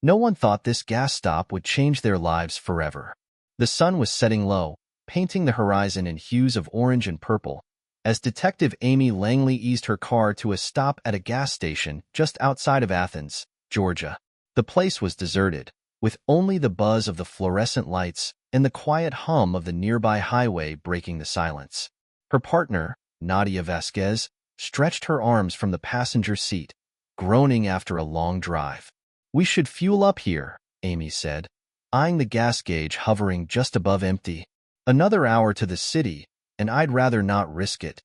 No one thought this gas stop would change their lives forever. The sun was setting low, painting the horizon in hues of orange and purple, as Detective Amy Langley eased her car to a stop at a gas station just outside of Athens, Georgia. The place was deserted, with only the buzz of the fluorescent lights and the quiet hum of the nearby highway breaking the silence. Her partner, Nadia Vasquez, stretched her arms from the passenger seat, groaning after a long drive. "We should fuel up here," Amy said, eyeing the gas gauge hovering just above empty. "Another hour to the city, and I'd rather not risk it."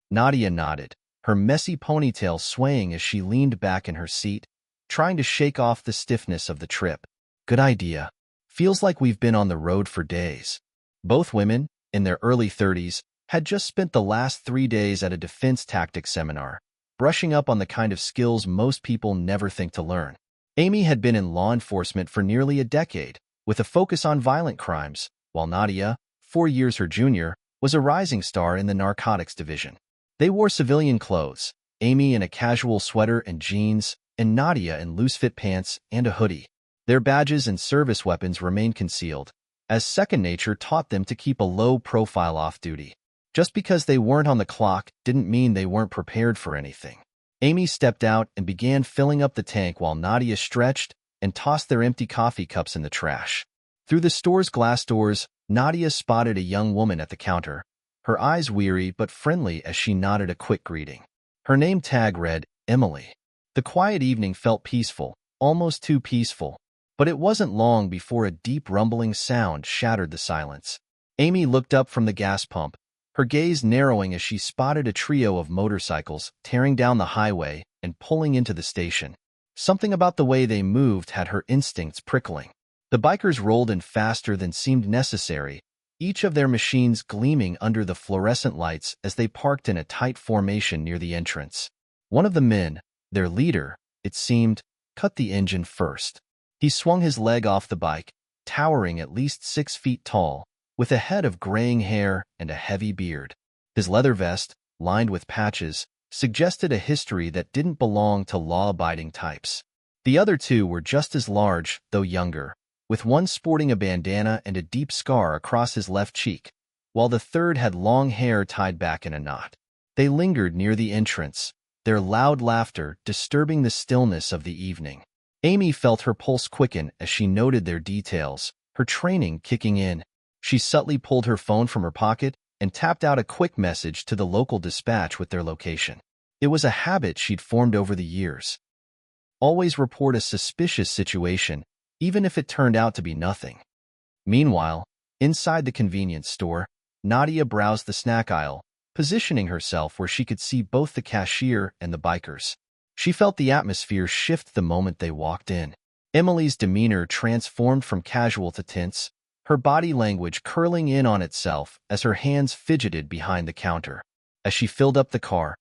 Nadia nodded, her messy ponytail swaying as she leaned back in her seat, trying to shake off the stiffness of the trip. "Good idea. Feels like we've been on the road for days." Both women, in their early 30s, had just spent the last 3 days at a defense tactics seminar, brushing up on the kind of skills most people never think to learn. Amy had been in law enforcement for nearly a decade, with a focus on violent crimes, while Nadia, 4 years her junior, was a rising star in the narcotics division. They wore civilian clothes, Amy in a casual sweater and jeans, and Nadia in loose-fit pants and a hoodie. Their badges and service weapons remained concealed, as second nature taught them to keep a low profile off-duty. Just because they weren't on the clock didn't mean they weren't prepared for anything. Amy stepped out and began filling up the tank while Nadia stretched and tossed their empty coffee cups in the trash. Through the store's glass doors, Nadia spotted a young woman at the counter, her eyes weary but friendly as she nodded a quick greeting. Her name tag read, Emily. The quiet evening felt peaceful, almost too peaceful, but it wasn't long before a deep rumbling sound shattered the silence. Amy looked up from the gas pump, her gaze narrowing as she spotted a trio of motorcycles tearing down the highway and pulling into the station. Something about the way they moved had her instincts prickling. The bikers rolled in faster than seemed necessary, each of their machines gleaming under the fluorescent lights as they parked in a tight formation near the entrance. One of the men, their leader, it seemed, cut the engine first. He swung his leg off the bike, towering at least 6 feet tall, with a head of graying hair and a heavy beard. His leather vest, lined with patches, suggested a history that didn't belong to law-abiding types. The other two were just as large, though younger, with one sporting a bandana and a deep scar across his left cheek, while the third had long hair tied back in a knot. They lingered near the entrance, their loud laughter disturbing the stillness of the evening. Amy felt her pulse quicken as she noted their details, her training kicking in. She subtly pulled her phone from her pocket and tapped out a quick message to the local dispatch with their location. It was a habit she'd formed over the years. Always report a suspicious situation, even if it turned out to be nothing. Meanwhile, inside the convenience store, Nadia browsed the snack aisle, positioning herself where she could see both the cashier and the bikers. She felt the atmosphere shift the moment they walked in. Emily's demeanor transformed from casual to tense, her body language curling in on itself as her hands fidgeted behind the counter. As she filled up the car,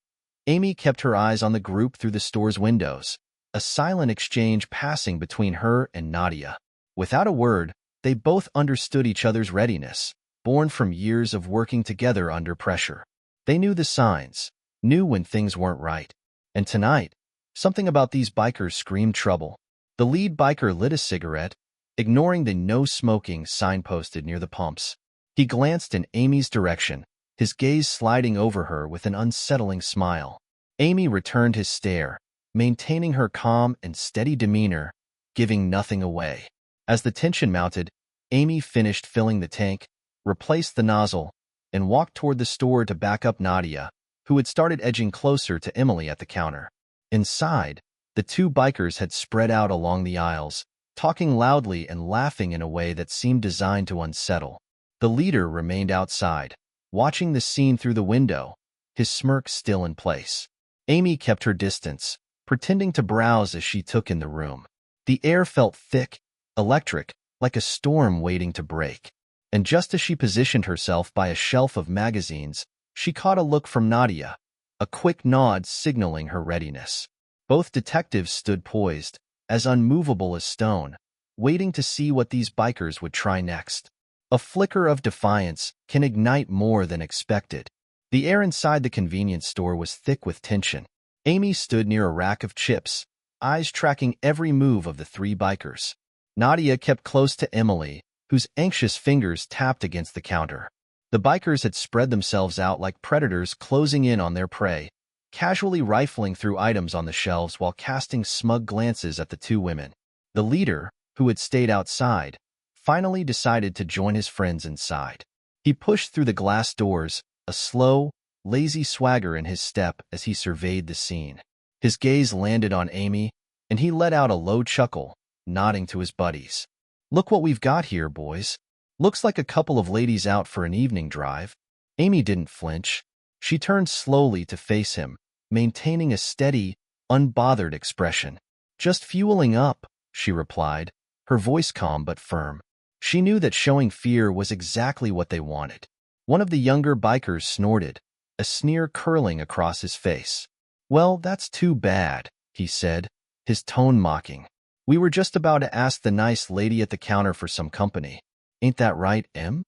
Amy kept her eyes on the group through the store's windows, a silent exchange passing between her and Nadia. Without a word, they both understood each other's readiness, born from years of working together under pressure. They knew the signs, knew when things weren't right. And tonight, something about these bikers screamed trouble. The lead biker lit a cigarette, ignoring the no smoking sign posted near the pumps. He glanced in Amy's direction, his gaze sliding over her with an unsettling smile. Amy returned his stare, maintaining her calm and steady demeanor, giving nothing away. As the tension mounted, Amy finished filling the tank, replaced the nozzle, and walked toward the store to back up Nadia, who had started edging closer to Emily at the counter. Inside, the two bikers had spread out along the aisles, talking loudly and laughing in a way that seemed designed to unsettle. The leader remained outside, watching the scene through the window, his smirk still in place. Amy kept her distance, pretending to browse as she took in the room. The air felt thick, electric, like a storm waiting to break. And just as she positioned herself by a shelf of magazines, she caught a look from Nadia, a quick nod signaling her readiness. Both detectives stood poised, as unmovable as stone, waiting to see what these bikers would try next. A flicker of defiance can ignite more than expected. The air inside the convenience store was thick with tension. Amy stood near a rack of chips, eyes tracking every move of the three bikers. Nadia kept close to Emily, whose anxious fingers tapped against the counter. The bikers had spread themselves out like predators closing in on their prey, casually rifling through items on the shelves while casting smug glances at the two women. The leader, who had stayed outside, finally decided to join his friends inside. He pushed through the glass doors, a slow, lazy swagger in his step as he surveyed the scene. His gaze landed on Amy, and he let out a low chuckle, nodding to his buddies. "Look what we've got here, boys. Looks like a couple of ladies out for an evening drive." Amy didn't flinch. She turned slowly to face him, maintaining a steady, unbothered expression. "Just fueling up," she replied, her voice calm but firm. She knew that showing fear was exactly what they wanted. One of the younger bikers snorted, a sneer curling across his face. "Well, that's too bad," he said, his tone mocking. "We were just about to ask the nice lady at the counter for some company. Ain't that right, Em?"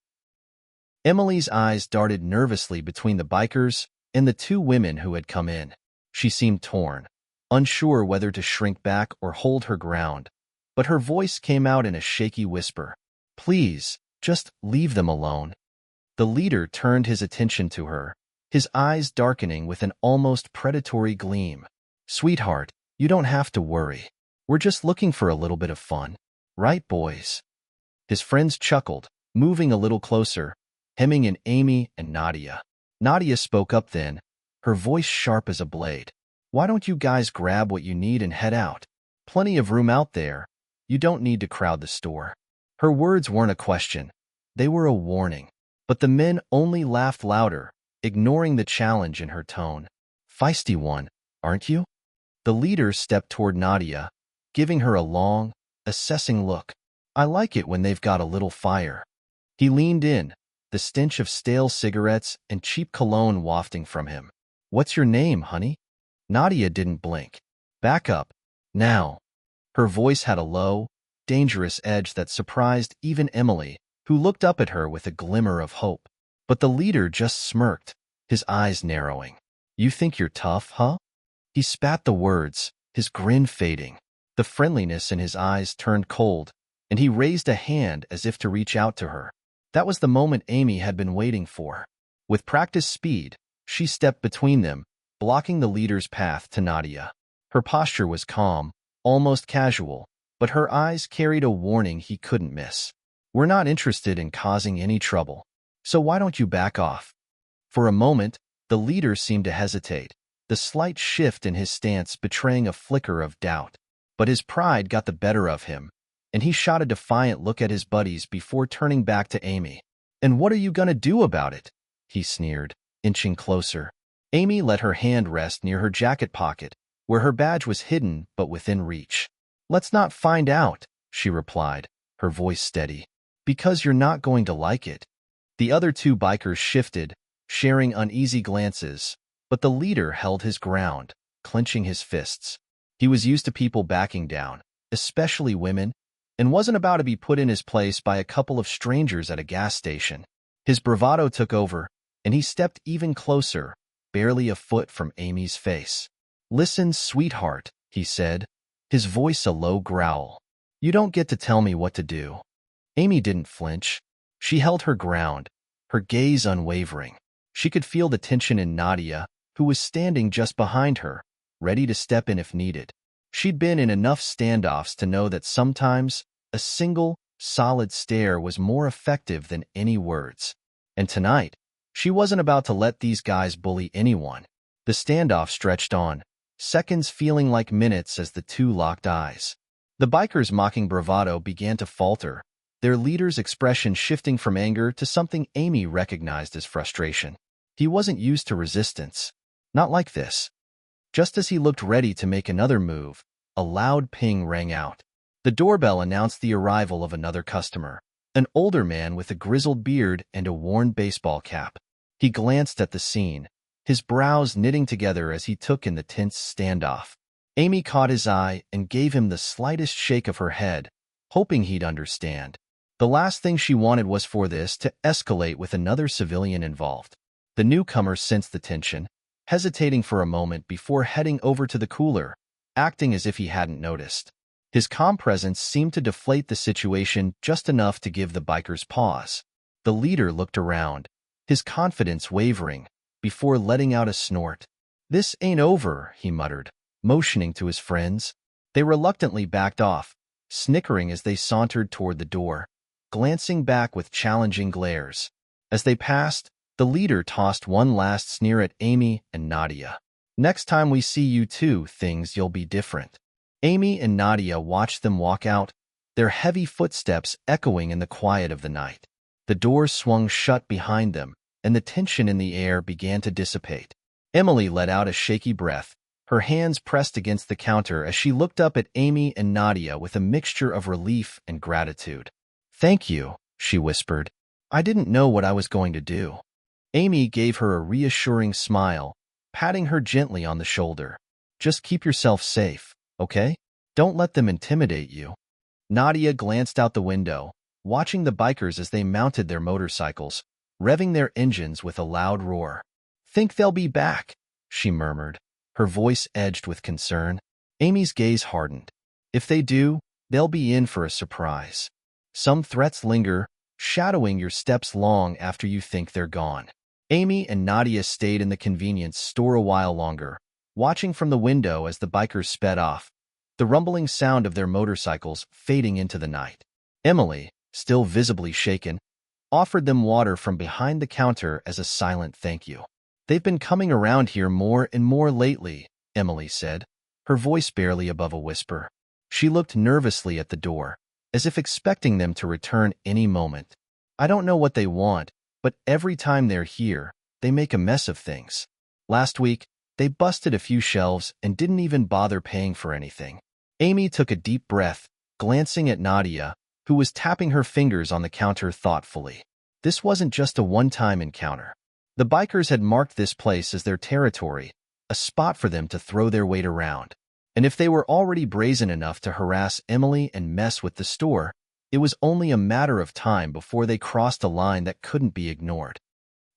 Emily's eyes darted nervously between the bikers and the two women who had come in. She seemed torn, unsure whether to shrink back or hold her ground, but her voice came out in a shaky whisper. "Please, just leave them alone." The leader turned his attention to her, his eyes darkening with an almost predatory gleam. "Sweetheart, you don't have to worry. We're just looking for a little bit of fun. Right, boys?" His friends chuckled, moving a little closer, hemming in Amy and Nadia. Nadia spoke up then, her voice sharp as a blade. "Why don't you guys grab what you need and head out? Plenty of room out there. You don't need to crowd the store." Her words weren't a question. They were a warning. But the men only laughed louder, ignoring the challenge in her tone. "Feisty one, aren't you?" The leader stepped toward Nadia, giving her a long, assessing look. "I like it when they've got a little fire." He leaned in, the stench of stale cigarettes and cheap cologne wafting from him. "What's your name, honey?" Nadia didn't blink. "Back up. Now." Her voice had a low, dangerous edge that surprised even Emily, who looked up at her with a glimmer of hope. But the leader just smirked, his eyes narrowing. "You think you're tough, huh?" He spat the words, his grin fading. The friendliness in his eyes turned cold, and he raised a hand as if to reach out to her. That was the moment Amy had been waiting for. With practiced speed, she stepped between them, blocking the leader's path to Nadia. Her posture was calm, almost casual, but her eyes carried a warning he couldn't miss. "We're not interested in causing any trouble, so why don't you back off?" For a moment, the leader seemed to hesitate, the slight shift in his stance betraying a flicker of doubt. But his pride got the better of him, and he shot a defiant look at his buddies before turning back to Amy. "And what are you gonna do about it?" he sneered, inching closer. Amy let her hand rest near her jacket pocket, where her badge was hidden but within reach. "Let's not find out," she replied, her voice steady. "Because you're not going to like it." The other two bikers shifted, sharing uneasy glances, but the leader held his ground, clenching his fists. He was used to people backing down, especially women, and wasn't about to be put in his place by a couple of strangers at a gas station. His bravado took over, and he stepped even closer, barely a foot from Amy's face. "Listen, sweetheart," he said, his voice a low growl. "You don't get to tell me what to do." Amy didn't flinch. She held her ground, her gaze unwavering. She could feel the tension in Nadia, who was standing just behind her, ready to step in if needed. She'd been in enough standoffs to know that sometimes a single, solid stare was more effective than any words. And tonight, she wasn't about to let these guys bully anyone. The standoff stretched on, seconds feeling like minutes as the two locked eyes. The bikers' mocking bravado began to falter, their leader's expression shifting from anger to something Amy recognized as frustration. He wasn't used to resistance. Not like this. Just as he looked ready to make another move, a loud ping rang out. The doorbell announced the arrival of another customer, an older man with a grizzled beard and a worn baseball cap. He glanced at the scene, his brows knitting together as he took in the tense standoff. Amy caught his eye and gave him the slightest shake of her head, hoping he'd understand. The last thing she wanted was for this to escalate with another civilian involved. The newcomer sensed the tension, hesitating for a moment before heading over to the cooler, acting as if he hadn't noticed. His calm presence seemed to deflate the situation just enough to give the bikers pause. The leader looked around, his confidence wavering, before letting out a snort. "This ain't over," he muttered, motioning to his friends. They reluctantly backed off, snickering as they sauntered toward the door, glancing back with challenging glares. As they passed, the leader tossed one last sneer at Amy and Nadia. "Next time we see you two, you'll be different." Amy and Nadia watched them walk out, their heavy footsteps echoing in the quiet of the night. The doors swung shut behind them, and the tension in the air began to dissipate. Emily let out a shaky breath, her hands pressed against the counter as she looked up at Amy and Nadia with a mixture of relief and gratitude. "Thank you," she whispered. "I didn't know what I was going to do." Amy gave her a reassuring smile, patting her gently on the shoulder. "Just keep yourself safe, okay? Don't let them intimidate you." Nadia glanced out the window, watching the bikers as they mounted their motorcycles, revving their engines with a loud roar. "Think they'll be back?" she murmured, her voice edged with concern. Amy's gaze hardened. "If they do, they'll be in for a surprise. Some threats linger, shadowing your steps long after you think they're gone." Amy and Nadia stayed in the convenience store a while longer, watching from the window as the bikers sped off, the rumbling sound of their motorcycles fading into the night. Emily, still visibly shaken, offered them water from behind the counter as a silent thank you. "They've been coming around here more and more lately," Emily said, her voice barely above a whisper. She looked nervously at the door, as if expecting them to return any moment. "I don't know what they want, but every time they're here, they make a mess of things. Last week, they busted a few shelves and didn't even bother paying for anything." Amy took a deep breath, glancing at Nadia, who was tapping her fingers on the counter thoughtfully. This wasn't just a one-time encounter. The bikers had marked this place as their territory, a spot for them to throw their weight around. And if they were already brazen enough to harass Emily and mess with the store, it was only a matter of time before they crossed a line that couldn't be ignored.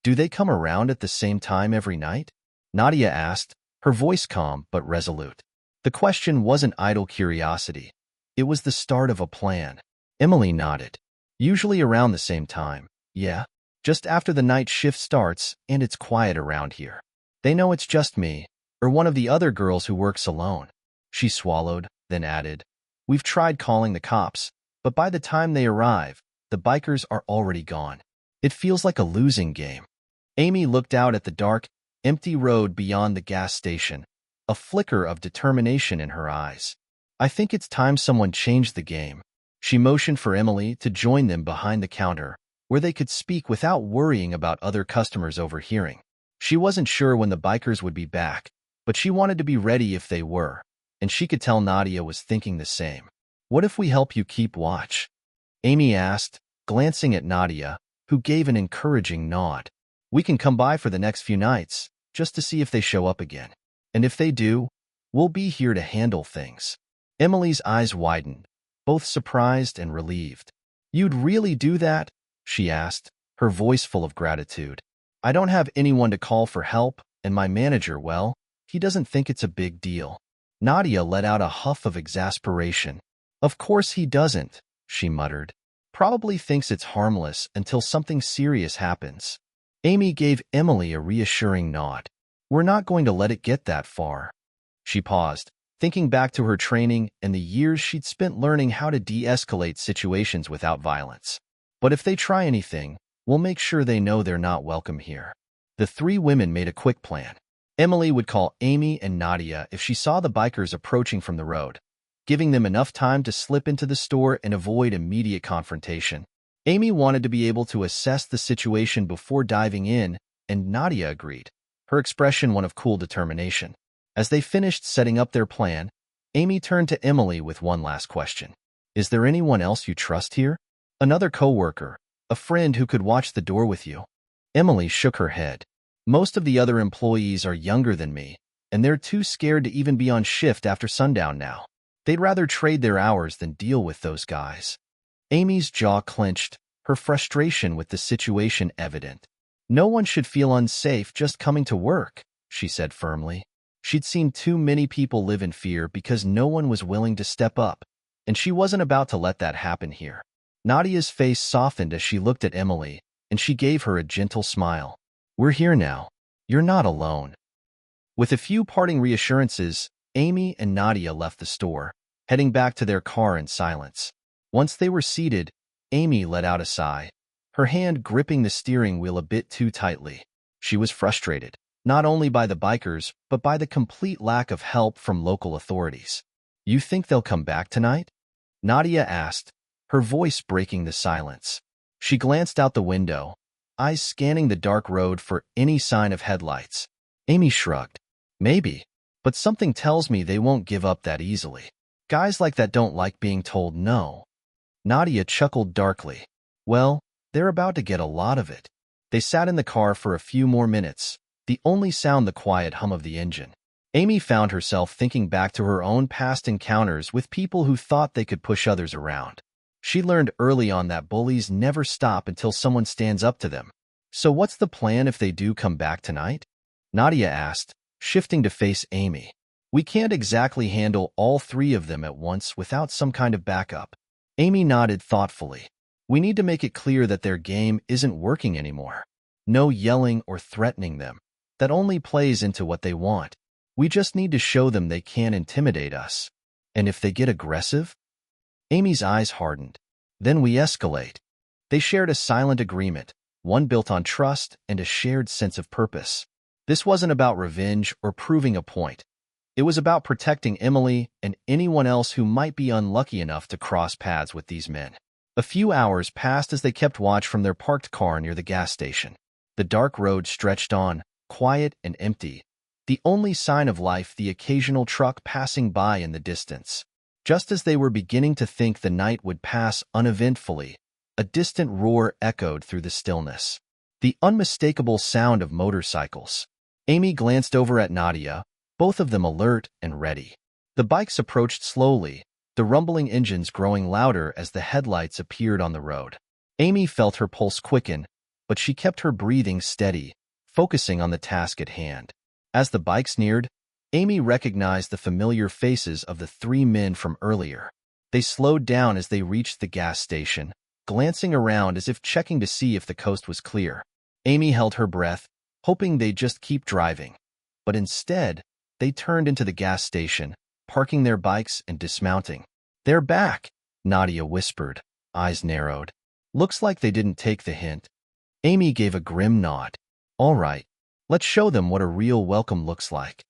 "Do they come around at the same time every night?" Nadia asked, her voice calm but resolute. The question wasn't idle curiosity. It was the start of a plan. Emily nodded. "Usually around the same time, yeah. Just after the night shift starts and it's quiet around here. They know it's just me, or one of the other girls who works alone." She swallowed, then added, "We've tried calling the cops, but by the time they arrive, the bikers are already gone. It feels like a losing game." Amy looked out at the dark, empty road beyond the gas station, a flicker of determination in her eyes. "I think it's time someone changed the game." She motioned for Emily to join them behind the counter, where they could speak without worrying about other customers overhearing. She wasn't sure when the bikers would be back, but she wanted to be ready if they were, and she could tell Nadia was thinking the same. "What if we help you keep watch?" Amy asked, glancing at Nadia, who gave an encouraging nod. "We can come by for the next few nights, just to see if they show up again. And if they do, we'll be here to handle things." Emily's eyes widened, both surprised and relieved. "You'd really do that?" she asked, her voice full of gratitude. "I don't have anyone to call for help, and my manager, well, he doesn't think it's a big deal." Nadia let out a huff of exasperation. "Of course he doesn't," she muttered. "Probably thinks it's harmless until something serious happens." Amy gave Emily a reassuring nod. "We're not going to let it get that far." She paused, thinking back to her training and the years she'd spent learning how to de-escalate situations without violence. "But if they try anything, we'll make sure they know they're not welcome here." The three women made a quick plan. Emily would call Amy and Nadia if she saw the bikers approaching from the road, giving them enough time to slip into the store and avoid immediate confrontation. Amy wanted to be able to assess the situation before diving in, and Nadia agreed, her expression one of cool determination. As they finished setting up their plan, Amy turned to Emily with one last question. "Is there anyone else you trust here? Another coworker, a friend who could watch the door with you?" Emily shook her head. "Most of the other employees are younger than me, and they're too scared to even be on shift after sundown now. They'd rather trade their hours than deal with those guys." Amy's jaw clenched, her frustration with the situation evident. "No one should feel unsafe just coming to work," she said firmly. She'd seen too many people live in fear because no one was willing to step up, and she wasn't about to let that happen here. Nadia's face softened as she looked at Emily, and she gave her a gentle smile. "We're here now. You're not alone." With a few parting reassurances, Amy and Nadia left the store, heading back to their car in silence. Once they were seated, Amy let out a sigh, her hand gripping the steering wheel a bit too tightly. She was frustrated, not only by the bikers, but by the complete lack of help from local authorities. "You think they'll come back tonight?" Nadia asked, her voice breaking the silence. She glanced out the window, eyes scanning the dark road for any sign of headlights. Amy shrugged. "Maybe, but something tells me they won't give up that easily. Guys like that don't like being told no." Nadia chuckled darkly. "Well, they're about to get a lot of it." They sat in the car for a few more minutes, the only sound the quiet hum of the engine. Amy found herself thinking back to her own past encounters with people who thought they could push others around. She learned early on that bullies never stop until someone stands up to them. "So what's the plan if they do come back tonight?" Nadia asked, shifting to face Amy. "We can't exactly handle all three of them at once without some kind of backup." Amy nodded thoughtfully. "We need to make it clear that their game isn't working anymore. No yelling or threatening them. That only plays into what they want. We just need to show them they can't intimidate us. And if they get aggressive?" Amy's eyes hardened. "Then we escalate." They shared a silent agreement, one built on trust and a shared sense of purpose. This wasn't about revenge or proving a point. It was about protecting Emily and anyone else who might be unlucky enough to cross paths with these men. A few hours passed as they kept watch from their parked car near the gas station. The dark road stretched on, quiet and empty, the only sign of life the occasional truck passing by in the distance. Just as they were beginning to think the night would pass uneventfully, a distant roar echoed through the stillness. The unmistakable sound of motorcycles. Amy glanced over at Nadia, both of them alert and ready. The bikes approached slowly, the rumbling engines growing louder as the headlights appeared on the road. Amy felt her pulse quicken, but she kept her breathing steady, focusing on the task at hand. As the bikes neared, Amy recognized the familiar faces of the three men from earlier. They slowed down as they reached the gas station, glancing around as if checking to see if the coast was clear. Amy held her breath, hoping they'd just keep driving. But instead, they turned into the gas station, parking their bikes and dismounting. "They're back," Nadia whispered, eyes narrowed. "Looks like they didn't take the hint." Amy gave a grim nod. "All right, let's show them what a real welcome looks like."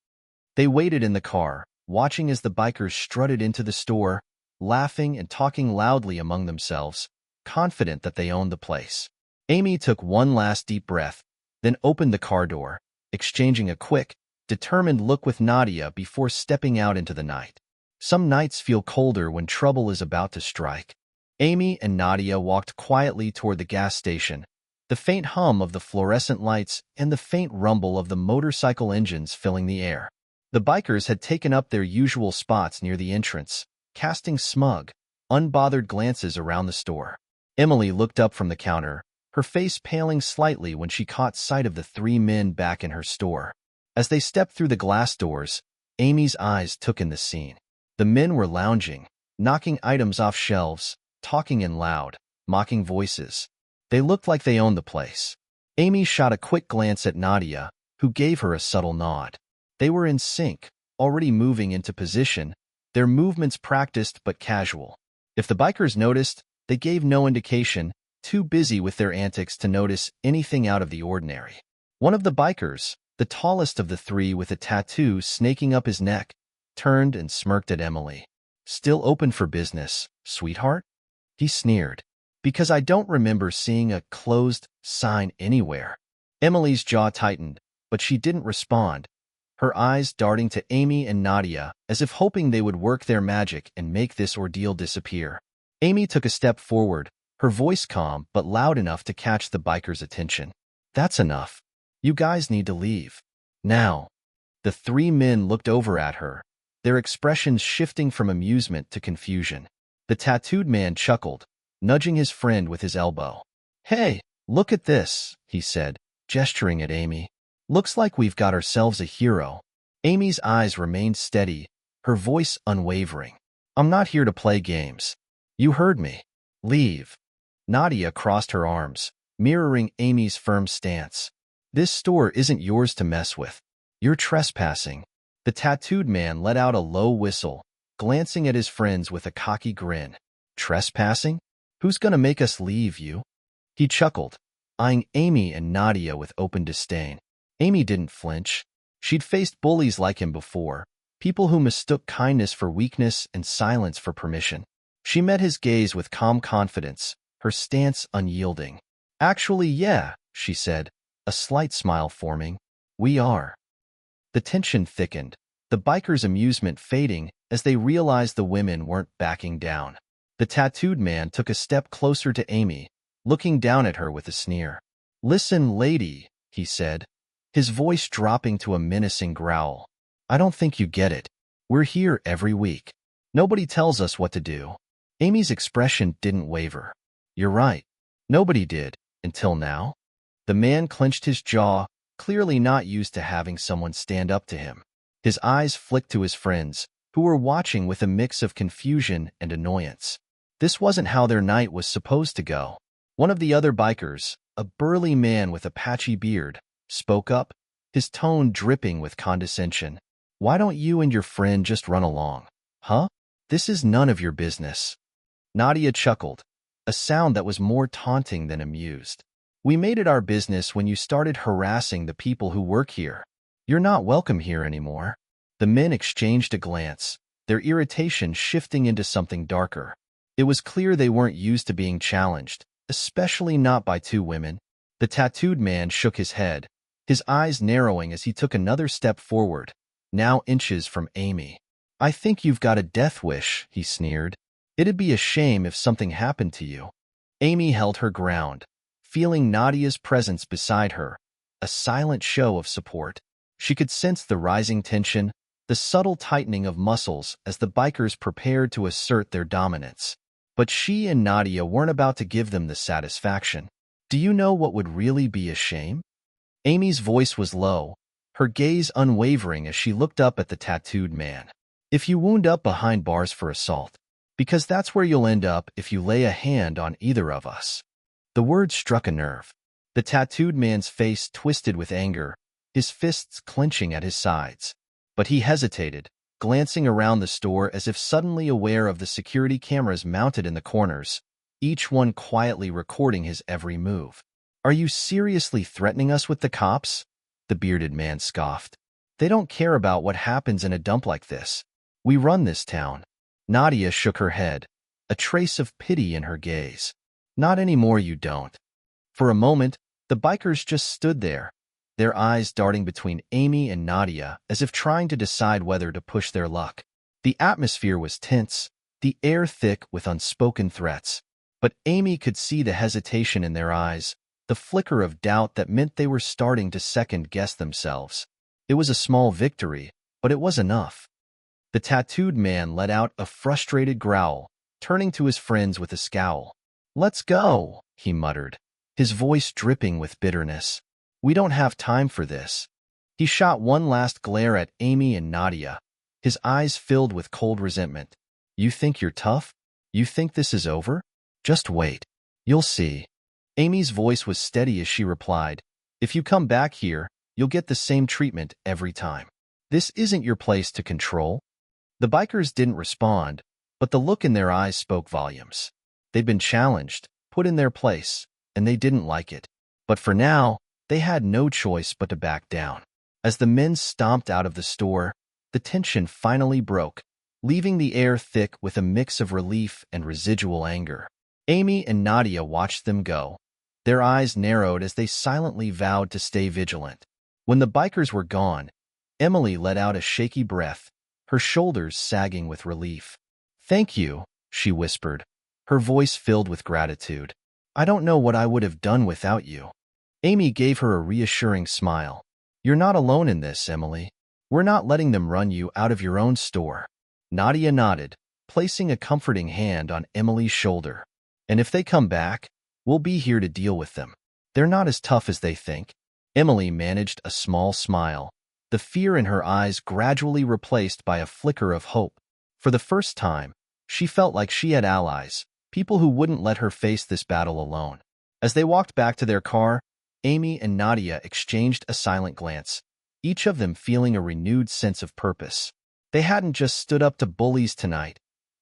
They waited in the car, watching as the bikers strutted into the store, laughing and talking loudly among themselves, confident that they owned the place. Amy took one last deep breath, then opened the car door, exchanging a quick, determined look with Nadia before stepping out into the night. Some nights feel colder when trouble is about to strike. Amy and Nadia walked quietly toward the gas station, the faint hum of the fluorescent lights and the faint rumble of the motorcycle engines filling the air. The bikers had taken up their usual spots near the entrance, casting smug, unbothered glances around the store. Emily looked up from the counter, her face paling slightly when she caught sight of the three men back in her store. As they stepped through the glass doors, Amy's eyes took in the scene. The men were lounging, knocking items off shelves, talking in loud, mocking voices. They looked like they owned the place. Amy shot a quick glance at Nadia, who gave her a subtle nod. They were in sync, already moving into position, their movements practiced but casual. If the bikers noticed, they gave no indication, too busy with their antics to notice anything out of the ordinary. One of the bikers, the tallest of the three with a tattoo snaking up his neck, turned and smirked at Emily. "Still open for business, sweetheart?" He sneered. "Because I don't remember seeing a closed sign anywhere." Emily's jaw tightened, but she didn't respond, her eyes darting to Amy and Nadia as if hoping they would work their magic and make this ordeal disappear. Amy took a step forward, her voice calm but loud enough to catch the biker's attention. "That's enough. You guys need to leave. Now." The three men looked over at her, their expressions shifting from amusement to confusion. The tattooed man chuckled, nudging his friend with his elbow. "Hey, look at this," he said, gesturing at Amy. "Looks like we've got ourselves a hero." Amy's eyes remained steady, her voice unwavering. I'm not here to play games. You heard me. Leave. Nadia crossed her arms, mirroring Amy's firm stance. This store isn't yours to mess with. You're trespassing. The tattooed man let out a low whistle, glancing at his friends with a cocky grin. Trespassing? Who's gonna make us leave, you? He chuckled, eyeing Amy and Nadia with open disdain. Amy didn't flinch. She'd faced bullies like him before, people who mistook kindness for weakness and silence for permission. She met his gaze with calm confidence, her stance unyielding. Actually, yeah, she said, a slight smile forming. We are. The tension thickened, the bikers' amusement fading as they realized the women weren't backing down. The tattooed man took a step closer to Amy, looking down at her with a sneer. Listen, lady, he said, his voice dropping to a menacing growl. I don't think you get it. We're here every week. Nobody tells us what to do. Amy's expression didn't waver. You're right. Nobody did, until now. The man clenched his jaw, clearly not used to having someone stand up to him. His eyes flicked to his friends, who were watching with a mix of confusion and annoyance. This wasn't how their night was supposed to go. One of the other bikers, a burly man with a patchy beard, spoke up, his tone dripping with condescension. Why don't you and your friend just run along? Huh? This is none of your business. Nadia chuckled, a sound that was more taunting than amused. We made it our business when you started harassing the people who work here. You're not welcome here anymore. The men exchanged a glance, their irritation shifting into something darker. It was clear they weren't used to being challenged, especially not by two women. The tattooed man shook his head, his eyes narrowing as he took another step forward, now inches from Amy. I think you've got a death wish, he sneered. It'd be a shame if something happened to you. Amy held her ground, feeling Nadia's presence beside her, a silent show of support. She could sense the rising tension, the subtle tightening of muscles as the bikers prepared to assert their dominance. But she and Nadia weren't about to give them the satisfaction. Do you know what would really be a shame? Amy's voice was low, her gaze unwavering as she looked up at the tattooed man. If you wound up behind bars for assault, because that's where you'll end up if you lay a hand on either of us. The word struck a nerve. The tattooed man's face twisted with anger, his fists clenching at his sides. But he hesitated, glancing around the store as if suddenly aware of the security cameras mounted in the corners, each one quietly recording his every move. Are you seriously threatening us with the cops? The bearded man scoffed. They don't care about what happens in a dump like this. We run this town. Nadia shook her head, a trace of pity in her gaze. Not anymore, you don't. For a moment, the bikers just stood there, their eyes darting between Amy and Nadia as if trying to decide whether to push their luck. The atmosphere was tense, the air thick with unspoken threats. But Amy could see the hesitation in their eyes, the flicker of doubt that meant they were starting to second-guess themselves. It was a small victory, but it was enough. The tattooed man let out a frustrated growl, turning to his friends with a scowl. Let's go, he muttered, his voice dripping with bitterness. We don't have time for this. He shot one last glare at Amy and Nadia, his eyes filled with cold resentment. You think you're tough? You think this is over? Just wait. You'll see. Amy's voice was steady as she replied, if you come back here, you'll get the same treatment every time. This isn't your place to control. The bikers didn't respond, but the look in their eyes spoke volumes. They'd been challenged, put in their place, and they didn't like it. But for now, they had no choice but to back down. As the men stomped out of the store, the tension finally broke, leaving the air thick with a mix of relief and residual anger. Amy and Nadia watched them go, their eyes narrowed as they silently vowed to stay vigilant. When the bikers were gone, Emily let out a shaky breath, her shoulders sagging with relief. Thank you, she whispered, her voice filled with gratitude. I don't know what I would have done without you. Amy gave her a reassuring smile. You're not alone in this, Emily. We're not letting them run you out of your own store. Nadia nodded, placing a comforting hand on Emily's shoulder. And if they come back, we'll be here to deal with them. They're not as tough as they think. Emily managed a small smile, the fear in her eyes gradually replaced by a flicker of hope. For the first time, she felt like she had allies, people who wouldn't let her face this battle alone. As they walked back to their car, Amy and Nadia exchanged a silent glance, each of them feeling a renewed sense of purpose. They hadn't just stood up to bullies tonight.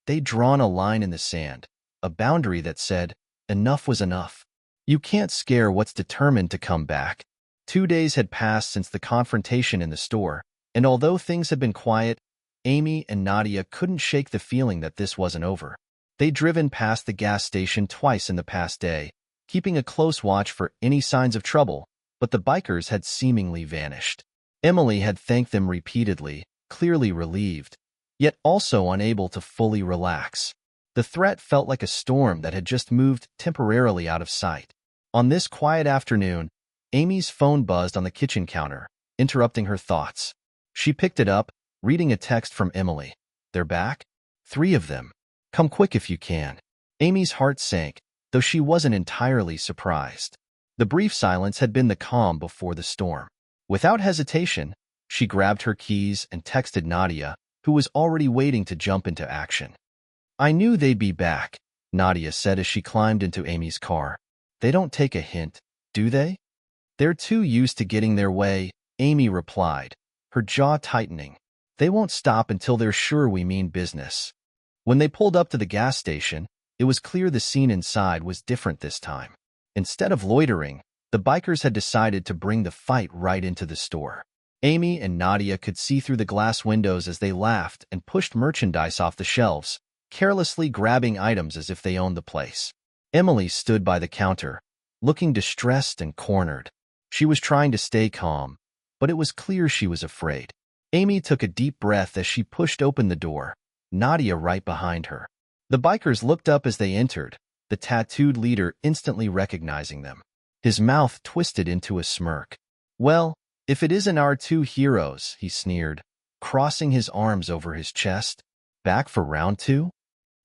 They'd drawn a line in the sand, a boundary that said, enough was enough. You can't scare what's determined to come back. 2 days had passed since the confrontation in the store, and although things had been quiet, Amy and Nadia couldn't shake the feeling that this wasn't over. They'd driven past the gas station twice in the past day, keeping a close watch for any signs of trouble, but the bikers had seemingly vanished. Emily had thanked them repeatedly, clearly relieved, yet also unable to fully relax. The threat felt like a storm that had just moved temporarily out of sight. On this quiet afternoon, Amy's phone buzzed on the kitchen counter, interrupting her thoughts. She picked it up, reading a text from Emily. They're back? 3 of them. Come quick if you can. Amy's heart sank, though she wasn't entirely surprised. The brief silence had been the calm before the storm. Without hesitation, she grabbed her keys and texted Nadia, who was already waiting to jump into action. I knew they'd be back, Nadia said as she climbed into Amy's car. They don't take a hint, do they? They're too used to getting their way, Amy replied, her jaw tightening. They won't stop until they're sure we mean business. When they pulled up to the gas station, it was clear the scene inside was different this time. Instead of loitering, the bikers had decided to bring the fight right into the store. Amy and Nadia could see through the glass windows as they laughed and pushed merchandise off the shelves, carelessly grabbing items as if they owned the place. Emily stood by the counter, looking distressed and cornered. She was trying to stay calm, but it was clear she was afraid. Amy took a deep breath as she pushed open the door, Nadia right behind her. The bikers looked up as they entered, the tattooed leader instantly recognizing them. His mouth twisted into a smirk. Well, if it isn't our 2 heroes, he sneered, crossing his arms over his chest. Back for round 2?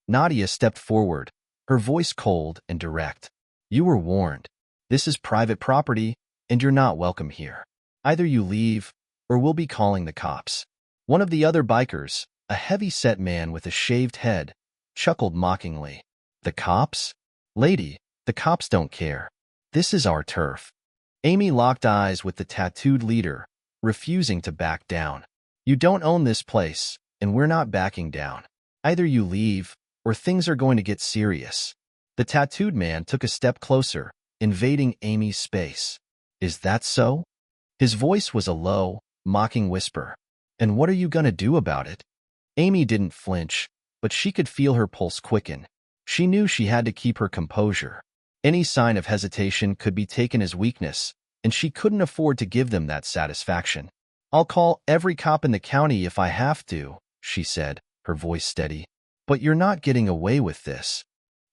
Nadia stepped forward, her voice cold and direct. You were warned. This is private property, and you're not welcome here. Either you leave, or we'll be calling the cops. One of the other bikers, a heavy-set man with a shaved head, chuckled mockingly. The cops? Lady, the cops don't care. This is our turf. Amy locked eyes with the tattooed leader, refusing to back down. You don't own this place, and we're not backing down. Either you leave, or things are going to get serious. The tattooed man took a step closer, invading Amy's space. Is that so? His voice was a low, mocking whisper. And what are you gonna do about it? Amy didn't flinch, but she could feel her pulse quicken. She knew she had to keep her composure. Any sign of hesitation could be taken as weakness, and she couldn't afford to give them that satisfaction. I'll call every cop in the county if I have to, she said, her voice steady. But you're not getting away with this.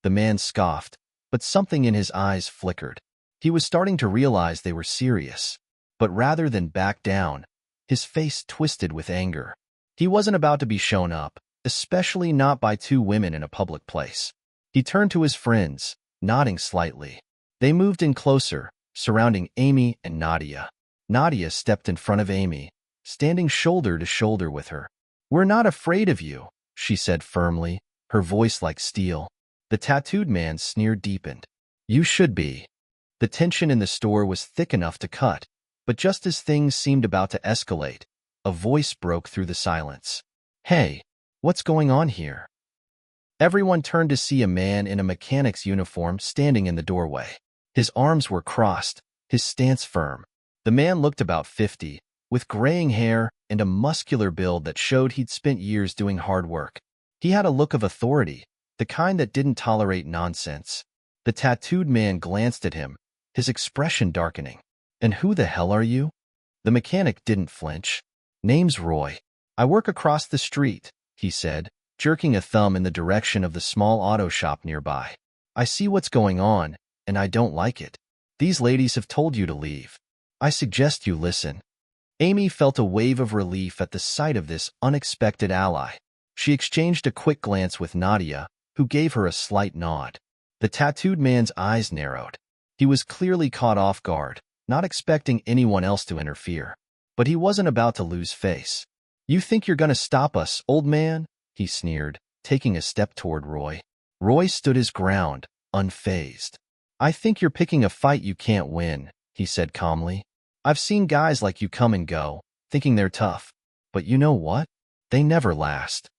The man scoffed, but something in his eyes flickered. He was starting to realize they were serious. But rather than back down, his face twisted with anger. He wasn't about to be shown up, especially not by 2 women in a public place. He turned to his friends, nodding slightly. They moved in closer, surrounding Amy and Nadia. Nadia stepped in front of Amy, standing shoulder to shoulder with her. We're not afraid of you, she said firmly, her voice like steel. The tattooed man's sneer deepened. You should be. The tension in the store was thick enough to cut, but just as things seemed about to escalate, a voice broke through the silence. Hey, what's going on here? Everyone turned to see a man in a mechanic's uniform standing in the doorway. His arms were crossed, his stance firm. The man looked about 50, with graying hair and a muscular build that showed he'd spent years doing hard work. He had a look of authority, the kind that didn't tolerate nonsense. The tattooed man glanced at him, his expression darkening. And who the hell are you? The mechanic didn't flinch. Name's Roy. I work across the street, he said, jerking a thumb in the direction of the small auto shop nearby. I see what's going on, and I don't like it. These ladies have told you to leave. I suggest you listen. Amy felt a wave of relief at the sight of this unexpected ally. She exchanged a quick glance with Nadia, who gave her a slight nod. The tattooed man's eyes narrowed. He was clearly caught off guard, not expecting anyone else to interfere. but he wasn't about to lose face. "You think you're gonna stop us, old man?" he sneered, taking a step toward Roy. Roy stood his ground, unfazed. "I think you're picking a fight you can't win," he said calmly. "I've seen guys like you come and go, thinking they're tough. But you know what? They never last."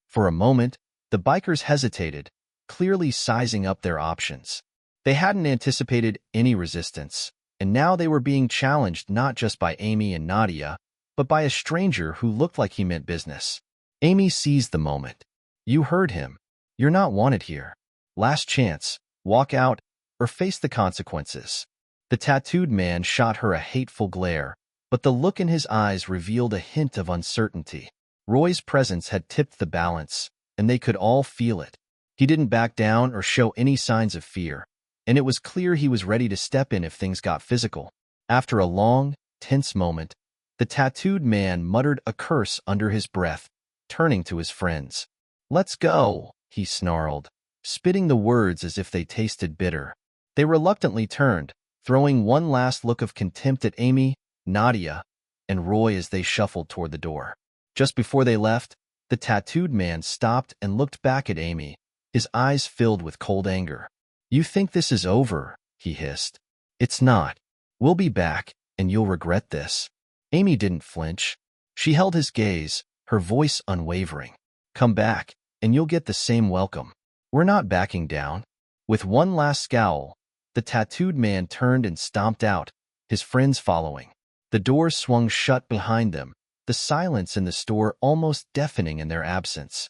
For a moment, the bikers hesitated, clearly sizing up their options. They hadn't anticipated any resistance, and now they were being challenged not just by Amy and Nadia, but by a stranger who looked like he meant business. Amy seized the moment. "You heard him. You're not wanted here. Last chance. Walk out, or face the consequences." The tattooed man shot her a hateful glare, but the look in his eyes revealed a hint of uncertainty. Roy's presence had tipped the balance, and they could all feel it. He didn't back down or show any signs of fear, and it was clear he was ready to step in if things got physical. After a long, tense moment, the tattooed man muttered a curse under his breath, turning to his friends. "Let's go," he snarled, spitting the words as if they tasted bitter. They reluctantly turned, throwing one last look of contempt at Amy, Nadia, and Roy as they shuffled toward the door. Just before they left, the tattooed man stopped and looked back at Amy, his eyes filled with cold anger. "You think this is over?" he hissed. "It's not. We'll be back, and you'll regret this." Amy didn't flinch. She held his gaze, her voice unwavering. "Come back, and you'll get the same welcome. We're not backing down." With one last scowl, the tattooed man turned and stomped out, his friends following. The doors swung shut behind them, the silence in the store almost deafening in their absence.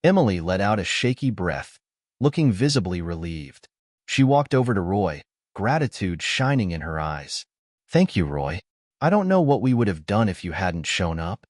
Emily let out a shaky breath, looking visibly relieved. She walked over to Roy, gratitude shining in her eyes. "Thank you, Roy. I don't know what we would have done if you hadn't shown up."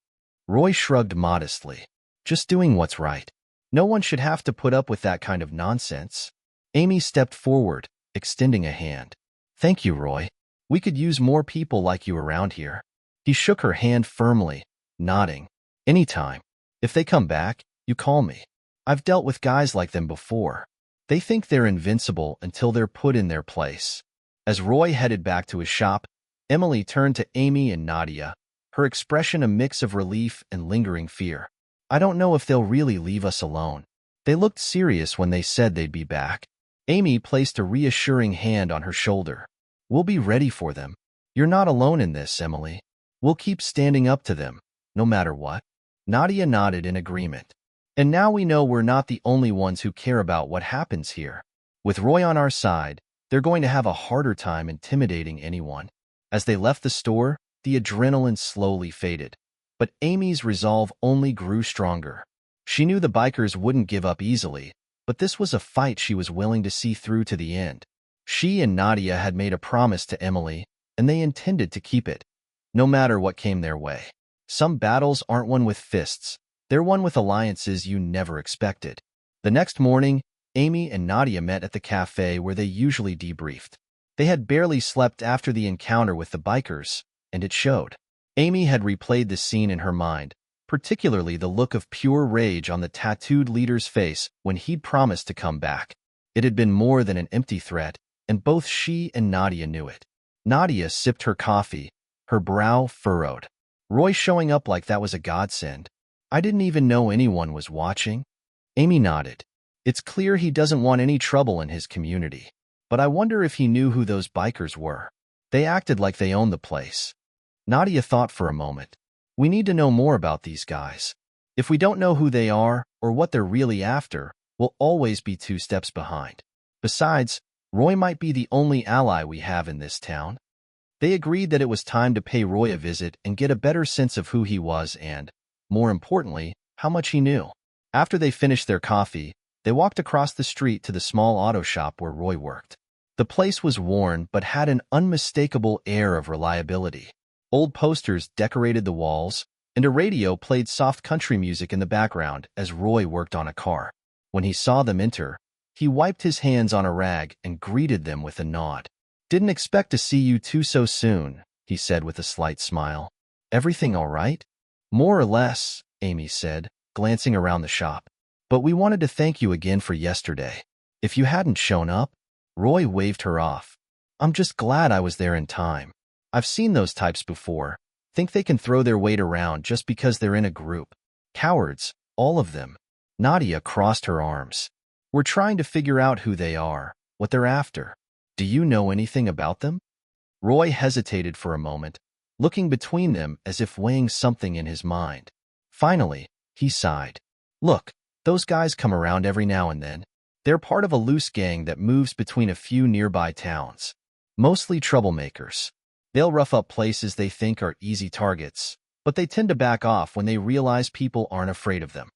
Roy shrugged modestly. "Just doing what's right. No one should have to put up with that kind of nonsense." Amy stepped forward, extending a hand. "Thank you, Roy. We could use more people like you around here." He shook her hand firmly, nodding. "Anytime. If they come back, you call me. I've dealt with guys like them before. They think they're invincible until they're put in their place." As Roy headed back to his shop, Emily turned to Amy and Nadia, her expression a mix of relief and lingering fear. "I don't know if they'll really leave us alone. They looked serious when they said they'd be back." Amy placed a reassuring hand on her shoulder. "We'll be ready for them. You're not alone in this, Emily. We'll keep standing up to them, no matter what." Nadia nodded in agreement. "And now we know we're not the only ones who care about what happens here. With Roy on our side, they're going to have a harder time intimidating anyone." As they left the store, the adrenaline slowly faded, but Amy's resolve only grew stronger. She knew the bikers wouldn't give up easily, but this was a fight she was willing to see through to the end. She and Nadia had made a promise to Emily, and they intended to keep it, no matter what came their way. Some battles aren't won with fists. They're won with alliances you never expected. The next morning, Amy and Nadia met at the cafe where they usually debriefed. They had barely slept after the encounter with the bikers, and it showed. Amy had replayed the scene in her mind, particularly the look of pure rage on the tattooed leader's face when he'd promised to come back. It had been more than an empty threat, and both she and Nadia knew it. Nadia sipped her coffee, her brow furrowed. Roy showing up like that was a godsend. "I didn't even know anyone was watching." Amy nodded. "It's clear he doesn't want any trouble in his community. But I wonder if he knew who those bikers were. They acted like they owned the place." Nadia thought for a moment. "We need to know more about these guys. If we don't know who they are or what they're really after, we'll always be 2 steps behind. Besides, Roy might be the only ally we have in this town." They agreed that it was time to pay Roy a visit and get a better sense of who he was and, more importantly, how much he knew. After they finished their coffee, they walked across the street to the small auto shop where Roy worked. The place was worn but had an unmistakable air of reliability. Old posters decorated the walls, and a radio played soft country music in the background as Roy worked on a car. When he saw them enter, he wiped his hands on a rag and greeted them with a nod. "Didn't expect to see you two so soon," he said with a slight smile. "Everything all right?" "More or less," Amy said, glancing around the shop. "But we wanted to thank you again for yesterday. If you hadn't shown up—" Roy waved her off. "I'm just glad I was there in time. I've seen those types before. Think they can throw their weight around just because they're in a group. Cowards, all of them. Nadia crossed her arms. We're trying to figure out who they are, what they're after. Do you know anything about them? Roy hesitated for a moment, looking between them as if weighing something in his mind. Finally, he sighed. Look, those guys come around every now and then. They're part of a loose gang that moves between a few nearby towns. Mostly troublemakers. They'll rough up places they think are easy targets, but they tend to back off when they realize people aren't afraid of them.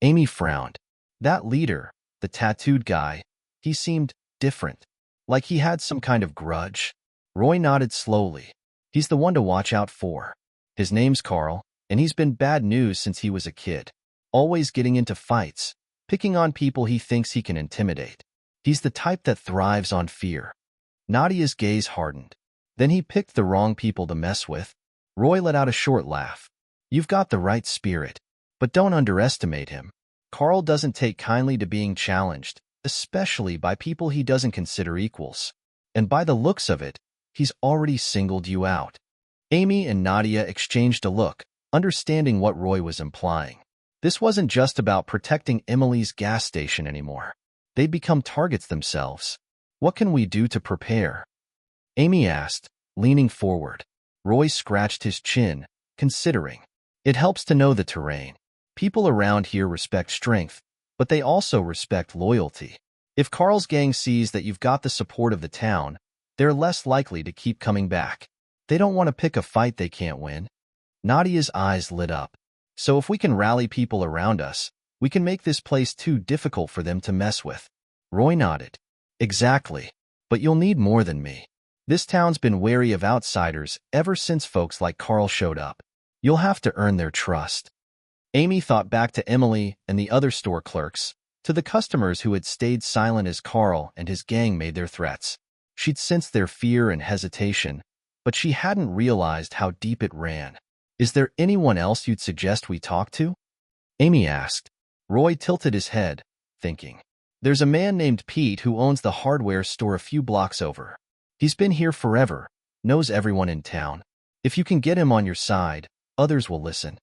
Amy frowned. That leader, the tattooed guy, he seemed different, like he had some kind of grudge. Roy nodded slowly. He's the one to watch out for. His name's Carl, and he's been bad news since he was a kid. Always getting into fights, picking on people he thinks he can intimidate. He's the type that thrives on fear. Nadia's gaze hardened. Then he picked the wrong people to mess with. Roy let out a short laugh. You've got the right spirit, but don't underestimate him. Carl doesn't take kindly to being challenged, especially by people he doesn't consider equals. And by the looks of it, he's already singled you out. Amy and Nadia exchanged a look, understanding what Roy was implying. This wasn't just about protecting Emily's gas station anymore. They'd become targets themselves. What can we do to prepare? Amy asked, leaning forward. Roy scratched his chin, considering. It helps to know the terrain. People around here respect strength, but they also respect loyalty. If Carl's gang sees that you've got the support of the town, they're less likely to keep coming back. They don't want to pick a fight they can't win. Nadia's eyes lit up. So if we can rally people around us, we can make this place too difficult for them to mess with. Roy nodded. Exactly. But you'll need more than me. This town's been wary of outsiders ever since folks like Carl showed up. You'll have to earn their trust. Amy thought back to Emily and the other store clerks, to the customers who had stayed silent as Carl and his gang made their threats. She'd sensed their fear and hesitation, but she hadn't realized how deep it ran. Is there anyone else you'd suggest we talk to? Amy asked. Roy tilted his head, thinking. There's a man named Pete who owns the hardware store a few blocks over. He's been here forever, knows everyone in town. If you can get him on your side, others will listen.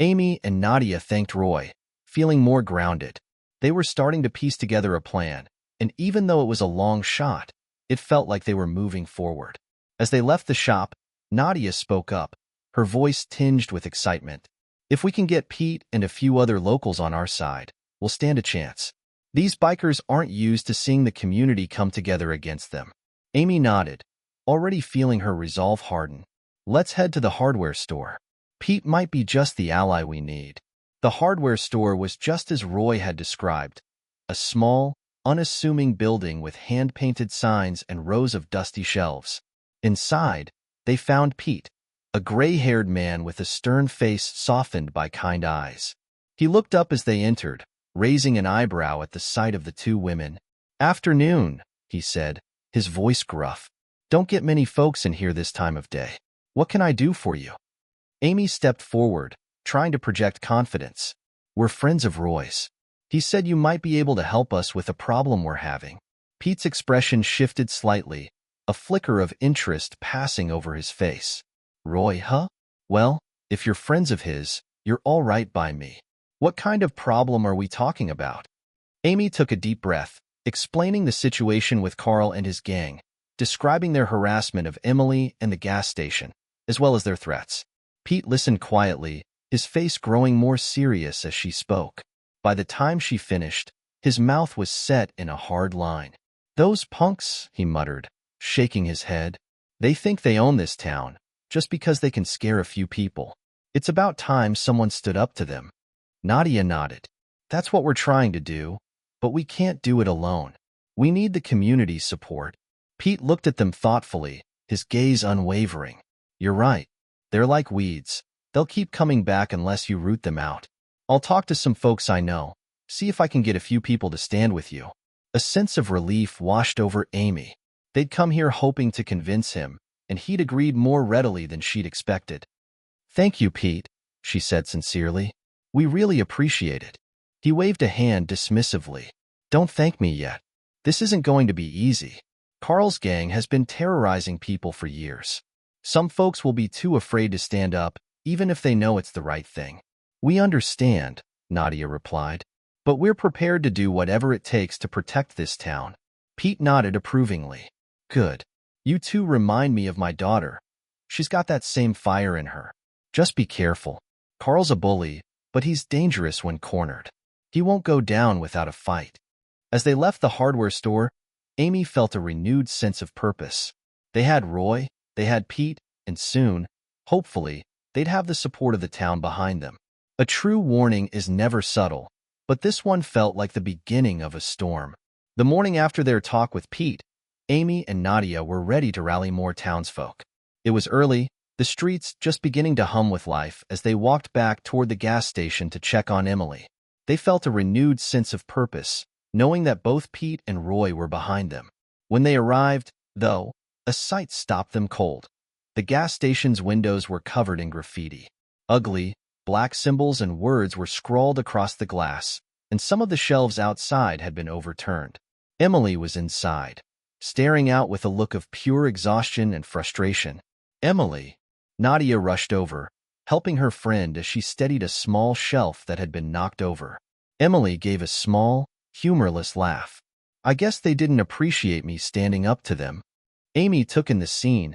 Amy and Nadia thanked Roy, feeling more grounded. They were starting to piece together a plan, and even though it was a long shot, it felt like they were moving forward. As they left the shop, Nadia spoke up, her voice tinged with excitement. If we can get Pete and a few other locals on our side, we'll stand a chance. These bikers aren't used to seeing the community come together against them. Amy nodded, already feeling her resolve harden. Let's head to the hardware store. Pete might be just the ally we need. The hardware store was just as Roy had described. A small, unassuming building with hand-painted signs and rows of dusty shelves. Inside, they found Pete, a gray-haired man with a stern face softened by kind eyes. He looked up as they entered, raising an eyebrow at the sight of the two women. Afternoon, he said, his voice gruff. Don't get many folks in here this time of day. What can I do for you? Amy stepped forward, trying to project confidence. We're friends of Roy's. He said you might be able to help us with a problem we're having. Pete's expression shifted slightly, a flicker of interest passing over his face. Roy, huh? Well, if you're friends of his, you're all right by me. What kind of problem are we talking about? Amy took a deep breath, explaining the situation with Carl and his gang, describing their harassment of Emily and the gas station, as well as their threats. Pete listened quietly, his face growing more serious as she spoke. By the time she finished, his mouth was set in a hard line. Those punks, he muttered, shaking his head. They think they own this town, just because they can scare a few people. It's about time someone stood up to them. Nadia nodded. That's what we're trying to do, but we can't do it alone. We need the community's support. Pete looked at them thoughtfully, his gaze unwavering. You're right. They're like weeds. They'll keep coming back unless you root them out. I'll talk to some folks I know, see if I can get a few people to stand with you. A sense of relief washed over Amy. They'd come here hoping to convince him, and he'd agreed more readily than she'd expected. Thank you, Pete, she said sincerely. We really appreciate it. He waved a hand dismissively. Don't thank me yet. This isn't going to be easy. Carl's gang has been terrorizing people for years. Some folks will be too afraid to stand up, even if they know it's the right thing. We understand, Nadia replied. But we're prepared to do whatever it takes to protect this town. Pete nodded approvingly. Good. You two remind me of my daughter. She's got that same fire in her. Just be careful. Carl's a bully, but he's dangerous when cornered. He won't go down without a fight. As they left the hardware store, Amy felt a renewed sense of purpose. They had Roy, they had Pete, and soon, hopefully, they'd have the support of the town behind them. A true warning is never subtle, but this one felt like the beginning of a storm. The morning after their talk with Pete, Amy and Nadia were ready to rally more townsfolk. It was early, the streets just beginning to hum with life as they walked back toward the gas station to check on Emily. They felt a renewed sense of purpose, knowing that both Pete and Roy were behind them. When they arrived, though, a sight stopped them cold. The gas station's windows were covered in graffiti. Ugly, black symbols and words were scrawled across the glass, and some of the shelves outside had been overturned. Emily was inside, staring out with a look of pure exhaustion and frustration. Emily. Nadia rushed over, helping her friend as she steadied a small shelf that had been knocked over. Emily gave a small, humorless laugh. I guess they didn't appreciate me standing up to them. Amy took in the scene,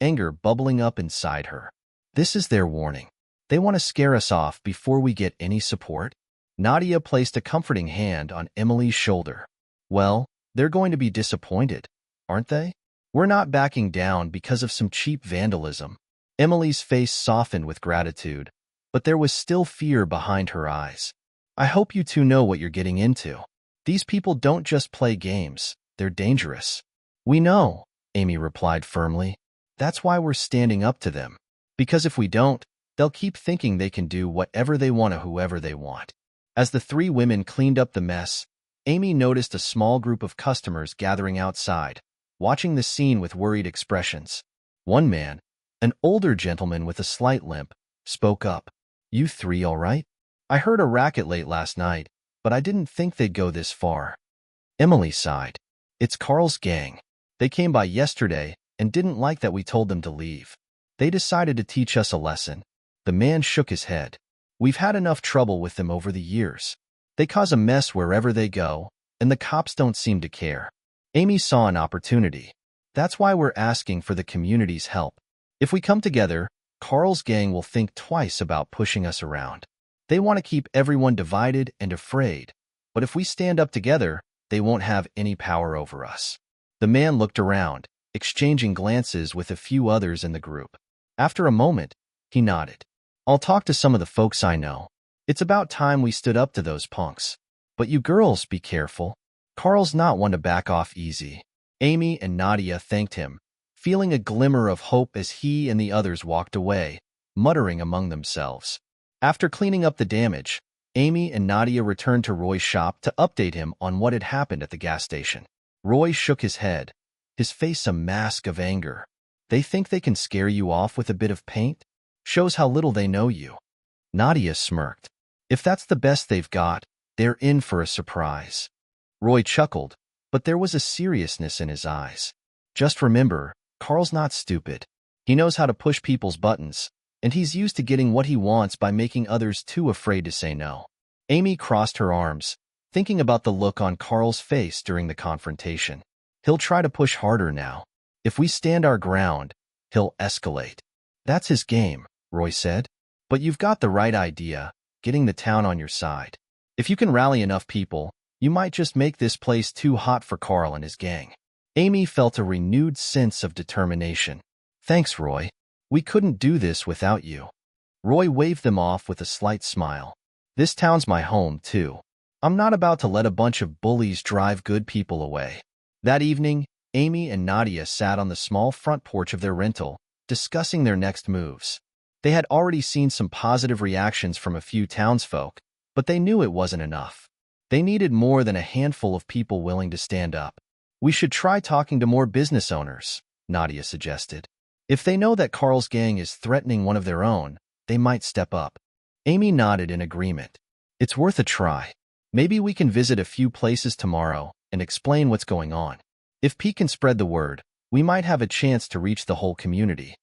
anger bubbling up inside her. This is their warning. They want to scare us off before we get any support. Nadia placed a comforting hand on Emily's shoulder. Well, they're going to be disappointed, aren't they? We're not backing down because of some cheap vandalism. Emily's face softened with gratitude, but there was still fear behind her eyes. I hope you two know what you're getting into. These people don't just play games, they're dangerous. We know, Amy replied firmly. That's why we're standing up to them. Because if we don't, they'll keep thinking they can do whatever they want to whoever they want. As the three women cleaned up the mess, Amy noticed a small group of customers gathering outside, watching the scene with worried expressions. One man, an older gentleman with a slight limp, spoke up. You three all right? I heard a racket late last night, but I didn't think they'd go this far. Emily sighed. It's Carl's gang. They came by yesterday and didn't like that we told them to leave. They decided to teach us a lesson. The man shook his head. We've had enough trouble with them over the years. They cause a mess wherever they go, and the cops don't seem to care. Amy saw an opportunity. That's why we're asking for the community's help. If we come together, Carl's gang will think twice about pushing us around. They want to keep everyone divided and afraid, but if we stand up together, they won't have any power over us. The man looked around, exchanging glances with a few others in the group. After a moment, he nodded. I'll talk to some of the folks I know. It's about time we stood up to those punks. But you girls, be careful. Carl's not one to back off easy. Amy and Nadia thanked him, feeling a glimmer of hope as he and the others walked away, muttering among themselves. After cleaning up the damage, Amy and Nadia returned to Roy's shop to update him on what had happened at the gas station. Roy shook his head, his face a mask of anger. They think they can scare you off with a bit of paint? Shows how little they know you. Nadia smirked. If that's the best they've got, they're in for a surprise. Roy chuckled, but there was a seriousness in his eyes. Just remember, Carl's not stupid. He knows how to push people's buttons, and he's used to getting what he wants by making others too afraid to say no. Amy crossed her arms, thinking about the look on Carl's face during the confrontation. He'll try to push harder now. If we stand our ground, he'll escalate. That's his game, Roy said. But you've got the right idea, getting the town on your side. If you can rally enough people, you might just make this place too hot for Carl and his gang. Amy felt a renewed sense of determination. Thanks, Roy. We couldn't do this without you. Roy waved them off with a slight smile. This town's my home, too. I'm not about to let a bunch of bullies drive good people away. That evening, Amy and Nadia sat on the small front porch of their rental, discussing their next moves. They had already seen some positive reactions from a few townsfolk, but they knew it wasn't enough. They needed more than a handful of people willing to stand up. We should try talking to more business owners, Nadia suggested. If they know that Carl's gang is threatening one of their own, they might step up. Amy nodded in agreement. It's worth a try. Maybe we can visit a few places tomorrow and explain what's going on. If Pete can spread the word, we might have a chance to reach the whole community.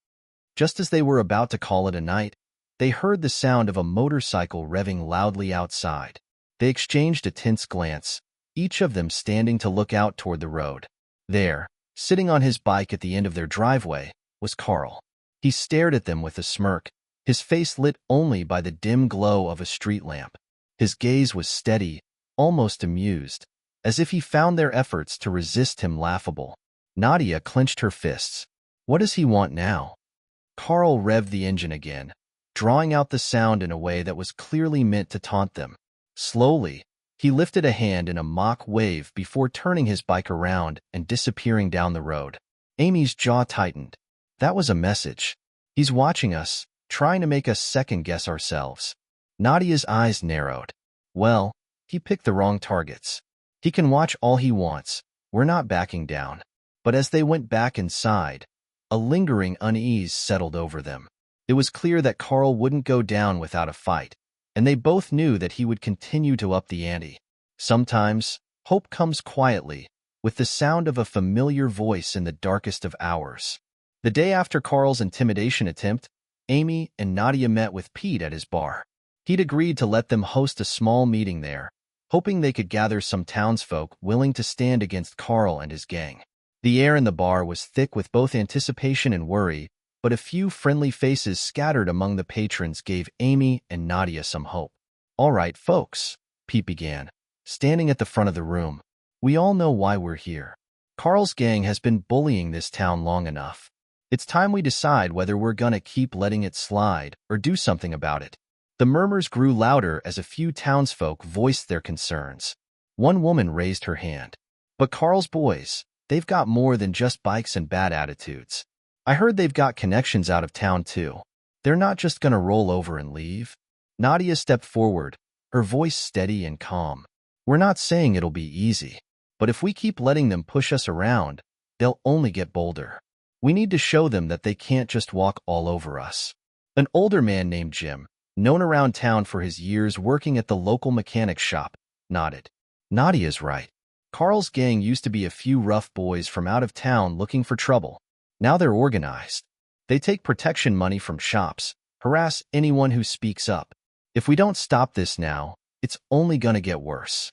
Just as they were about to call it a night, they heard the sound of a motorcycle revving loudly outside. They exchanged a tense glance, each of them standing to look out toward the road. There, sitting on his bike at the end of their driveway, was Carl. He stared at them with a smirk, his face lit only by the dim glow of a street lamp. His gaze was steady, almost amused, as if he found their efforts to resist him laughable. Nadia clenched her fists. What does he want now? Carl revved the engine again, drawing out the sound in a way that was clearly meant to taunt them. Slowly, he lifted a hand in a mock wave before turning his bike around and disappearing down the road. Amy's jaw tightened. That was a message. He's watching us, trying to make us second-guess ourselves. Nadia's eyes narrowed. Well, he picked the wrong targets. He can watch all he wants. We're not backing down. But as they went back inside, a lingering unease settled over them. It was clear that Carl wouldn't go down without a fight, and they both knew that he would continue to up the ante. Sometimes, hope comes quietly, with the sound of a familiar voice in the darkest of hours. The day after Carl's intimidation attempt, Amy and Nadia met with Pete at his bar. He'd agreed to let them host a small meeting there, hoping they could gather some townsfolk willing to stand against Carl and his gang. The air in the bar was thick with both anticipation and worry, but a few friendly faces scattered among the patrons gave Amy and Nadia some hope. All right, folks, Pete began, standing at the front of the room. We all know why we're here. Carl's gang has been bullying this town long enough. It's time we decide whether we're gonna keep letting it slide or do something about it. The murmurs grew louder as a few townsfolk voiced their concerns. One woman raised her hand. But Carl's boys, they've got more than just bikes and bad attitudes. I heard they've got connections out of town too. They're not just gonna roll over and leave. Nadia stepped forward, her voice steady and calm. We're not saying it'll be easy, but if we keep letting them push us around, they'll only get bolder. We need to show them that they can't just walk all over us. An older man named Jim, known around town for his years working at the local mechanic shop, nodded. Nadia's right. Carl's gang used to be a few rough boys from out of town looking for trouble. Now they're organized. They take protection money from shops, harass anyone who speaks up. If we don't stop this now, it's only gonna get worse.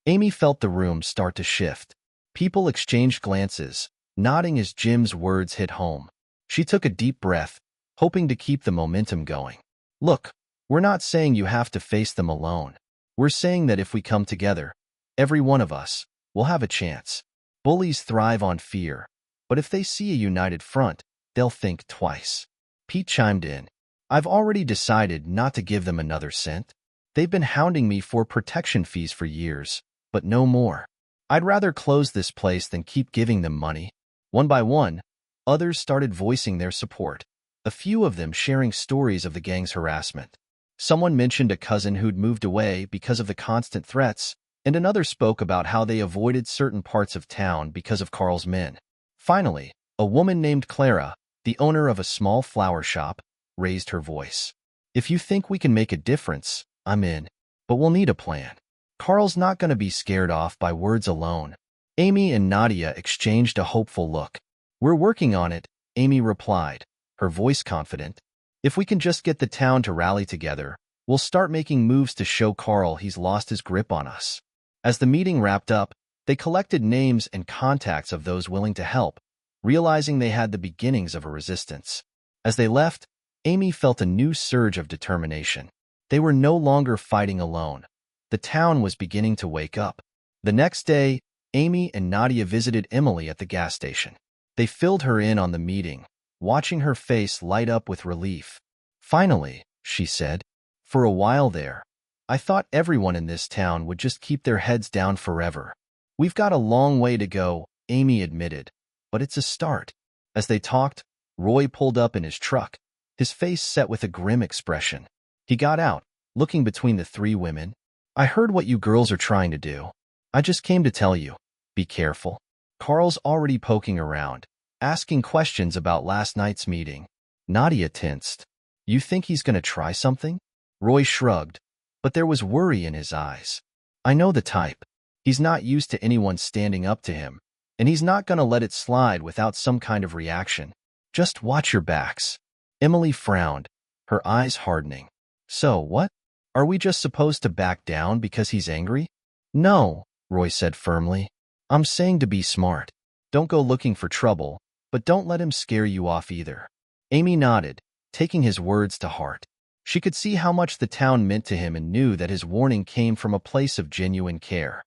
Amy felt the room start to shift. People exchanged glances, nodding as Jim's words hit home. She took a deep breath, hoping to keep the momentum going. Look, we're not saying you have to face them alone. We're saying that if we come together, every one of us, will have a chance. Bullies thrive on fear, but if they see a united front, they'll think twice. Pete chimed in. I've already decided not to give them another cent. They've been hounding me for protection fees for years, but no more. I'd rather close this place than keep giving them money. One by one, others started voicing their support, a few of them sharing stories of the gang's harassment. Someone mentioned a cousin who'd moved away because of the constant threats, and another spoke about how they avoided certain parts of town because of Carl's men. Finally, a woman named Clara, the owner of a small flower shop, raised her voice. If you think we can make a difference, I'm in, but we'll need a plan. Carl's not going to be scared off by words alone. Amy and Nadia exchanged a hopeful look. We're working on it, Amy replied, her voice confident. If we can just get the town to rally together, we'll start making moves to show Carl he's lost his grip on us. As the meeting wrapped up, they collected names and contacts of those willing to help, realizing they had the beginnings of a resistance. As they left, Amy felt a new surge of determination. They were no longer fighting alone. The town was beginning to wake up. The next day, Amy and Nadia visited Emily at the gas station. They filled her in on the meeting, watching her face light up with relief. Finally, she said, for a while there, I thought everyone in this town would just keep their heads down forever. We've got a long way to go, Amy admitted, but it's a start. As they talked, Roy pulled up in his truck, his face set with a grim expression. He got out, looking between the three women. I heard what you girls are trying to do. I just came to tell you. Be careful. Carl's already poking around, asking questions about last night's meeting. Nadia tensed. You think he's going to try something? Roy shrugged, but there was worry in his eyes. I know the type. He's not used to anyone standing up to him, and he's not going to let it slide without some kind of reaction. Just watch your backs. Emily frowned, her eyes hardening. So, what? Are we just supposed to back down because he's angry? No, Roy said firmly. I'm saying to be smart. Don't go looking for trouble, but don't let him scare you off either. Amy nodded, taking his words to heart. She could see how much the town meant to him and knew that his warning came from a place of genuine care.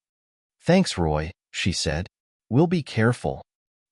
Thanks, Roy, she said. We'll be careful.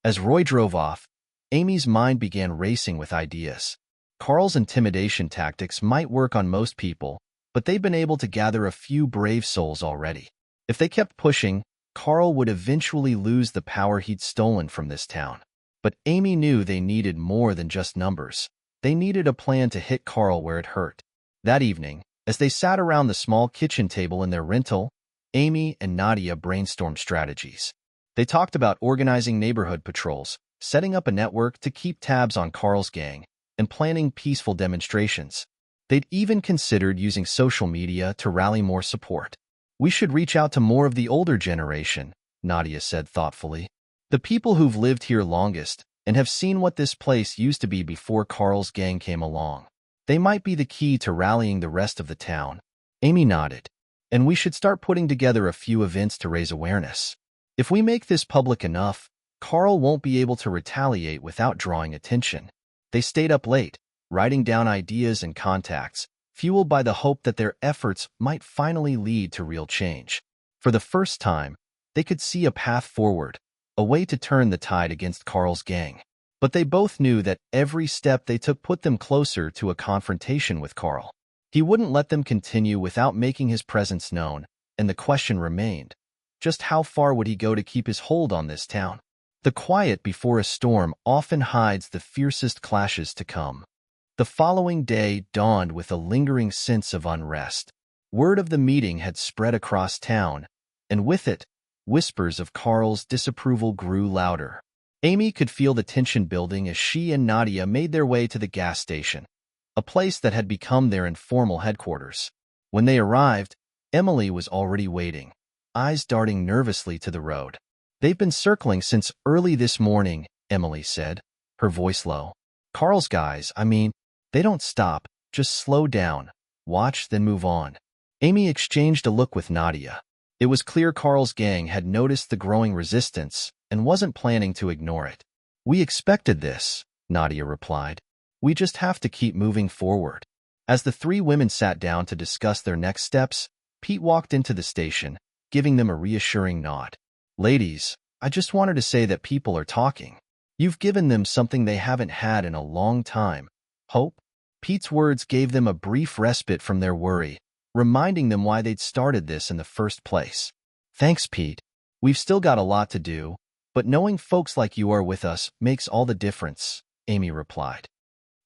As Roy drove off, Amy's mind began racing with ideas. Carl's intimidation tactics might work on most people, but they'd been able to gather a few brave souls already. If they kept pushing, Carl would eventually lose the power he'd stolen from this town. But Amy knew they needed more than just numbers. They needed a plan to hit Carl where it hurt. That evening, as they sat around the small kitchen table in their rental, Amy and Nadia brainstormed strategies. They talked about organizing neighborhood patrols, setting up a network to keep tabs on Carl's gang, and planning peaceful demonstrations. They'd even considered using social media to rally more support. We should reach out to more of the older generation, Nadia said thoughtfully. The people who've lived here longest and have seen what this place used to be before Carl's gang came along. They might be the key to rallying the rest of the town. Amy nodded. And we should start putting together a few events to raise awareness. If we make this public enough, Carl won't be able to retaliate without drawing attention. They stayed up late, writing down ideas and contacts, fueled by the hope that their efforts might finally lead to real change. For the first time, they could see a path forward, a way to turn the tide against Carl's gang. But they both knew that every step they took put them closer to a confrontation with Carl. He wouldn't let them continue without making his presence known, and the question remained, just how far would he go to keep his hold on this town? The quiet before a storm often hides the fiercest clashes to come. The following day dawned with a lingering sense of unrest. Word of the meeting had spread across town, and with it, whispers of Carl's disapproval grew louder. Amy could feel the tension building as she and Nadia made their way to the gas station, a place that had become their informal headquarters. When they arrived, Emily was already waiting, eyes darting nervously to the road. They've been circling since early this morning, Emily said, her voice low. Carl's guys, they don't stop, just slow down, watch, then move on. Amy exchanged a look with Nadia. It was clear Carl's gang had noticed the growing resistance and wasn't planning to ignore it. We expected this, Nadia replied. We just have to keep moving forward. As the three women sat down to discuss their next steps, Pete walked into the station, giving them a reassuring nod. Ladies, I just wanted to say that people are talking. You've given them something they haven't had in a long time. Hope? Pete's words gave them a brief respite from their worry, reminding them why they'd started this in the first place. Thanks, Pete. We've still got a lot to do, but knowing folks like you are with us makes all the difference, Amy replied.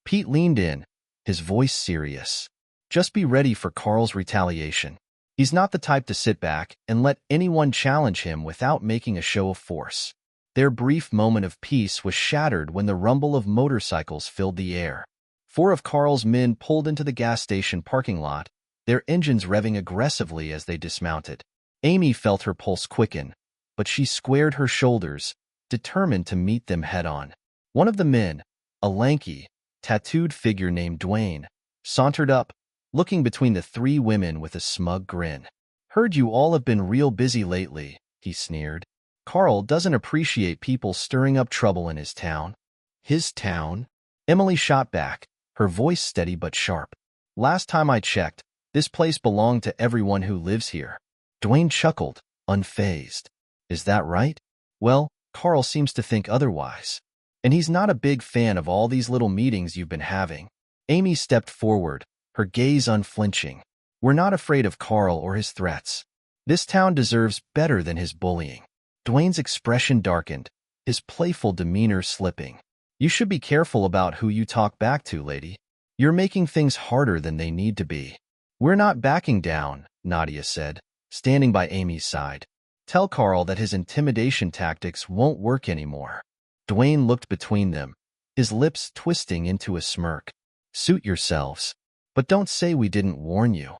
Pete leaned in, his voice serious. Just be ready for Carl's retaliation. He's not the type to sit back and let anyone challenge him without making a show of force. Their brief moment of peace was shattered when the rumble of motorcycles filled the air. 4 of Carl's men pulled into the gas station parking lot, their engines revving aggressively as they dismounted. Amy felt her pulse quicken, but she squared her shoulders, determined to meet them head-on. One of the men, a lanky, tattooed figure named Dwayne, sauntered up, looking between the 3 women with a smug grin. Heard you all have been real busy lately, he sneered. Carl doesn't appreciate people stirring up trouble in his town. His town? Emily shot back, her voice steady but sharp. Last time I checked, this place belonged to everyone who lives here. Dwayne chuckled, unfazed. Is that right? Well, Carl seems to think otherwise. And he's not a big fan of all these little meetings you've been having. Amy stepped forward, her gaze unflinching. We're not afraid of Carl or his threats. This town deserves better than his bullying. Dwayne's expression darkened, his playful demeanor slipping. You should be careful about who you talk back to, lady. You're making things harder than they need to be. We're not backing down, Nadia said, standing by Amy's side. Tell Carl that his intimidation tactics won't work anymore. Dwayne looked between them, his lips twisting into a smirk. Suit yourselves, but don't say we didn't warn you.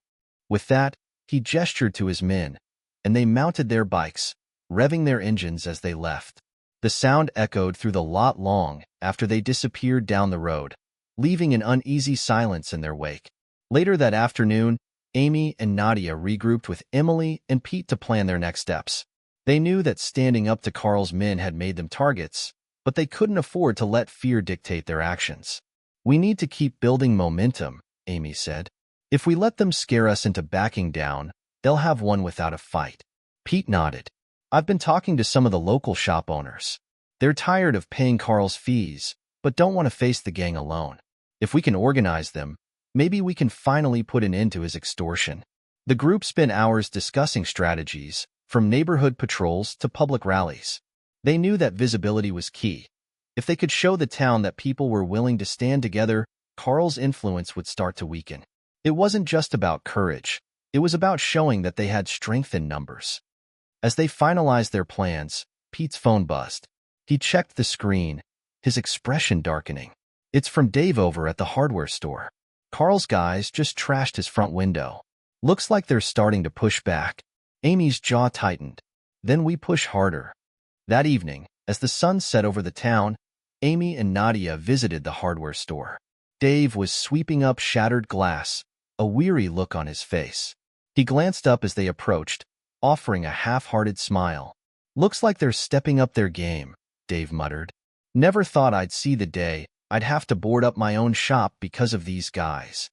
With that, he gestured to his men, and they mounted their bikes, revving their engines as they left. The sound echoed through the lot long after they disappeared down the road, leaving an uneasy silence in their wake. Later that afternoon, Amy and Nadia regrouped with Emily and Pete to plan their next steps. They knew that standing up to Carl's men had made them targets, but they couldn't afford to let fear dictate their actions. "We need to keep building momentum," Amy said. "If we let them scare us into backing down, they'll have won without a fight." Pete nodded. "I've been talking to some of the local shop owners. They're tired of paying Carl's fees, but don't want to face the gang alone. If we can organize them, maybe we can finally put an end to his extortion." The group spent hours discussing strategies, from neighborhood patrols to public rallies. They knew that visibility was key. If they could show the town that people were willing to stand together, Carl's influence would start to weaken. It wasn't just about courage. It was about showing that they had strength in numbers. As they finalized their plans, Pete's phone buzzed. He checked the screen, his expression darkening. "It's from Dave over at the hardware store. Carl's guys just trashed his front window. Looks like they're starting to push back." Amy's jaw tightened. "Then we push harder." That evening, as the sun set over the town, Amy and Nadia visited the hardware store. Dave was sweeping up shattered glass, a weary look on his face. He glanced up as they approached, offering a half-hearted smile. "Looks like they're stepping up their game," Dave muttered. "Never thought I'd see the day I'd have to board up my own shop because of these guys."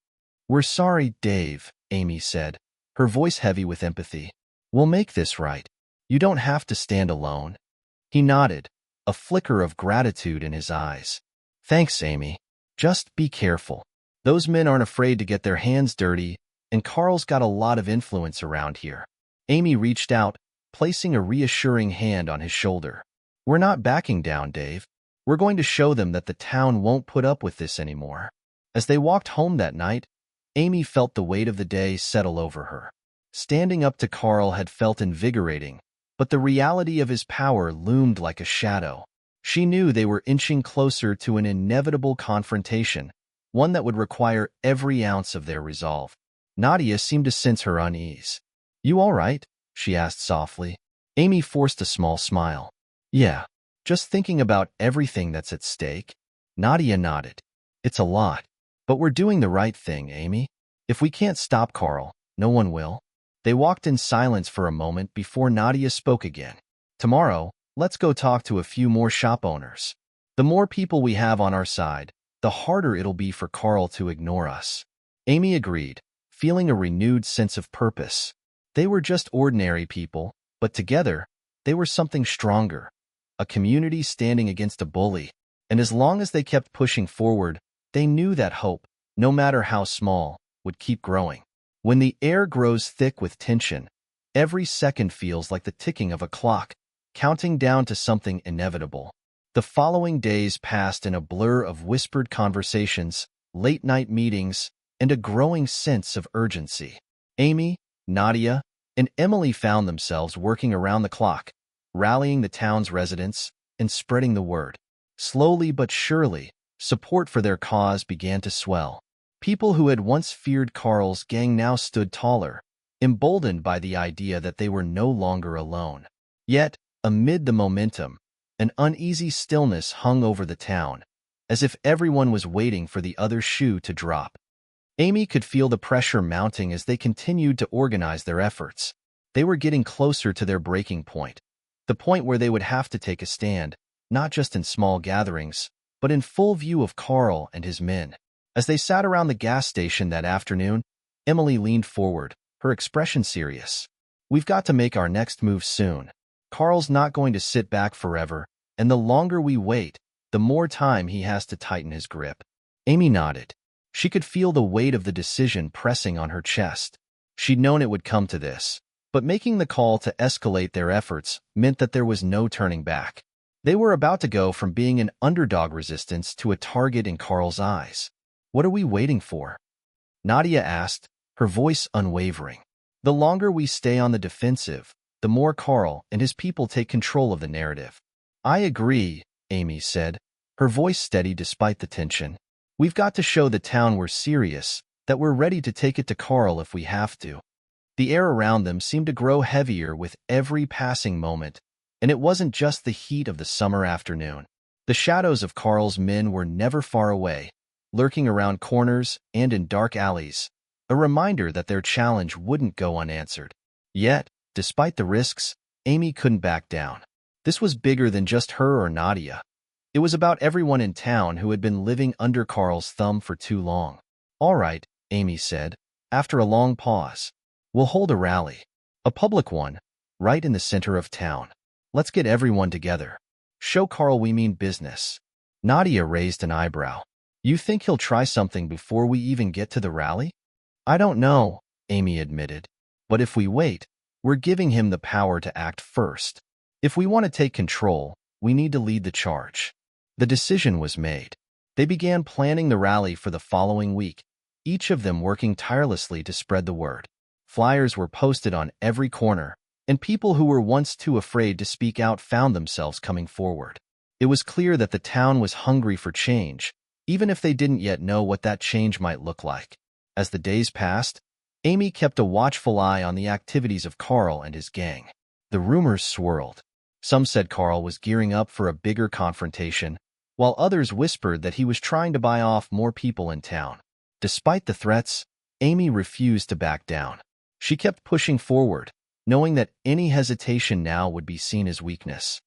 "We're sorry, Dave," Amy said, her voice heavy with empathy. "We'll make this right. You don't have to stand alone." He nodded, a flicker of gratitude in his eyes. "Thanks, Amy. Just be careful. Those men aren't afraid to get their hands dirty, and Carl's got a lot of influence around here." Amy reached out, placing a reassuring hand on his shoulder. "We're not backing down, Dave. We're going to show them that the town won't put up with this anymore." As they walked home that night, Amy felt the weight of the day settle over her. Standing up to Carl had felt invigorating, but the reality of his power loomed like a shadow. She knew they were inching closer to an inevitable confrontation, one that would require every ounce of their resolve. Nadia seemed to sense her unease. "You all right?" she asked softly. Amy forced a small smile. "Yeah, just thinking about everything that's at stake." Nadia nodded. "It's a lot, but we're doing the right thing, Amy. If we can't stop Carl, no one will." They walked in silence for a moment before Nadia spoke again. "Tomorrow, let's go talk to a few more shop owners. The more people we have on our side, the harder it'll be for Carl to ignore us." Amy agreed, feeling a renewed sense of purpose. They were just ordinary people, but together, they were something stronger. A community standing against a bully. And as long as they kept pushing forward, they knew that hope, no matter how small, would keep growing. When the air grows thick with tension, every second feels like the ticking of a clock, counting down to something inevitable. The following days passed in a blur of whispered conversations, late-night meetings, and a growing sense of urgency. Amy, Nadia, and Emily found themselves working around the clock, rallying the town's residents and spreading the word. Slowly but surely, support for their cause began to swell. People who had once feared Carl's gang now stood taller, emboldened by the idea that they were no longer alone. Yet, amid the momentum, an uneasy stillness hung over the town, as if everyone was waiting for the other shoe to drop. Amy could feel the pressure mounting as they continued to organize their efforts. They were getting closer to their breaking point, the point where they would have to take a stand, not just in small gatherings, but in full view of Carl and his men. As they sat around the gas station that afternoon, Emily leaned forward, her expression serious. "We've got to make our next move soon. Carl's not going to sit back forever, and the longer we wait, the more time he has to tighten his grip." Amy nodded. She could feel the weight of the decision pressing on her chest. She'd known it would come to this, but making the call to escalate their efforts meant that there was no turning back. They were about to go from being an underdog resistance to a target in Carl's eyes. "What are we waiting for?" Nadia asked, her voice unwavering. "The longer we stay on the defensive, the more Carl and his people take control of the narrative." "I agree," Amy said, her voice steady despite the tension. "We've got to show the town we're serious, that we're ready to take it to Carl if we have to." The air around them seemed to grow heavier with every passing moment, and it wasn't just the heat of the summer afternoon. The shadows of Carl's men were never far away, lurking around corners and in dark alleys, a reminder that their challenge wouldn't go unanswered. Yet, despite the risks, Amy couldn't back down. This was bigger than just her or Nadia. It was about everyone in town who had been living under Carl's thumb for too long. "All right," Amy said, after a long pause. "We'll hold a rally. A public one, right in the center of town. Let's get everyone together. Show Carl we mean business." Nadia raised an eyebrow. "You think he'll try something before we even get to the rally?" "I don't know," Amy admitted. "But if we wait, we're giving him the power to act first. If we want to take control, we need to lead the charge." The decision was made. They began planning the rally for the following week, each of them working tirelessly to spread the word. Flyers were posted on every corner, and people who were once too afraid to speak out found themselves coming forward. It was clear that the town was hungry for change, even if they didn't yet know what that change might look like. As the days passed, Amy kept a watchful eye on the activities of Carl and his gang. The rumors swirled. Some said Carl was gearing up for a bigger confrontation, while others whispered that he was trying to buy off more people in town. Despite the threats, Amy refused to back down. She kept pushing forward, knowing that any hesitation now would be seen as weakness.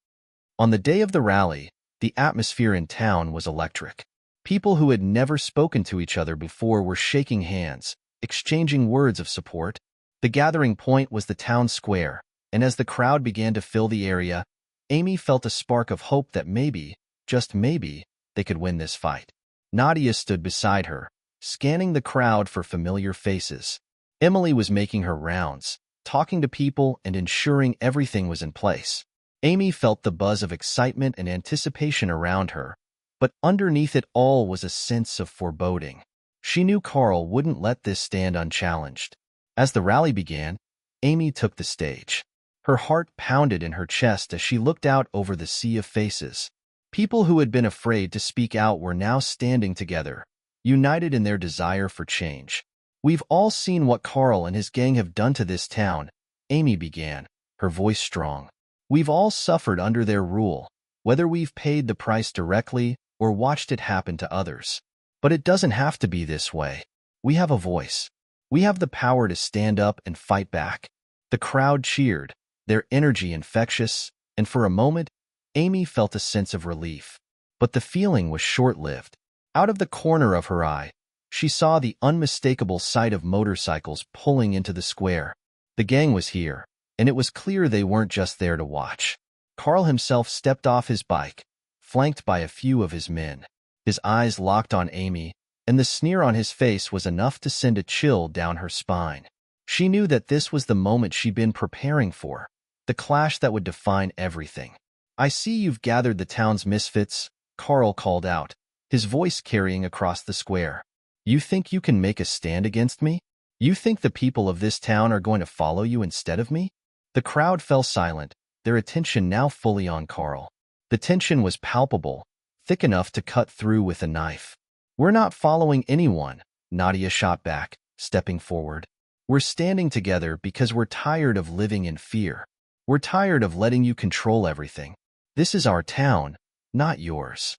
On the day of the rally, the atmosphere in town was electric. People who had never spoken to each other before were shaking hands, exchanging words of support. The gathering point was the town square, and as the crowd began to fill the area, Amy felt a spark of hope that maybe, just maybe, they could win this fight. Nadia stood beside her, scanning the crowd for familiar faces. Emily was making her rounds, talking to people and ensuring everything was in place. Amy felt the buzz of excitement and anticipation around her, but underneath it all was a sense of foreboding. She knew Carl wouldn't let this stand unchallenged. As the rally began, Amy took the stage. Her heart pounded in her chest as she looked out over the sea of faces. People who had been afraid to speak out were now standing together, united in their desire for change. "We've all seen what Carl and his gang have done to this town," Amy began, her voice strong. "We've all suffered under their rule, whether we've paid the price directly or watched it happen to others. But it doesn't have to be this way. We have a voice. We have the power to stand up and fight back." The crowd cheered, their energy infectious, and for a moment, Amy felt a sense of relief. But the feeling was short-lived. Out of the corner of her eye, she saw the unmistakable sight of motorcycles pulling into the square. The gang was here, and it was clear they weren't just there to watch. Carl himself stepped off his bike, flanked by a few of his men. His eyes locked on Amy, and the sneer on his face was enough to send a chill down her spine. She knew that this was the moment she'd been preparing for, the clash that would define everything. "I see you've gathered the town's misfits," Carl called out, his voice carrying across the square. "You think you can make a stand against me? You think the people of this town are going to follow you instead of me?" The crowd fell silent, their attention now fully on Carl. The tension was palpable, thick enough to cut through with a knife. "We're not following anyone," Nadia shot back, stepping forward. "We're standing together because we're tired of living in fear. We're tired of letting you control everything. This is our town, not yours."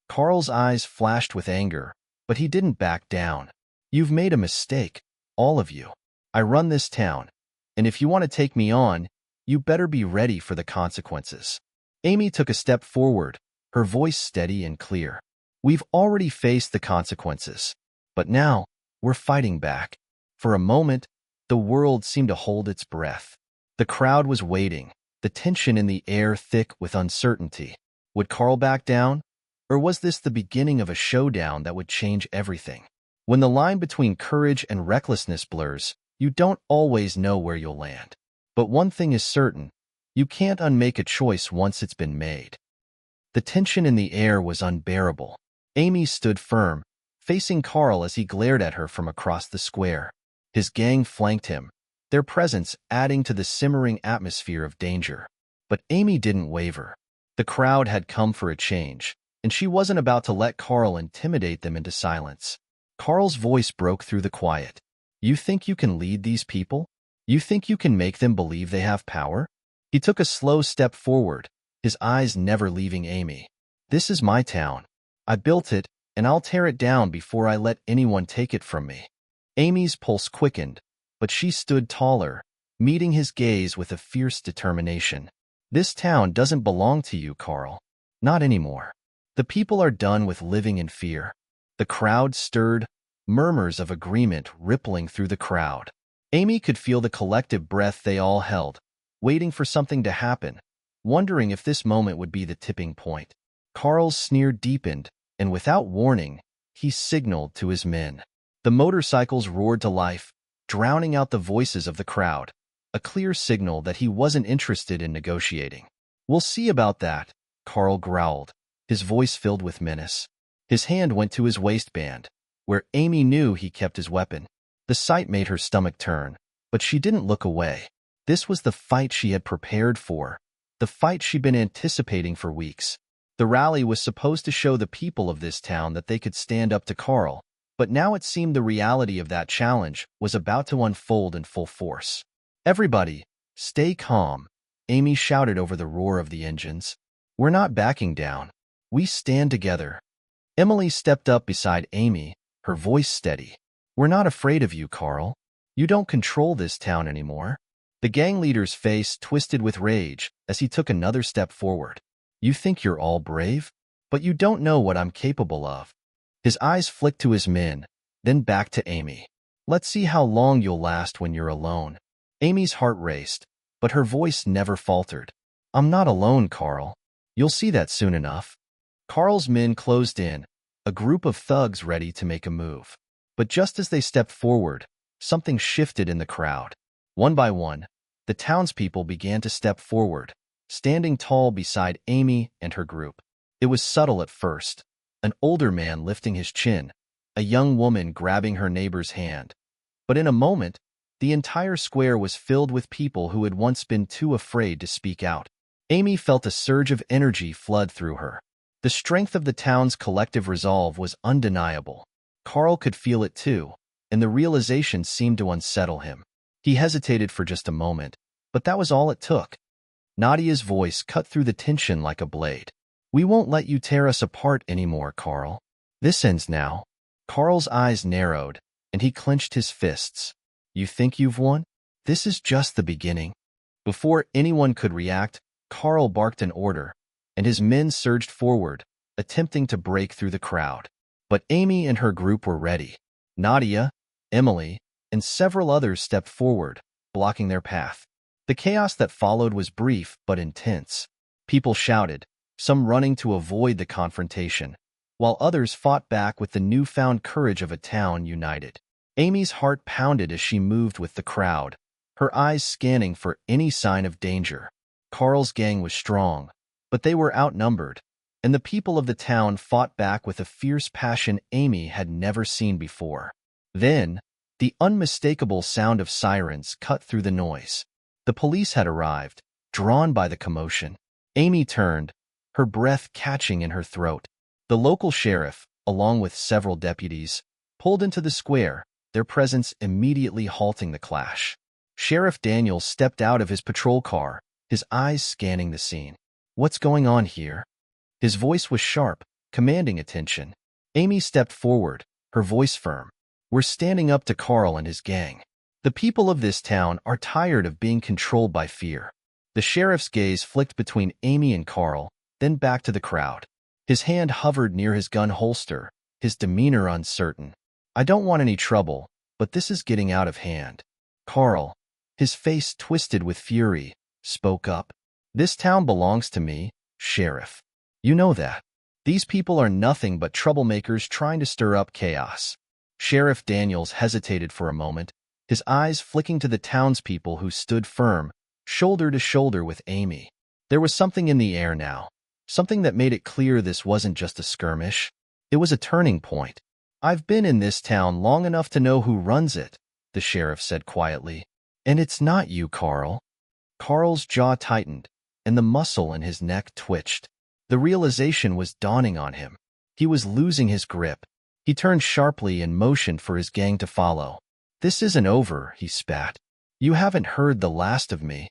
Carl's eyes flashed with anger, but he didn't back down. "You've made a mistake, all of you. I run this town, and if you want to take me on, you better be ready for the consequences." Amy took a step forward, her voice steady and clear. "We've already faced the consequences, but now we're fighting back." For a moment, the world seemed to hold its breath. The crowd was waiting, the tension in the air thick with uncertainty. Would Carl back down? Or was this the beginning of a showdown that would change everything? When the line between courage and recklessness blurs, you don't always know where you'll land. But one thing is certain, you can't unmake a choice once it's been made. The tension in the air was unbearable. Amy stood firm, facing Carl as he glared at her from across the square. His gang flanked him, their presence adding to the simmering atmosphere of danger. But Amy didn't waver. The crowd had come for a change, and she wasn't about to let Carl intimidate them into silence. Carl's voice broke through the quiet. "You think you can lead these people? You think you can make them believe they have power?" He took a slow step forward, his eyes never leaving Amy. "This is my town. I built it, and I'll tear it down before I let anyone take it from me." Amy's pulse quickened, but she stood taller, meeting his gaze with a fierce determination. "This town doesn't belong to you, Carl. Not anymore. The people are done with living in fear." The crowd stirred, murmurs of agreement rippling through the crowd. Amy could feel the collective breath they all held, waiting for something to happen, wondering if this moment would be the tipping point. Carl's sneer deepened, and without warning, he signaled to his men. The motorcycles roared to life, drowning out the voices of the crowd, a clear signal that he wasn't interested in negotiating. "We'll see about that," Carl growled, his voice filled with menace. His hand went to his waistband, where Amy knew he kept his weapon. The sight made her stomach turn, but she didn't look away. This was the fight she had prepared for, the fight she'd been anticipating for weeks. The rally was supposed to show the people of this town that they could stand up to Carl, but now it seemed the reality of that challenge was about to unfold in full force. "Everybody, stay calm," Amy shouted over the roar of the engines. "We're not backing down. We stand together." Emily stepped up beside Amy, her voice steady. "We're not afraid of you, Carl. You don't control this town anymore." The gang leader's face twisted with rage as he took another step forward. "You think you're all brave? But you don't know what I'm capable of." His eyes flicked to his men, then back to Amy. "Let's see how long you'll last when you're alone." Amy's heart raced, but her voice never faltered. "I'm not alone, Carl. You'll see that soon enough." Carl's men closed in, a group of thugs ready to make a move. But just as they stepped forward, something shifted in the crowd. One by one, the townspeople began to step forward, standing tall beside Amy and her group. It was subtle at first, an older man lifting his chin, a young woman grabbing her neighbor's hand. But in a moment, the entire square was filled with people who had once been too afraid to speak out. Amy felt a surge of energy flood through her. The strength of the town's collective resolve was undeniable. Carl could feel it too, and the realization seemed to unsettle him. He hesitated for just a moment, but that was all it took. Nadia's voice cut through the tension like a blade. "We won't let you tear us apart anymore, Carl. This ends now." Carl's eyes narrowed, and he clenched his fists. "You think you've won? This is just the beginning." Before anyone could react, Carl barked an order, and his men surged forward, attempting to break through the crowd. But Amy and her group were ready. Nadia, Emily, and several others stepped forward, blocking their path. The chaos that followed was brief but intense. People shouted, some running to avoid the confrontation, while others fought back with the newfound courage of a town united. Amy's heart pounded as she moved with the crowd, her eyes scanning for any sign of danger. Carl's gang was strong, but they were outnumbered, and the people of the town fought back with a fierce passion Amy had never seen before. Then, the unmistakable sound of sirens cut through the noise. The police had arrived, drawn by the commotion. Amy turned, her breath catching in her throat. The local sheriff, along with several deputies, pulled into the square, their presence immediately halting the clash. Sheriff Daniels stepped out of his patrol car, his eyes scanning the scene. "What's going on here?" His voice was sharp, commanding attention. Amy stepped forward, her voice firm. "We're standing up to Carl and his gang. The people of this town are tired of being controlled by fear." The sheriff's gaze flicked between Amy and Carl, then back to the crowd. His hand hovered near his gun holster, his demeanor uncertain. "I don't want any trouble, but this is getting out of hand." Carl, his face twisted with fury, spoke up. "This town belongs to me, Sheriff. You know that. These people are nothing but troublemakers trying to stir up chaos." Sheriff Daniels hesitated for a moment, his eyes flicking to the townspeople who stood firm, shoulder to shoulder with Amy. There was something in the air now, something that made it clear this wasn't just a skirmish. It was a turning point. "I've been in this town long enough to know who runs it," the sheriff said quietly. "And it's not you, Carl." Carl's jaw tightened, and the muscle in his neck twitched. The realization was dawning on him. He was losing his grip. He turned sharply and motioned for his gang to follow. "This isn't over," he spat. "You haven't heard the last of me."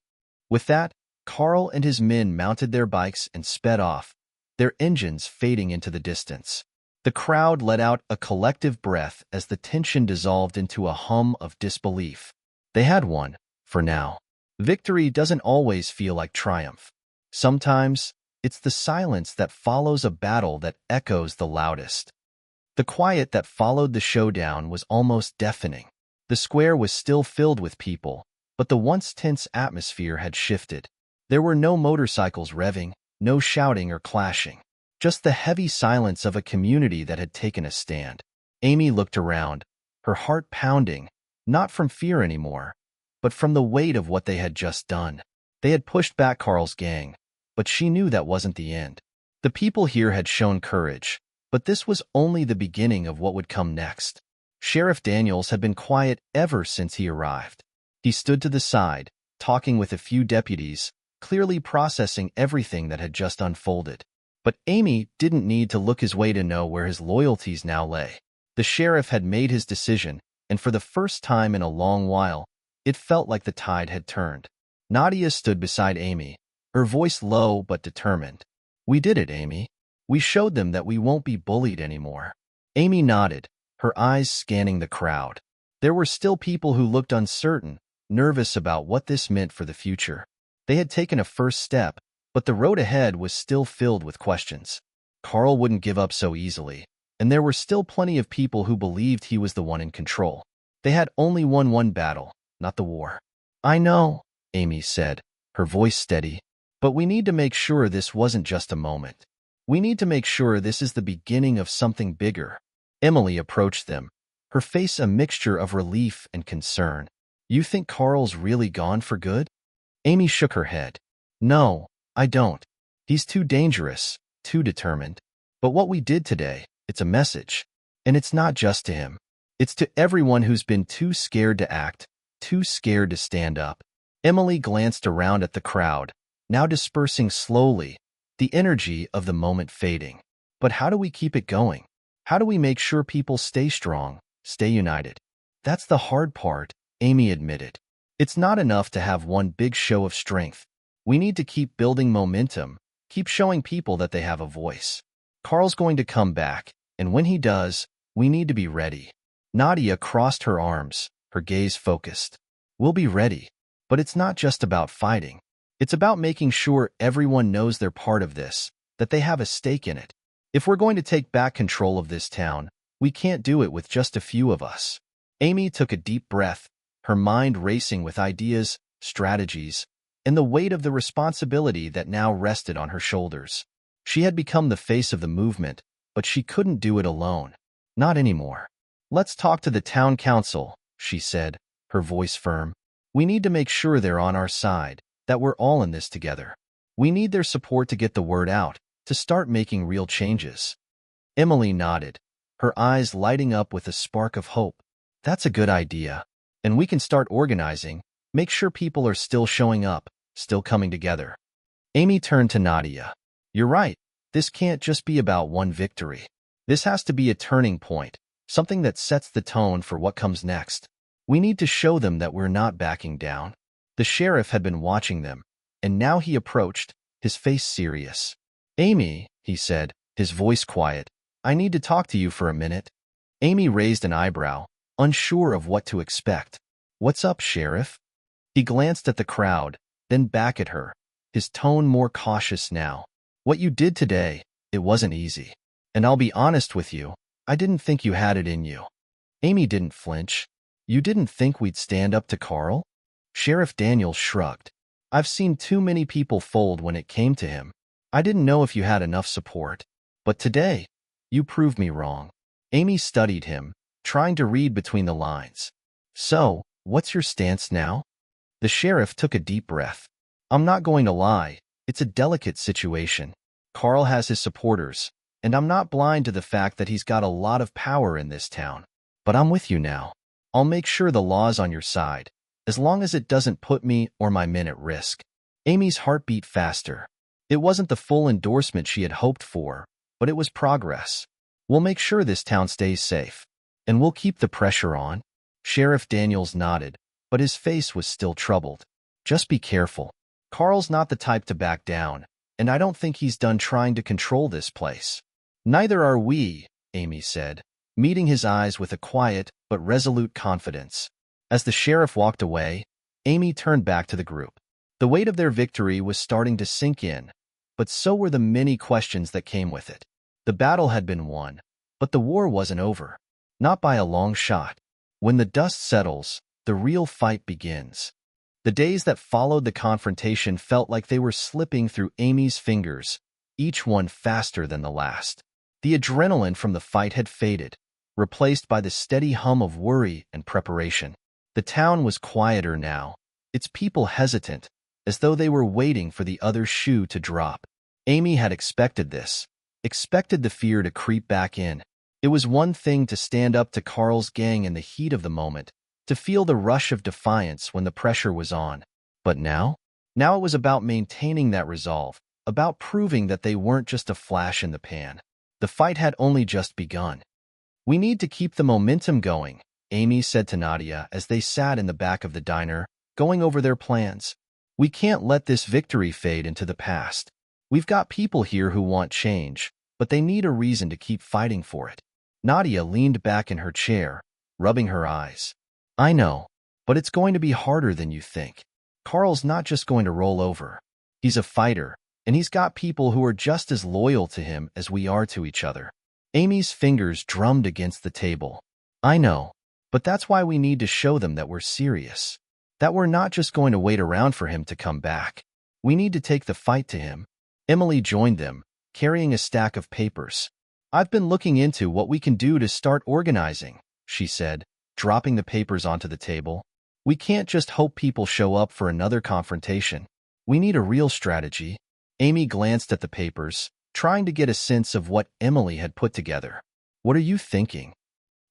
With that, Carl and his men mounted their bikes and sped off, their engines fading into the distance. The crowd let out a collective breath as the tension dissolved into a hum of disbelief. They had won, for now. Victory doesn't always feel like triumph. Sometimes, it's the silence that follows a battle that echoes the loudest. The quiet that followed the showdown was almost deafening. The square was still filled with people, but the once tense atmosphere had shifted. There were no motorcycles revving, no shouting or clashing. Just the heavy silence of a community that had taken a stand. Amy looked around, her heart pounding, not from fear anymore, but from the weight of what they had just done. They had pushed back Carl's gang, but she knew that wasn't the end. The people here had shown courage, but this was only the beginning of what would come next. Sheriff Daniels had been quiet ever since he arrived. He stood to the side, talking with a few deputies, clearly processing everything that had just unfolded. But Amy didn't need to look his way to know where his loyalties now lay. The sheriff had made his decision, and for the first time in a long while, it felt like the tide had turned. Nadia stood beside Amy, her voice low but determined. "We did it, Amy. We showed them that we won't be bullied anymore." Amy nodded, her eyes scanning the crowd. There were still people who looked uncertain, nervous about what this meant for the future. They had taken a first step, but the road ahead was still filled with questions. Carl wouldn't give up so easily, and there were still plenty of people who believed he was the one in control. They had only won one battle, not the war. "I know," Amy said, her voice steady, "but we need to make sure this wasn't just a moment. We need to make sure this is the beginning of something bigger." Emily approached them, her face a mixture of relief and concern. "You think Carl's really gone for good?" Amy shook her head. "No, I don't. He's too dangerous, too determined. But what we did today, it's a message. And it's not just to him. It's to everyone who's been too scared to act, too scared to stand up." Emily glanced around at the crowd, now dispersing slowly, the energy of the moment fading. "But how do we keep it going? How do we make sure people stay strong, stay united?" "That's the hard part," Amy admitted. "It's not enough to have one big show of strength. We need to keep building momentum, keep showing people that they have a voice. Carl's going to come back, and when he does, we need to be ready." Nadia crossed her arms, her gaze focused. "We'll be ready. But it's not just about fighting. It's about making sure everyone knows they're part of this, that they have a stake in it. If we're going to take back control of this town, we can't do it with just a few of us." Amy took a deep breath, her mind racing with ideas, strategies, and the weight of the responsibility that now rested on her shoulders. She had become the face of the movement, but she couldn't do it alone. Not anymore. "Let's talk to the town council," she said, her voice firm. "We need to make sure they're on our side, that we're all in this together. We need their support to get the word out, to start making real changes." Emily nodded, her eyes lighting up with a spark of hope. "That's a good idea. And we can start organizing, make sure people are still showing up, still coming together." Amy turned to Nadia. "You're right. This can't just be about one victory. This has to be a turning point, something that sets the tone for what comes next. We need to show them that we're not backing down." The sheriff had been watching them, and now he approached, his face serious. "Amy," he said, his voice quiet, "I need to talk to you for a minute." Amy raised an eyebrow, unsure of what to expect. "What's up, Sheriff?" He glanced at the crowd, then back at her, his tone more cautious now. "What you did today, it wasn't easy. And I'll be honest with you, I didn't think you had it in you." Amy didn't flinch. "You didn't think we'd stand up to Carl?" Sheriff Daniels shrugged. "I've seen too many people fold when it came to him. I didn't know if you had enough support. But today, you proved me wrong." Amy studied him, trying to read between the lines. "So, what's your stance now?" The sheriff took a deep breath. "I'm not going to lie, it's a delicate situation. Carl has his supporters, and I'm not blind to the fact that he's got a lot of power in this town. But I'm with you now. I'll make sure the law's on your side, as long as it doesn't put me or my men at risk." Amy's heart beat faster. It wasn't the full endorsement she had hoped for, but it was progress. "We'll make sure this town stays safe. And we'll keep the pressure on." Sheriff Daniels nodded, but his face was still troubled. "Just be careful. Carl's not the type to back down, and I don't think he's done trying to control this place." "Neither are we," Amy said, meeting his eyes with a quiet but resolute confidence. As the sheriff walked away, Amy turned back to the group. The weight of their victory was starting to sink in, but so were the many questions that came with it. The battle had been won, but the war wasn't over. Not by a long shot. When the dust settles, the real fight begins. The days that followed the confrontation felt like they were slipping through Amy's fingers, each one faster than the last. The adrenaline from the fight had faded, replaced by the steady hum of worry and preparation. The town was quieter now, its people hesitant, as though they were waiting for the other shoe to drop. Amy had expected this, expected the fear to creep back in. It was one thing to stand up to Carl's gang in the heat of the moment, to feel the rush of defiance when the pressure was on. But now? Now it was about maintaining that resolve, about proving that they weren't just a flash in the pan. The fight had only just begun. "We need to keep the momentum going," Amy said to Nadia as they sat in the back of the diner, going over their plans. "We can't let this victory fade into the past. We've got people here who want change, but they need a reason to keep fighting for it." Nadia leaned back in her chair, rubbing her eyes. "I know, but it's going to be harder than you think. Carl's not just going to roll over. He's a fighter, and he's got people who are just as loyal to him as we are to each other." Amy's fingers drummed against the table. "I know, but that's why we need to show them that we're serious. That we're not just going to wait around for him to come back. We need to take the fight to him." Emily joined them, carrying a stack of papers. "I've been looking into what we can do to start organizing," she said, dropping the papers onto the table. "We can't just hope people show up for another confrontation. We need a real strategy." Amy glanced at the papers, trying to get a sense of what Emily had put together. "What are you thinking?"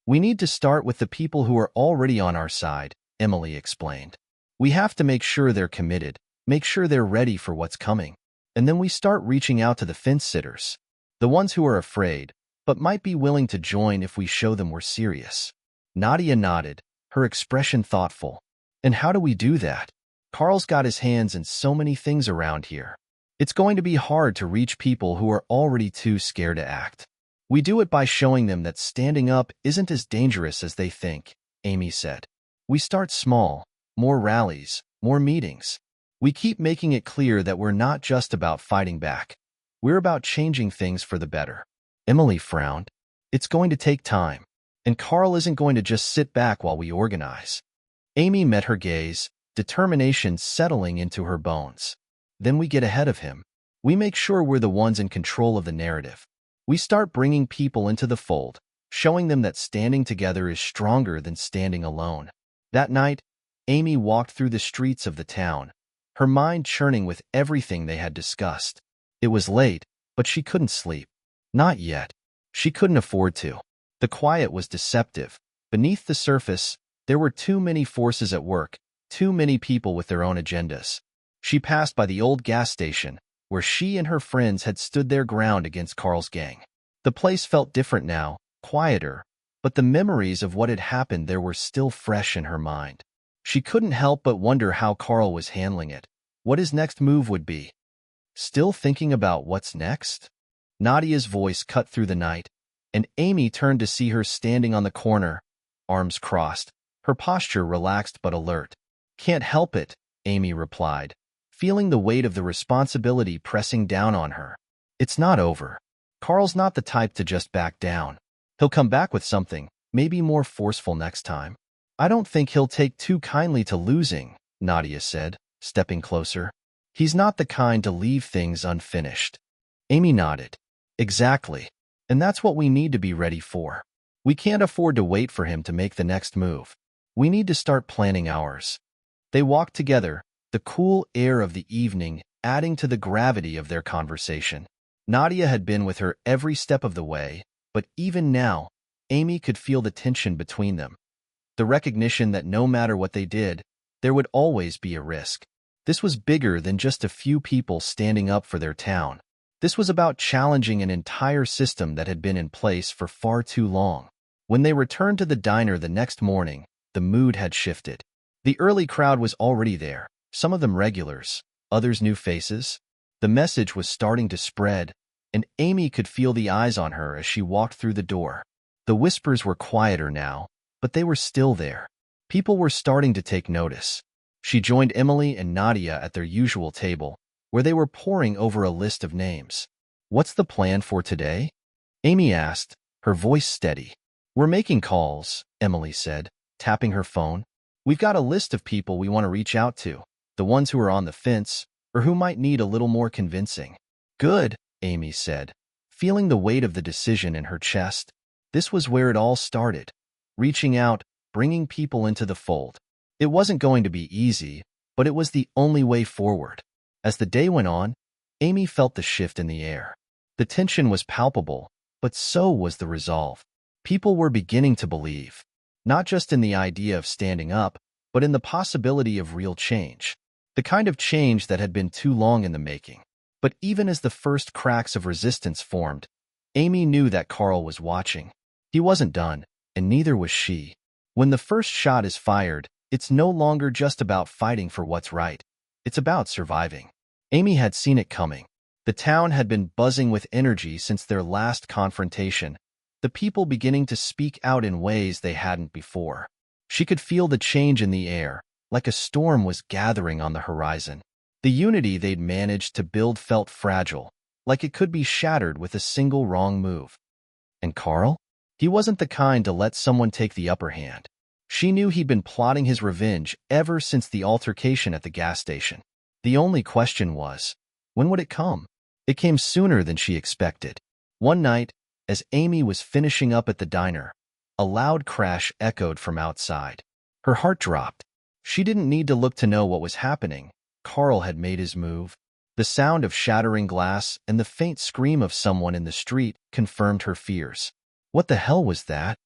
"We need to start with the people who are already on our side," Emily explained. "We have to make sure they're committed, make sure they're ready for what's coming. And then we start reaching out to the fence-sitters, the ones who are afraid, but might be willing to join if we show them we're serious." Nadia nodded, her expression thoughtful. "And how do we do that? Carl's got his hands in so many things around here. It's going to be hard to reach people who are already too scared to act." "We do it by showing them that standing up isn't as dangerous as they think," Amy said. "We start small, more rallies, more meetings. We keep making it clear that we're not just about fighting back. We're about changing things for the better." Emily frowned. "It's going to take time, and Carl isn't going to just sit back while we organize." Amy met her gaze, determination settling into her bones. "Then we get ahead of him. We make sure we're the ones in control of the narrative. We start bringing people into the fold, showing them that standing together is stronger than standing alone." That night, Amy walked through the streets of the town, her mind churning with everything they had discussed. It was late, but she couldn't sleep. Not yet. She couldn't afford to. The quiet was deceptive. Beneath the surface, there were too many forces at work, too many people with their own agendas. She passed by the old gas station, where she and her friends had stood their ground against Carl's gang. The place felt different now, quieter, but the memories of what had happened there were still fresh in her mind. She couldn't help but wonder how Carl was handling it, what his next move would be. "Still thinking about what's next?" Nadia's voice cut through the night, and Amy turned to see her standing on the corner, arms crossed, her posture relaxed but alert. "Can't help it," Amy replied, feeling the weight of the responsibility pressing down on her. "It's not over. Carl's not the type to just back down. He'll come back with something, maybe more forceful next time." "I don't think he'll take too kindly to losing," Nadia said, stepping closer. "He's not the kind to leave things unfinished." Amy nodded. "Exactly. And that's what we need to be ready for. We can't afford to wait for him to make the next move. We need to start planning ours." They walked together, the cool air of the evening adding to the gravity of their conversation. Nadia had been with her every step of the way, but even now, Amy could feel the tension between them. The recognition that no matter what they did, there would always be a risk. This was bigger than just a few people standing up for their town. This was about challenging an entire system that had been in place for far too long. When they returned to the diner the next morning, the mood had shifted. The early crowd was already there, some of them regulars, others new faces. The message was starting to spread. and Amy could feel the eyes on her as she walked through the door. The whispers were quieter now, but they were still there. People were starting to take notice. She joined Emily and Nadia at their usual table, where they were poring over a list of names. "What's the plan for today?" Amy asked, her voice steady. "We're making calls," Emily said, tapping her phone. "We've got a list of people we want to reach out to, the ones who are on the fence, or who might need a little more convincing." "Good," Amy said, feeling the weight of the decision in her chest. This was where it all started. Reaching out, bringing people into the fold. It wasn't going to be easy, but it was the only way forward. As the day went on, Amy felt the shift in the air. The tension was palpable, but so was the resolve. People were beginning to believe, not just in the idea of standing up, but in the possibility of real change. The kind of change that had been too long in the making. But even as the first cracks of resistance formed, Amy knew that Carl was watching. He wasn't done, and neither was she. When the first shot is fired, it's no longer just about fighting for what's right. It's about surviving. Amy had seen it coming. The town had been buzzing with energy since their last confrontation, the people beginning to speak out in ways they hadn't before. She could feel the change in the air, like a storm was gathering on the horizon. The unity they'd managed to build felt fragile, like it could be shattered with a single wrong move. And Carl? He wasn't the kind to let someone take the upper hand. She knew he'd been plotting his revenge ever since the altercation at the gas station. The only question was, when would it come? It came sooner than she expected. One night, as Amy was finishing up at the diner, a loud crash echoed from outside. Her heart dropped. She didn't need to look to know what was happening. Carl had made his move. The sound of shattering glass and the faint scream of someone in the street confirmed her fears. What the hell was that?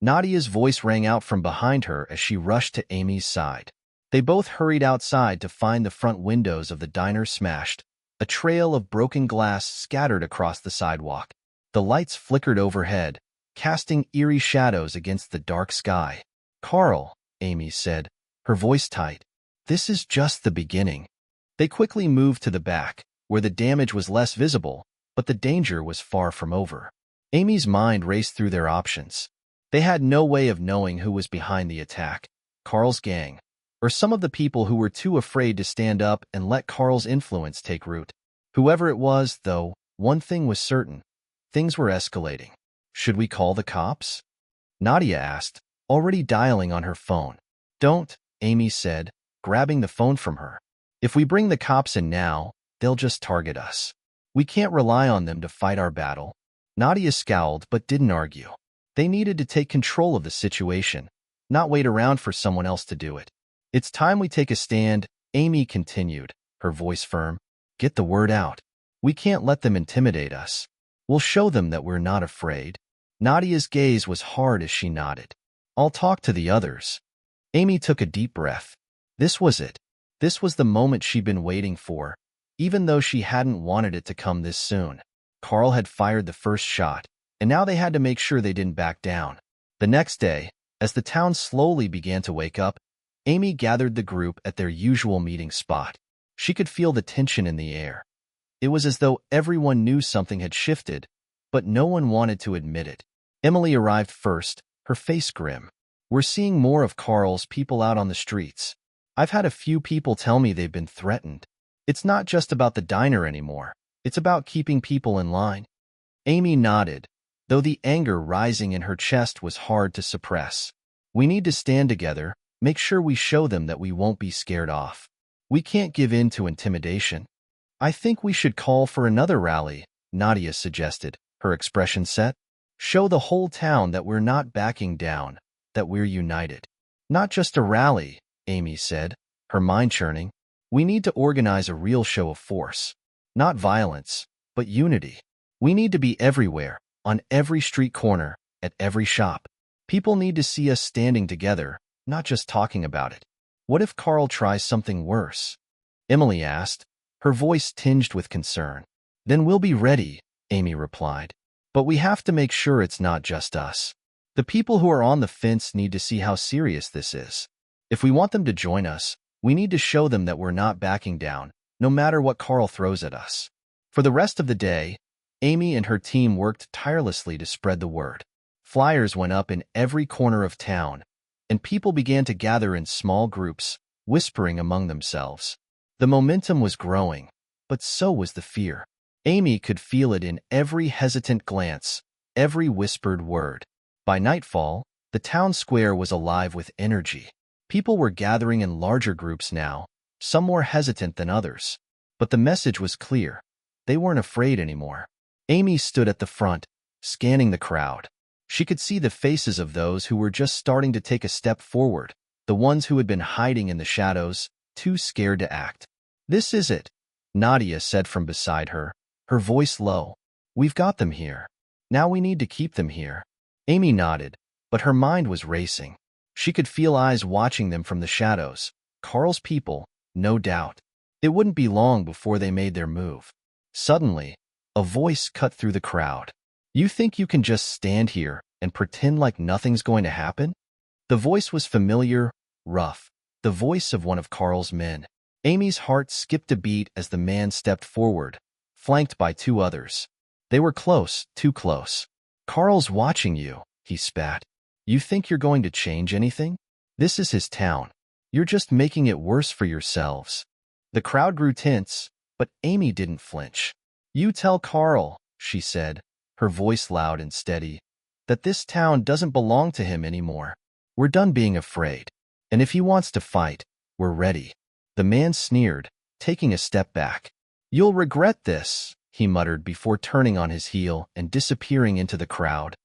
Nadia's voice rang out from behind her as she rushed to Amy's side. They both hurried outside to find the front windows of the diner smashed, a trail of broken glass scattered across the sidewalk. The lights flickered overhead, casting eerie shadows against the dark sky. "Carl," Amy said, her voice tight, "this is just the beginning." They quickly moved to the back, where the damage was less visible, but the danger was far from over. Amy's mind raced through their options. They had no way of knowing who was behind the attack, Carl's gang, or some of the people who were too afraid to stand up and let Carl's influence take root. Whoever it was, though, one thing was certain. Things were escalating. "Should we call the cops?" Nadia asked, already dialing on her phone. "Don't," Amy said, grabbing the phone from her. "If we bring the cops in now, they'll just target us. We can't rely on them to fight our battle." Nadia scowled but didn't argue. They needed to take control of the situation, not wait around for someone else to do it. "It's time we take a stand," Amy continued, her voice firm. "Get the word out. We can't let them intimidate us. We'll show them that we're not afraid." Nadia's gaze was hard as she nodded. "I'll talk to the others." Amy took a deep breath. This was it. This was the moment she'd been waiting for, even though she hadn't wanted it to come this soon. Carl had fired the first shot, and now they had to make sure they didn't back down. The next day, as the town slowly began to wake up, Amy gathered the group at their usual meeting spot. She could feel the tension in the air. It was as though everyone knew something had shifted, but no one wanted to admit it. Emily arrived first, her face grim. "We're seeing more of Carl's people out on the streets. I've had a few people tell me they've been threatened. It's not just about the diner anymore. It's about keeping people in line." Amy nodded, though the anger rising in her chest was hard to suppress. "We need to stand together, make sure we show them that we won't be scared off. We can't give in to intimidation." "I think we should call for another rally," Nadia suggested, her expression set. "Show the whole town that we're not backing down, that we're united." "Not just a rally," Amy said, her mind churning. "We need to organize a real show of force. Not violence, but unity. We need to be everywhere, on every street corner, at every shop. People need to see us standing together, not just talking about it." "What if Carl tries something worse?" Emily asked, her voice tinged with concern. "Then we'll be ready," Amy replied. "But we have to make sure it's not just us. The people who are on the fence need to see how serious this is. If we want them to join us, we need to show them that we're not backing down, no matter what Carl throws at us." For the rest of the day, Amy and her team worked tirelessly to spread the word. Flyers went up in every corner of town, and people began to gather in small groups, whispering among themselves. The momentum was growing, but so was the fear. Amy could feel it in every hesitant glance, every whispered word. By nightfall, the town square was alive with energy. People were gathering in larger groups now, some more hesitant than others. But the message was clear. They weren't afraid anymore. Amy stood at the front, scanning the crowd. She could see the faces of those who were just starting to take a step forward, the ones who had been hiding in the shadows, too scared to act. "This is it," Nadia said from beside her, her voice low. "We've got them here. Now we need to keep them here." Amy nodded, but her mind was racing. She could feel eyes watching them from the shadows. Carl's people, no doubt. It wouldn't be long before they made their move. Suddenly, a voice cut through the crowd. "You think you can just stand here and pretend like nothing's going to happen?" The voice was familiar, rough, the voice of one of Carl's men. Amy's heart skipped a beat as the man stepped forward, flanked by two others. They were close, too close. "Carl's watching you," he spat. "You think you're going to change anything? This is his town. You're just making it worse for yourselves." The crowd grew tense, but Amy didn't flinch. "You tell Carl," she said, her voice loud and steady, "that this town doesn't belong to him anymore. We're done being afraid. And if he wants to fight, we're ready." The man sneered, taking a step back. "You'll regret this," he muttered before turning on his heel and disappearing into the crowd.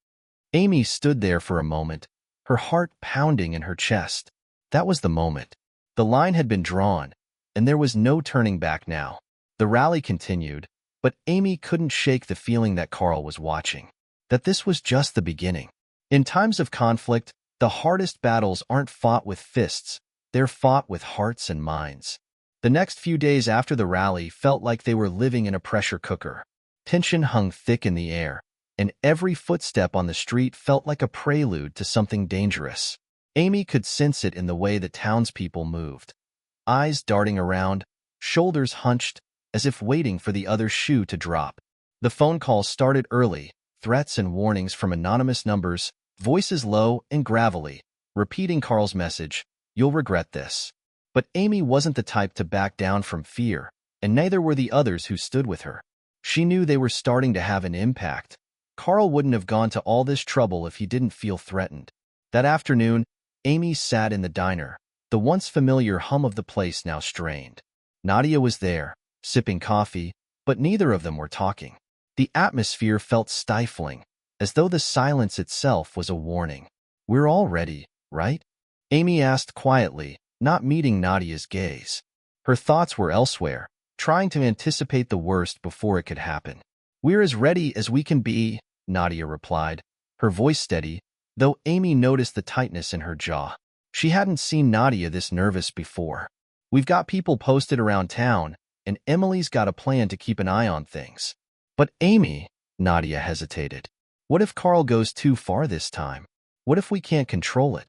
Amy stood there for a moment, her heart pounding in her chest. That was the moment. The line had been drawn, and there was no turning back now. The rally continued, but Amy couldn't shake the feeling that Carl was watching, that this was just the beginning. In times of conflict, the hardest battles aren't fought with fists, they're fought with hearts and minds. The next few days after the rally felt like they were living in a pressure cooker. Tension hung thick in the air, and every footstep on the street felt like a prelude to something dangerous. Amy could sense it in the way the townspeople moved. Eyes darting around, shoulders hunched, as if waiting for the other shoe to drop. The phone calls started early, threats and warnings from anonymous numbers, voices low and gravelly, repeating Carl's message, "You'll regret this." But Amy wasn't the type to back down from fear, and neither were the others who stood with her. She knew they were starting to have an impact. Carl wouldn't have gone to all this trouble if he didn't feel threatened. That afternoon, Amy sat in the diner, the once familiar hum of the place now strained. Nadia was there, sipping coffee, but neither of them were talking. The atmosphere felt stifling, as though the silence itself was a warning. "We're all ready, right?" Amy asked quietly, not meeting Nadia's gaze. Her thoughts were elsewhere, trying to anticipate the worst before it could happen. "We're as ready as we can be," Nadia replied, her voice steady, though Amy noticed the tightness in her jaw. She hadn't seen Nadia this nervous before. "We've got people posted around town, and Emily's got a plan to keep an eye on things." "But Amy," Nadia hesitated, "what if Carl goes too far this time? What if we can't control it?"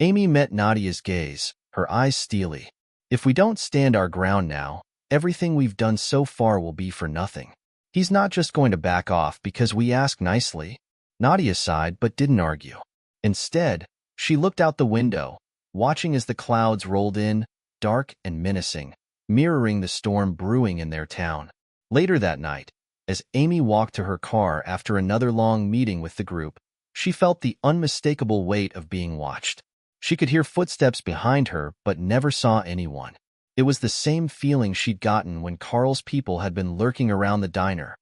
Amy met Nadia's gaze, her eyes steely. "If we don't stand our ground now, everything we've done so far will be for nothing. He's not just going to back off because we ask nicely." Nadia sighed but didn't argue. Instead, she looked out the window, watching as the clouds rolled in, dark and menacing, mirroring the storm brewing in their town. Later that night, as Amy walked to her car after another long meeting with the group, she felt the unmistakable weight of being watched. She could hear footsteps behind her but never saw anyone. It was the same feeling she'd gotten when Carl's people had been lurking around the diner.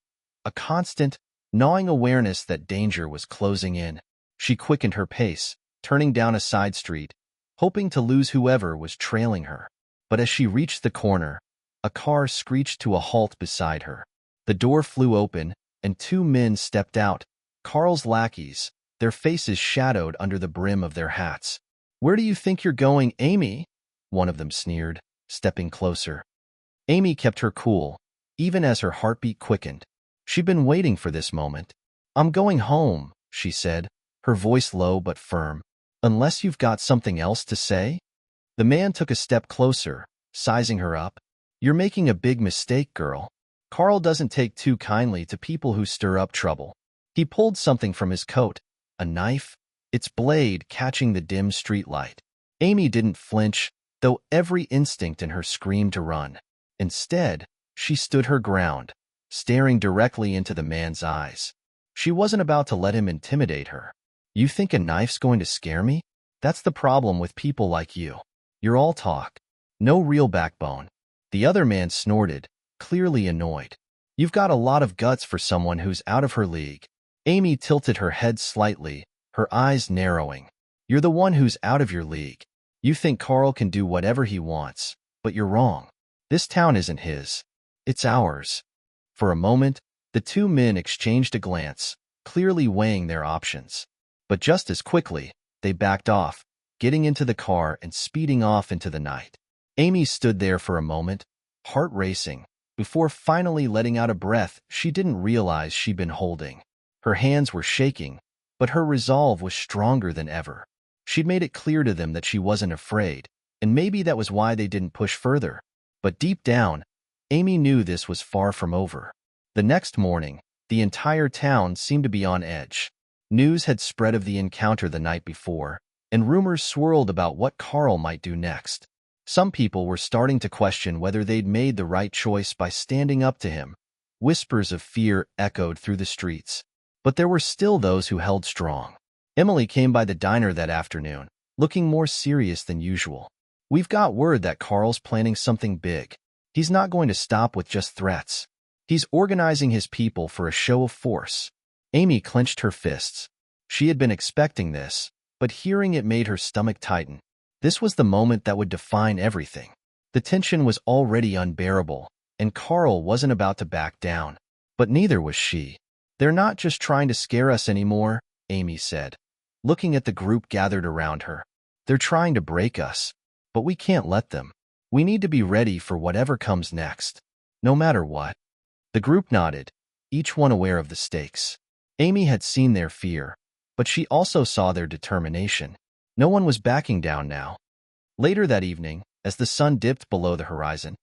A constant, gnawing awareness that danger was closing in. She quickened her pace, turning down a side street, hoping to lose whoever was trailing her. But as she reached the corner, a car screeched to a halt beside her. The door flew open, and two men stepped out, Carl's lackeys, their faces shadowed under the brim of their hats. "Where do you think you're going, Amy?" one of them sneered, stepping closer. Amy kept her cool, even as her heartbeat quickened. She'd been waiting for this moment. "I'm going home," she said, her voice low but firm. "Unless you've got something else to say?" The man took a step closer, sizing her up. "You're making a big mistake, girl. Carl doesn't take too kindly to people who stir up trouble. He pulled something from his coat, a knife, its blade catching the dim streetlight. Amy didn't flinch, though every instinct in her screamed to run. Instead, she stood her ground, staring directly into the man's eyes. She wasn't about to let him intimidate her. "You think a knife's going to scare me? That's the problem with people like you. You're all talk. No real backbone." The other man snorted, clearly annoyed. "You've got a lot of guts for someone who's out of her league." Amy tilted her head slightly, her eyes narrowing. "You're the one who's out of your league. You think Carl can do whatever he wants, but you're wrong. This town isn't his. It's ours." For a moment, the two men exchanged a glance, clearly weighing their options. But just as quickly, they backed off, getting into the car and speeding off into the night. Amy stood there for a moment, heart racing, before finally letting out a breath she didn't realize she'd been holding. Her hands were shaking, but her resolve was stronger than ever. She'd made it clear to them that she wasn't afraid, and maybe that was why they didn't push further. But deep down, Amy knew this was far from over. The next morning, the entire town seemed to be on edge. News had spread of the encounter the night before, and rumors swirled about what Carl might do next. Some people were starting to question whether they'd made the right choice by standing up to him. Whispers of fear echoed through the streets. But there were still those who held strong. Emily came by the diner that afternoon, looking more serious than usual. "We've got word that Carl's planning something big. He's not going to stop with just threats. He's organizing his people for a show of force." Amy clenched her fists. She had been expecting this, but hearing it made her stomach tighten. This was the moment that would define everything. The tension was already unbearable, and Carl wasn't about to back down. But neither was she. "They're not just trying to scare us anymore," Amy said, looking at the group gathered around her. "They're trying to break us, but we can't let them. We need to be ready for whatever comes next, no matter what." The group nodded, each one aware of the stakes. Amy had seen their fear, but she also saw their determination. No one was backing down now. Later that evening, as the sun dipped below the horizon,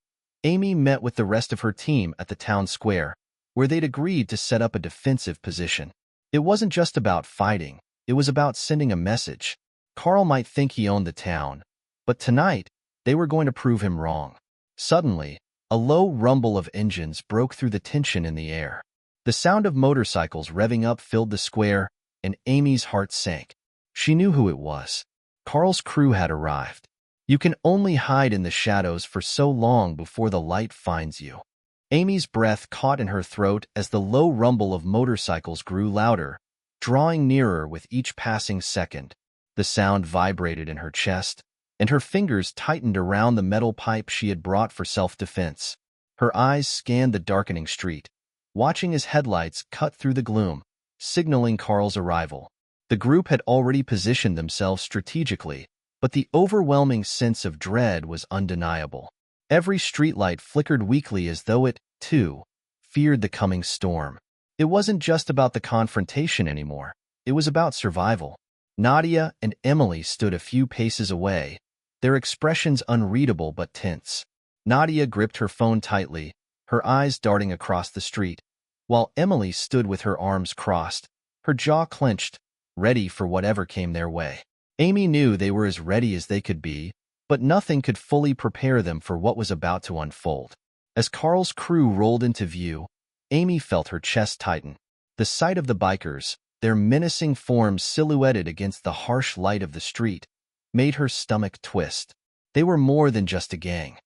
Amy met with the rest of her team at the town square, where they'd agreed to set up a defensive position. It wasn't just about fighting, it was about sending a message. Carl might think he owned the town, but tonight, they were going to prove him wrong. Suddenly, a low rumble of engines broke through the tension in the air. The sound of motorcycles revving up filled the square, and Amy's heart sank. She knew who it was. Carl's crew had arrived. You can only hide in the shadows for so long before the light finds you. Amy's breath caught in her throat as the low rumble of motorcycles grew louder, drawing nearer with each passing second. The sound vibrated in her chest, and her fingers tightened around the metal pipe she had brought for self-defense. Her eyes scanned the darkening street, watching as headlights cut through the gloom, signaling Carl's arrival. The group had already positioned themselves strategically, but the overwhelming sense of dread was undeniable. Every streetlight flickered weakly as though it, too, feared the coming storm. It wasn't just about the confrontation anymore. It was about survival. Nadia and Emily stood a few paces away, their expressions unreadable but tense. Nadia gripped her phone tightly, her eyes darting across the street, while Emily stood with her arms crossed, her jaw clenched, ready for whatever came their way. Amy knew they were as ready as they could be, but nothing could fully prepare them for what was about to unfold. As Carl's crew rolled into view, Amy felt her chest tighten. The sight of the bikers, their menacing forms silhouetted against the harsh light of the street, made her stomach twist. They were more than just a gang.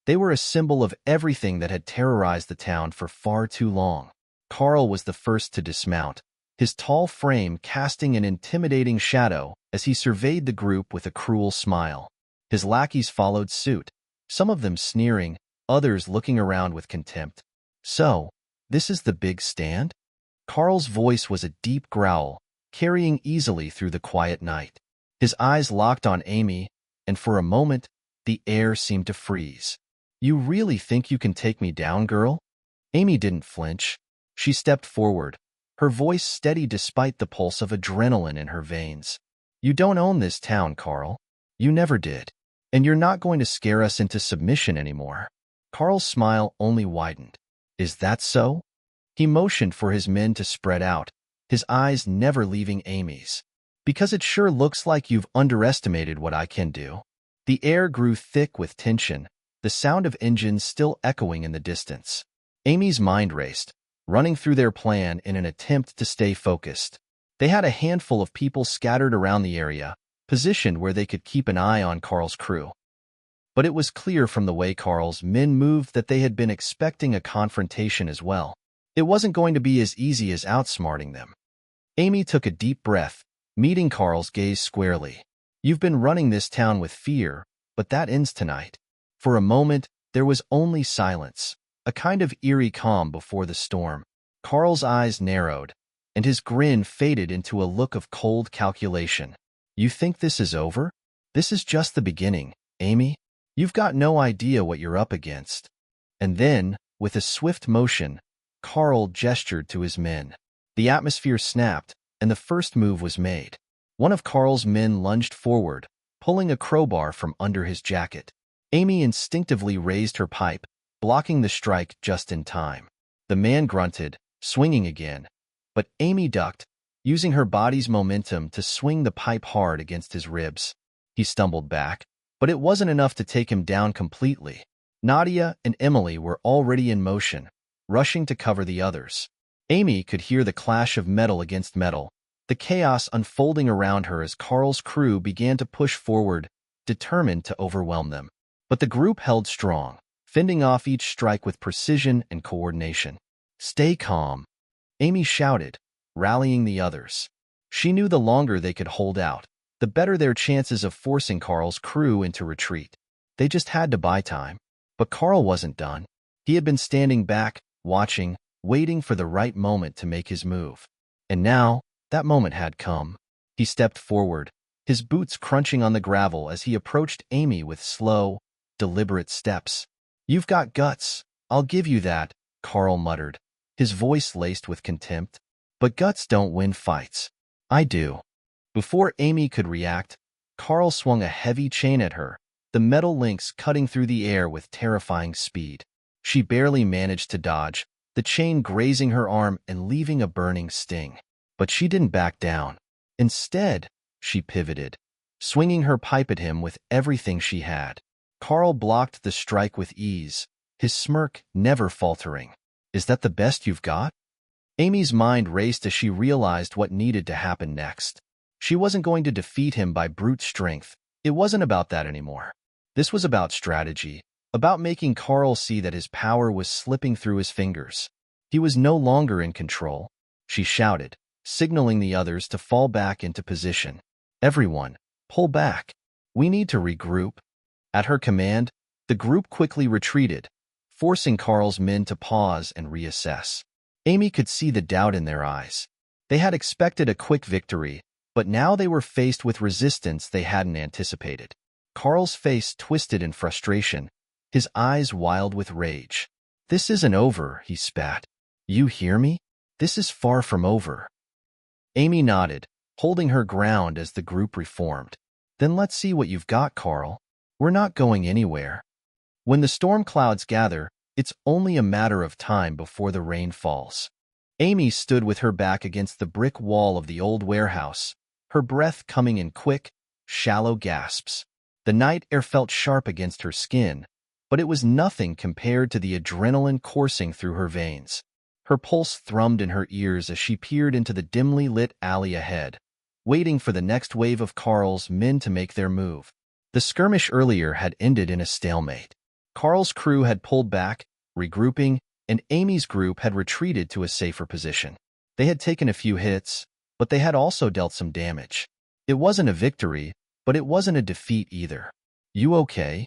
They were a symbol of everything that had terrorized the town for far too long. Carl was the first to dismount, his tall frame casting an intimidating shadow as he surveyed the group with a cruel smile. His lackeys followed suit, some of them sneering, others looking around with contempt. "So, this is the big stand?" Carl's voice was a deep growl, carrying easily through the quiet night. His eyes locked on Amy, and for a moment, the air seemed to freeze. "You really think you can take me down, girl?" Amy didn't flinch. She stepped forward, her voice steady despite the pulse of adrenaline in her veins. "You don't own this town, Carl. You never did. And you're not going to scare us into submission anymore." Carl's smile only widened. Is that so? He motioned for his men to spread out, his eyes never leaving Amy's. Because it sure looks like you've underestimated what I can do. The air grew thick with tension, the sound of engines still echoing in the distance. Amy's mind raced, running through their plan in an attempt to stay focused. They had a handful of people scattered around the area, positioned where they could keep an eye on Carl's crew. But it was clear from the way Carl's men moved that they had been expecting a confrontation as well. It wasn't going to be as easy as outsmarting them. Amy took a deep breath, meeting Carl's gaze squarely. You've been running this town with fear, but that ends tonight. For a moment, there was only silence, a kind of eerie calm before the storm. Carl's eyes narrowed, and his grin faded into a look of cold calculation. You think this is over? This is just the beginning, Amy. You've got no idea what you're up against. And then, with a swift motion, Carl gestured to his men. The atmosphere snapped, and the first move was made. One of Carl's men lunged forward, pulling a crowbar from under his jacket. Amy instinctively raised her pipe, blocking the strike just in time. The man grunted, swinging again, but Amy ducked, using her body's momentum to swing the pipe hard against his ribs. He stumbled back, but it wasn't enough to take him down completely. Nadia and Emily were already in motion, rushing to cover the others. Amy could hear the clash of metal against metal, the chaos unfolding around her as Carl's crew began to push forward, determined to overwhelm them. But the group held strong, fending off each strike with precision and coordination. Stay calm, Amy shouted, rallying the others. She knew the longer they could hold out, the better their chances of forcing Carl's crew into retreat. They just had to buy time. But Carl wasn't done. He had been standing back, watching, waiting for the right moment to make his move. And now, that moment had come. He stepped forward, his boots crunching on the gravel as he approached Amy with slow, deliberate steps. You've got guts, I'll give you that, Carl muttered, his voice laced with contempt. But guts don't win fights. I do. Before Amy could react, Carl swung a heavy chain at her, the metal links cutting through the air with terrifying speed. She barely managed to dodge, the chain grazing her arm and leaving a burning sting. But she didn't back down. Instead, she pivoted, swinging her pipe at him with everything she had. Carl blocked the strike with ease, his smirk never faltering. Is that the best you've got? Amy's mind raced as she realized what needed to happen next. She wasn't going to defeat him by brute strength. It wasn't about that anymore. This was about strategy, about making Carl see that his power was slipping through his fingers. He was no longer in control. She shouted, signaling the others to fall back into position. Everyone, pull back. We need to regroup. At her command, the group quickly retreated, forcing Carl's men to pause and reassess. Amy could see the doubt in their eyes. They had expected a quick victory, but now they were faced with resistance they hadn't anticipated. Carl's face twisted in frustration, his eyes wild with rage. This isn't over, he spat. You hear me? This is far from over. Amy nodded, holding her ground as the group reformed. Then let's see what you've got, Carl. We're not going anywhere. When the storm clouds gather, it's only a matter of time before the rain falls. Amy stood with her back against the brick wall of the old warehouse, her breath coming in quick, shallow gasps. The night air felt sharp against her skin, but it was nothing compared to the adrenaline coursing through her veins. Her pulse thrummed in her ears as she peered into the dimly lit alley ahead, waiting for the next wave of Carl's men to make their move. The skirmish earlier had ended in a stalemate. Carl's crew had pulled back, regrouping, and Amy's group had retreated to a safer position. They had taken a few hits, but they had also dealt some damage. It wasn't a victory, but it wasn't a defeat either. You okay?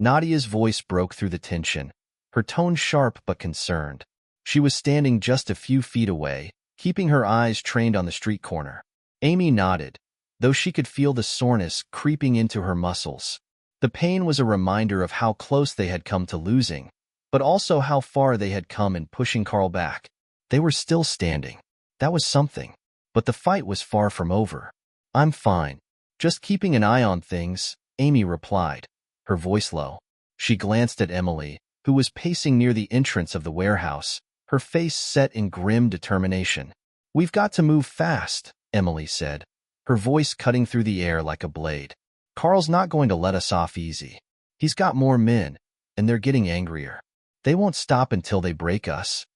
Nadia's voice broke through the tension, her tone sharp but concerned. She was standing just a few feet away, keeping her eyes trained on the street corner. Amy nodded, though she could feel the soreness creeping into her muscles. The pain was a reminder of how close they had come to losing, but also how far they had come in pushing Carl back. They were still standing. That was something. But the fight was far from over. I'm fine. Just keeping an eye on things, Amy replied, her voice low. She glanced at Emily, who was pacing near the entrance of the warehouse, her face set in grim determination. "We've got to move fast," Emily said, her voice cutting through the air like a blade. "Carl's not going to let us off easy. He's got more men, and they're getting angrier. They won't stop until they break us."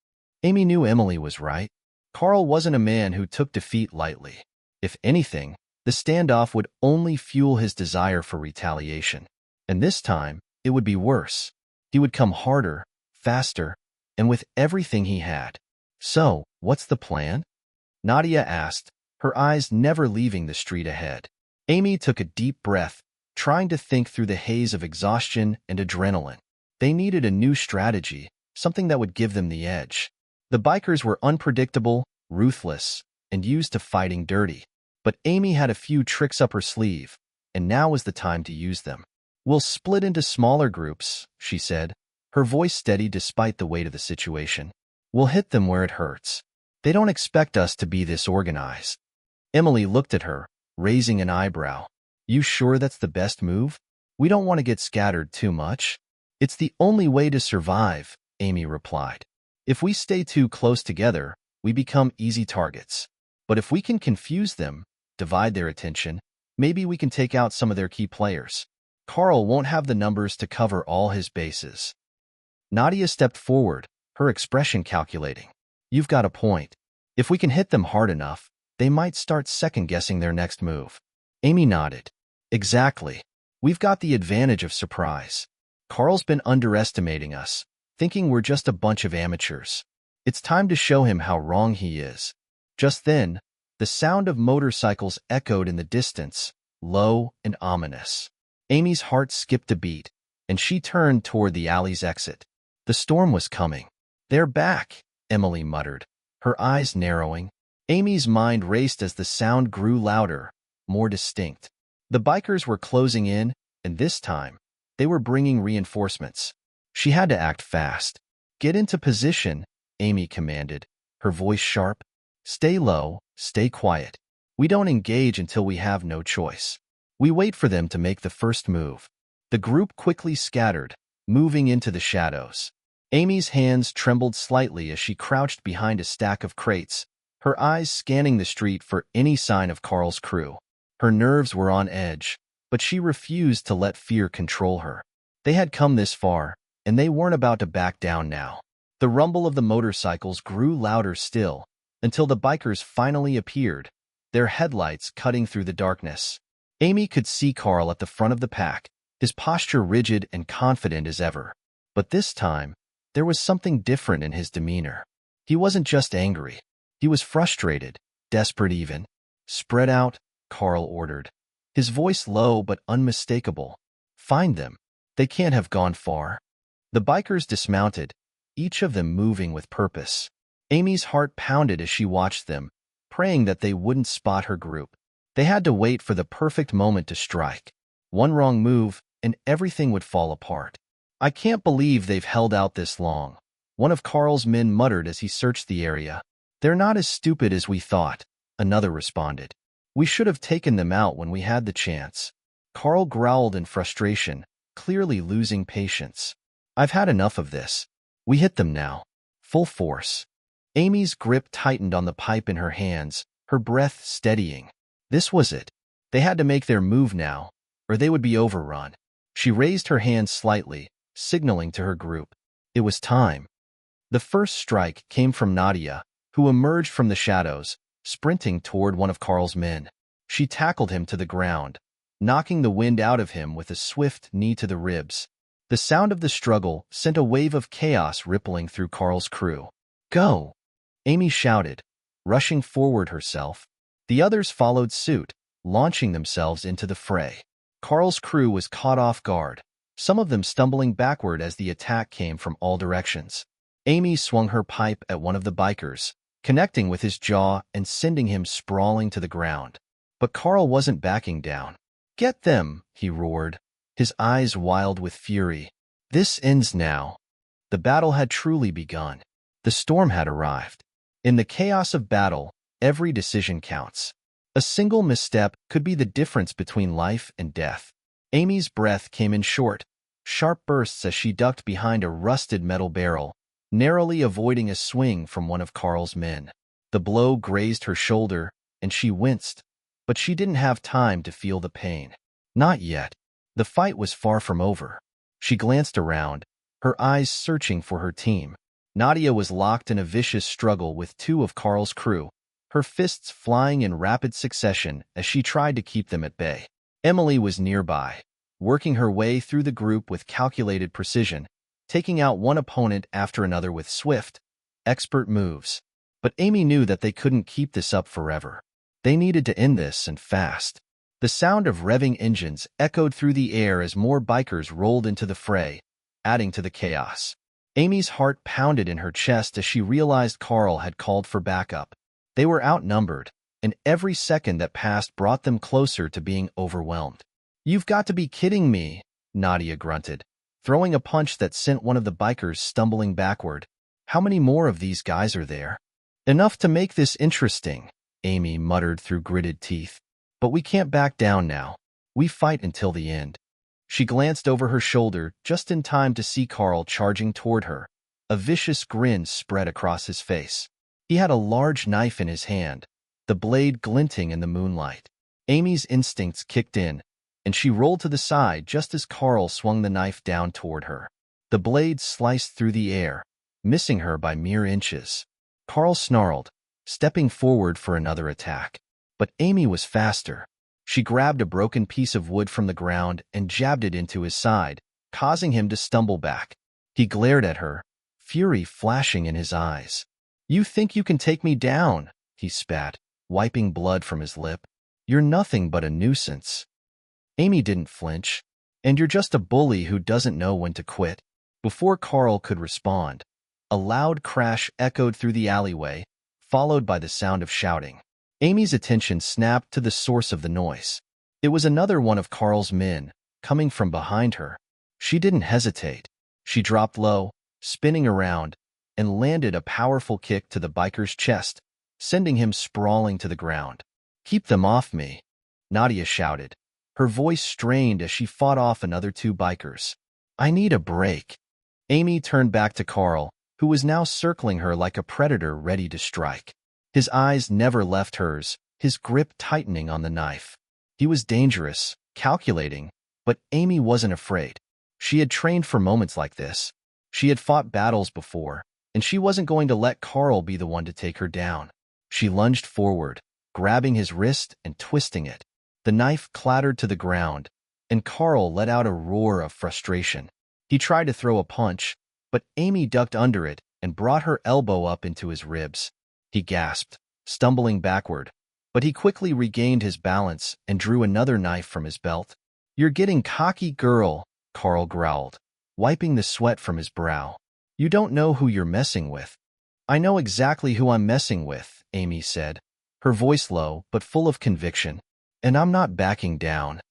Amy knew Emily was right. Carl wasn't a man who took defeat lightly. If anything, the standoff would only fuel his desire for retaliation. And this time, it would be worse. He would come harder, faster, and with everything he had. "So, what's the plan?" Nadia asked, her eyes never leaving the street ahead. Amy took a deep breath, trying to think through the haze of exhaustion and adrenaline. They needed a new strategy, something that would give them the edge. The bikers were unpredictable, ruthless, and used to fighting dirty. But Amy had a few tricks up her sleeve, and now was the time to use them. "We'll split into smaller groups," she said, her voice steady despite the weight of the situation. "We'll hit them where it hurts. They don't expect us to be this organized." Emily looked at her, raising an eyebrow. "You sure that's the best move? We don't want to get scattered too much." "It's the only way to survive," Amy replied. "If we stay too close together, we become easy targets. But if we can confuse them, divide their attention, maybe we can take out some of their key players. Carl won't have the numbers to cover all his bases." Nadia stepped forward, her expression calculating. "You've got a point. If we can hit them hard enough, they might start second-guessing their next move." Amy nodded. "Exactly. We've got the advantage of surprise. Carl's been underestimating us, thinking we're just a bunch of amateurs. It's time to show him how wrong he is." Just then, the sound of motorcycles echoed in the distance, low and ominous. Amy's heart skipped a beat, and she turned toward the alley's exit. The storm was coming. "They're back," Emily muttered, her eyes narrowing. Amy's mind raced as the sound grew louder, more distinct. The bikers were closing in, and this time, they were bringing reinforcements. She had to act fast. "Get into position," Amy commanded, her voice sharp. "Stay low, stay quiet. We don't engage until we have no choice. We wait for them to make the first move." The group quickly scattered, moving into the shadows. Amy's hands trembled slightly as she crouched behind a stack of crates, her eyes scanning the street for any sign of Carl's crew. Her nerves were on edge, but she refused to let fear control her. They had come this far, and they weren't about to back down now. The rumble of the motorcycles grew louder still, until the bikers finally appeared, their headlights cutting through the darkness. Amy could see Carl at the front of the pack, his posture rigid and confident as ever. But this time, there was something different in his demeanor. He wasn't just angry. He was frustrated, desperate even. "Spread out," Carl ordered, his voice low but unmistakable. "Find them. They can't have gone far." The bikers dismounted, each of them moving with purpose. Amy's heart pounded as she watched them, praying that they wouldn't spot her group. They had to wait for the perfect moment to strike. One wrong move, and everything would fall apart. "I can't believe they've held out this long," one of Carl's men muttered as he searched the area. "They're not as stupid as we thought," another responded. "We should have taken them out when we had the chance." Carl growled in frustration, clearly losing patience. "I've had enough of this. We hit them now. Full force." Amy's grip tightened on the pipe in her hands, her breath steadying. This was it. They had to make their move now, or they would be overrun. She raised her hands slightly, signaling to her group. It was time. The first strike came from Nadia, who emerged from the shadows, sprinting toward one of Carl's men. She tackled him to the ground, knocking the wind out of him with a swift knee to the ribs. The sound of the struggle sent a wave of chaos rippling through Carl's crew. "Go!" Amy shouted, rushing forward herself. The others followed suit, launching themselves into the fray. Carl's crew was caught off guard, some of them stumbling backward as the attack came from all directions. Amy swung her pipe at one of the bikers, connecting with his jaw and sending him sprawling to the ground. But Carl wasn't backing down. "Get them!" he roared, his eyes wild with fury. "This ends now." The battle had truly begun. The storm had arrived. In the chaos of battle, every decision counts. A single misstep could be the difference between life and death. Amy's breath came in short, sharp bursts as she ducked behind a rusted metal barrel, narrowly avoiding a swing from one of Carl's men. The blow grazed her shoulder, and she winced, but she didn't have time to feel the pain. Not yet. The fight was far from over. She glanced around, her eyes searching for her team. Nadia was locked in a vicious struggle with two of Carl's crew, her fists flying in rapid succession as she tried to keep them at bay. Emily was nearby, working her way through the group with calculated precision, taking out one opponent after another with swift, expert moves. But Amy knew that they couldn't keep this up forever. They needed to end this, and fast. The sound of revving engines echoed through the air as more bikers rolled into the fray, adding to the chaos. Amy's heart pounded in her chest as she realized Carl had called for backup. They were outnumbered, and every second that passed brought them closer to being overwhelmed. "You've got to be kidding me," Nadia grunted, throwing a punch that sent one of the bikers stumbling backward. "How many more of these guys are there?" "Enough to make this interesting," Amy muttered through gritted teeth. "But we can't back down now. We fight until the end." She glanced over her shoulder just in time to see Carl charging toward her. A vicious grin spread across his face. He had a large knife in his hand, the blade glinting in the moonlight. Amy's instincts kicked in, and she rolled to the side just as Carl swung the knife down toward her. The blade sliced through the air, missing her by mere inches. Carl snarled, stepping forward for another attack. But Amy was faster. She grabbed a broken piece of wood from the ground and jabbed it into his side, causing him to stumble back. He glared at her, fury flashing in his eyes. "You think you can take me down?" he spat, wiping blood from his lip. "You're nothing but a nuisance." Amy didn't flinch. "And you're just a bully who doesn't know when to quit." Before Carl could respond, a loud crash echoed through the alleyway, followed by the sound of shouting. Amy's attention snapped to the source of the noise. It was another one of Carl's men, coming from behind her. She didn't hesitate. She dropped low, spinning around, and landed a powerful kick to the biker's chest, sending him sprawling to the ground. "Keep them off me," Nadia shouted, her voice strained as she fought off another two bikers. "I need a break." Amy turned back to Carl, who was now circling her like a predator ready to strike. His eyes never left hers, his grip tightening on the knife. He was dangerous, calculating, but Amy wasn't afraid. She had trained for moments like this. She had fought battles before, and she wasn't going to let Carl be the one to take her down. She lunged forward, grabbing his wrist and twisting it. The knife clattered to the ground, and Carl let out a roar of frustration. He tried to throw a punch, but Amy ducked under it and brought her elbow up into his ribs. He gasped, stumbling backward, but he quickly regained his balance and drew another knife from his belt. "You're getting cocky, girl," Carl growled, wiping the sweat from his brow. "You don't know who you're messing with." "I know exactly who I'm messing with," Amy said, her voice low but full of conviction. "And I'm not backing down."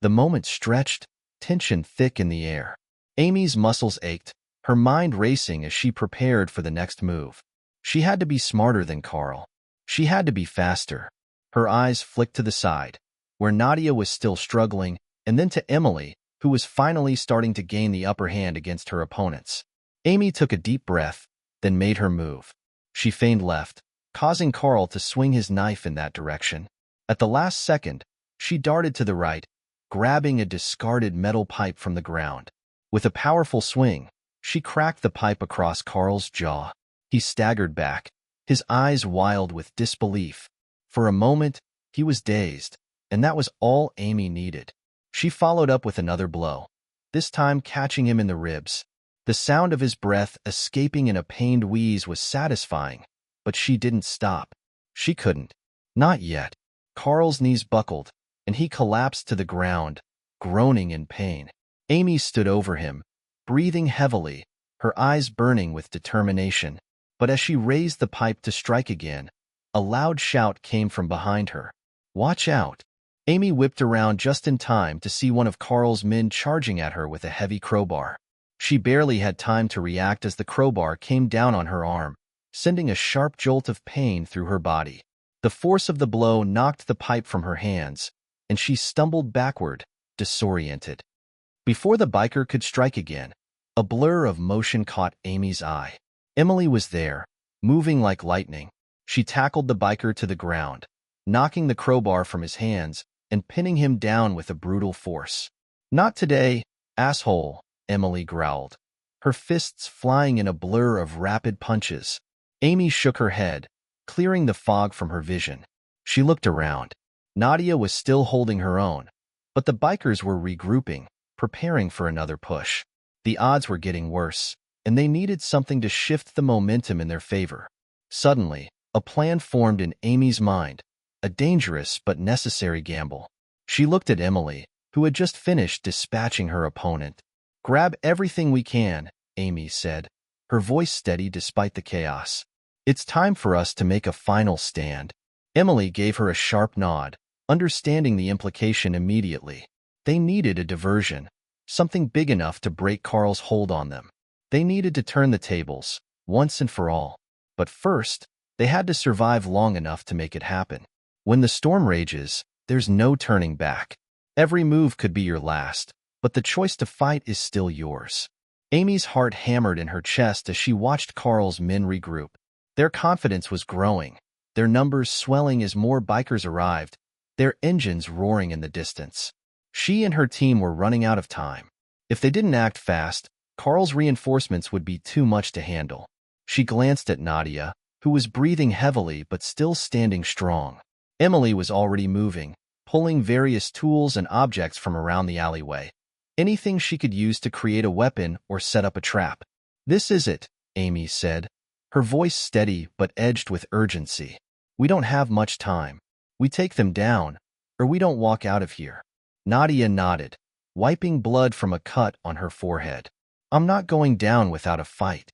The moment stretched, tension thick in the air. Amy's muscles ached, her mind racing as she prepared for the next move. She had to be smarter than Carl. She had to be faster. Her eyes flicked to the side, where Nadia was still struggling, and then to Emily, who was finally starting to gain the upper hand against her opponents. Amy took a deep breath, then made her move. She feigned left, causing Carl to swing his knife in that direction. At the last second, she darted to the right, grabbing a discarded metal pipe from the ground. With a powerful swing, she cracked the pipe across Carl's jaw. He staggered back, his eyes wild with disbelief. For a moment, he was dazed, and that was all Amy needed. She followed up with another blow, this time catching him in the ribs. The sound of his breath escaping in a pained wheeze was satisfying, but she didn't stop. She couldn't. Not yet. Carl's knees buckled, and he collapsed to the ground, groaning in pain. Amy stood over him, breathing heavily, her eyes burning with determination. But as she raised the pipe to strike again, a loud shout came from behind her. "Watch out!" Amy whipped around just in time to see one of Carl's men charging at her with a heavy crowbar. She barely had time to react as the crowbar came down on her arm, sending a sharp jolt of pain through her body. The force of the blow knocked the pipe from her hands, and she stumbled backward, disoriented. Before the biker could strike again, a blur of motion caught Amy's eye. Emily was there, moving like lightning. She tackled the biker to the ground, knocking the crowbar from his hands and pinning him down with a brutal force. "Not today, asshole," Emily growled, her fists flying in a blur of rapid punches. Amy shook her head, clearing the fog from her vision. She looked around. Nadia was still holding her own, but the bikers were regrouping, preparing for another push. The odds were getting worse, and they needed something to shift the momentum in their favor. Suddenly, a plan formed in Amy's mind, a dangerous but necessary gamble. She looked at Emily, who had just finished dispatching her opponent. "Grab everything we can," Amy said, her voice steady despite the chaos. "It's time for us to make a final stand." Emily gave her a sharp nod, understanding the implication immediately. They needed a diversion, something big enough to break Carl's hold on them. They needed to turn the tables, once and for all. But first, they had to survive long enough to make it happen. When the storm rages, there's no turning back. Every move could be your last, but the choice to fight is still yours. Amy's heart hammered in her chest as she watched Carl's men regroup. Their confidence was growing, their numbers swelling as more bikers arrived, their engines roaring in the distance. She and her team were running out of time. If they didn't act fast, Carl's reinforcements would be too much to handle. She glanced at Nadia, who was breathing heavily but still standing strong. Emily was already moving, pulling various tools and objects from around the alleyway. Anything she could use to create a weapon or set up a trap. "This is it," Amy said, her voice steady but edged with urgency. "We don't have much time. We take them down, or we don't walk out of here." Nadia nodded, wiping blood from a cut on her forehead. "I'm not going down without a fight."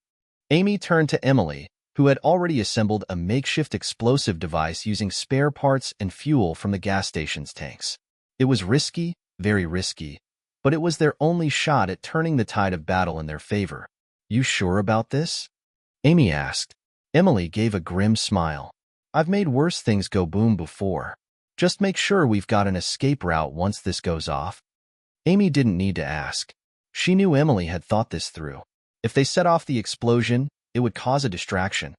Amy turned to Emily, who had already assembled a makeshift explosive device using spare parts and fuel from the gas station's tanks. It was risky, very risky, but it was their only shot at turning the tide of battle in their favor. "You sure about this?" Amy asked. Emily gave a grim smile. "I've made worse things go boom before. Just make sure we've got an escape route once this goes off." Amy didn't need to ask. She knew Emily had thought this through. If they set off the explosion, it would cause a distraction,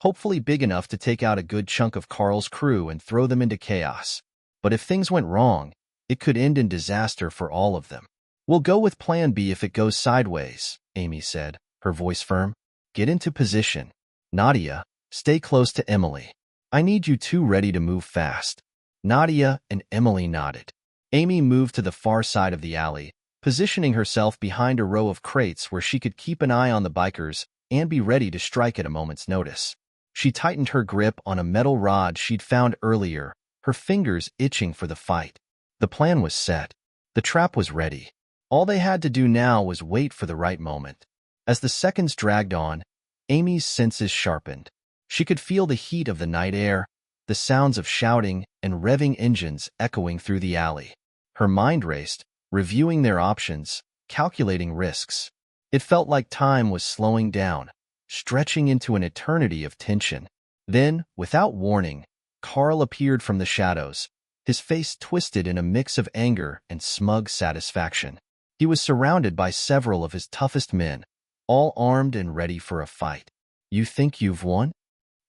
hopefully big enough to take out a good chunk of Carl's crew and throw them into chaos. But if things went wrong, it could end in disaster for all of them. "We'll go with Plan B if it goes sideways," Amy said, her voice firm. "Get into position. Nadia, stay close to Emily. I need you two ready to move fast." Nadia and Emily nodded. Amy moved to the far side of the alley, positioning herself behind a row of crates where she could keep an eye on the bikers and be ready to strike at a moment's notice. She tightened her grip on a metal rod she'd found earlier, her fingers itching for the fight. The plan was set. The trap was ready. All they had to do now was wait for the right moment. As the seconds dragged on, Amy's senses sharpened. She could feel the heat of the night air, the sounds of shouting and revving engines echoing through the alley. Her mind raced, reviewing their options, calculating risks. It felt like time was slowing down, stretching into an eternity of tension. Then, without warning, Carl appeared from the shadows, his face twisted in a mix of anger and smug satisfaction. He was surrounded by several of his toughest men, all armed and ready for a fight. "You think you've won?"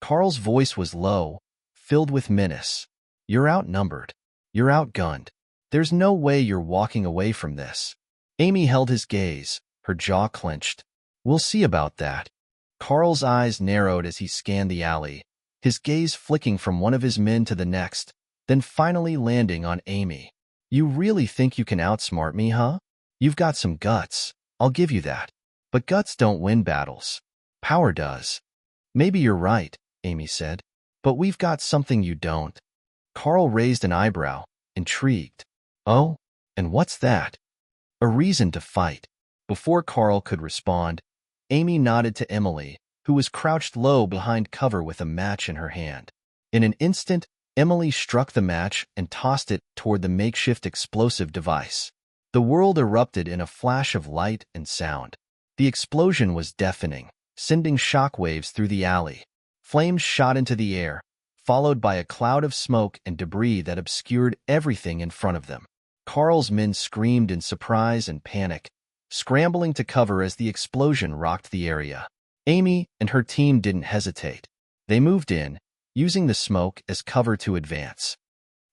Carl's voice was low, filled with menace. "You're outnumbered. You're outgunned. There's no way you're walking away from this." Amy held his gaze, her jaw clenched. "We'll see about that." Carl's eyes narrowed as he scanned the alley, his gaze flicking from one of his men to the next, then finally landing on Amy. "You really think you can outsmart me, huh? You've got some guts, I'll give you that. But guts don't win battles. Power does." "Maybe you're right," Amy said, "but we've got something you don't." Carl raised an eyebrow, intrigued. "Oh, and what's that?" "A reason to fight." Before Carl could respond, Amy nodded to Emily, who was crouched low behind cover with a match in her hand. In an instant, Emily struck the match and tossed it toward the makeshift explosive device. The world erupted in a flash of light and sound. The explosion was deafening, sending shockwaves through the alley. Flames shot into the air, followed by a cloud of smoke and debris that obscured everything in front of them. Carl's men screamed in surprise and panic, scrambling to cover as the explosion rocked the area. Amy and her team didn't hesitate. They moved in, using the smoke as cover to advance.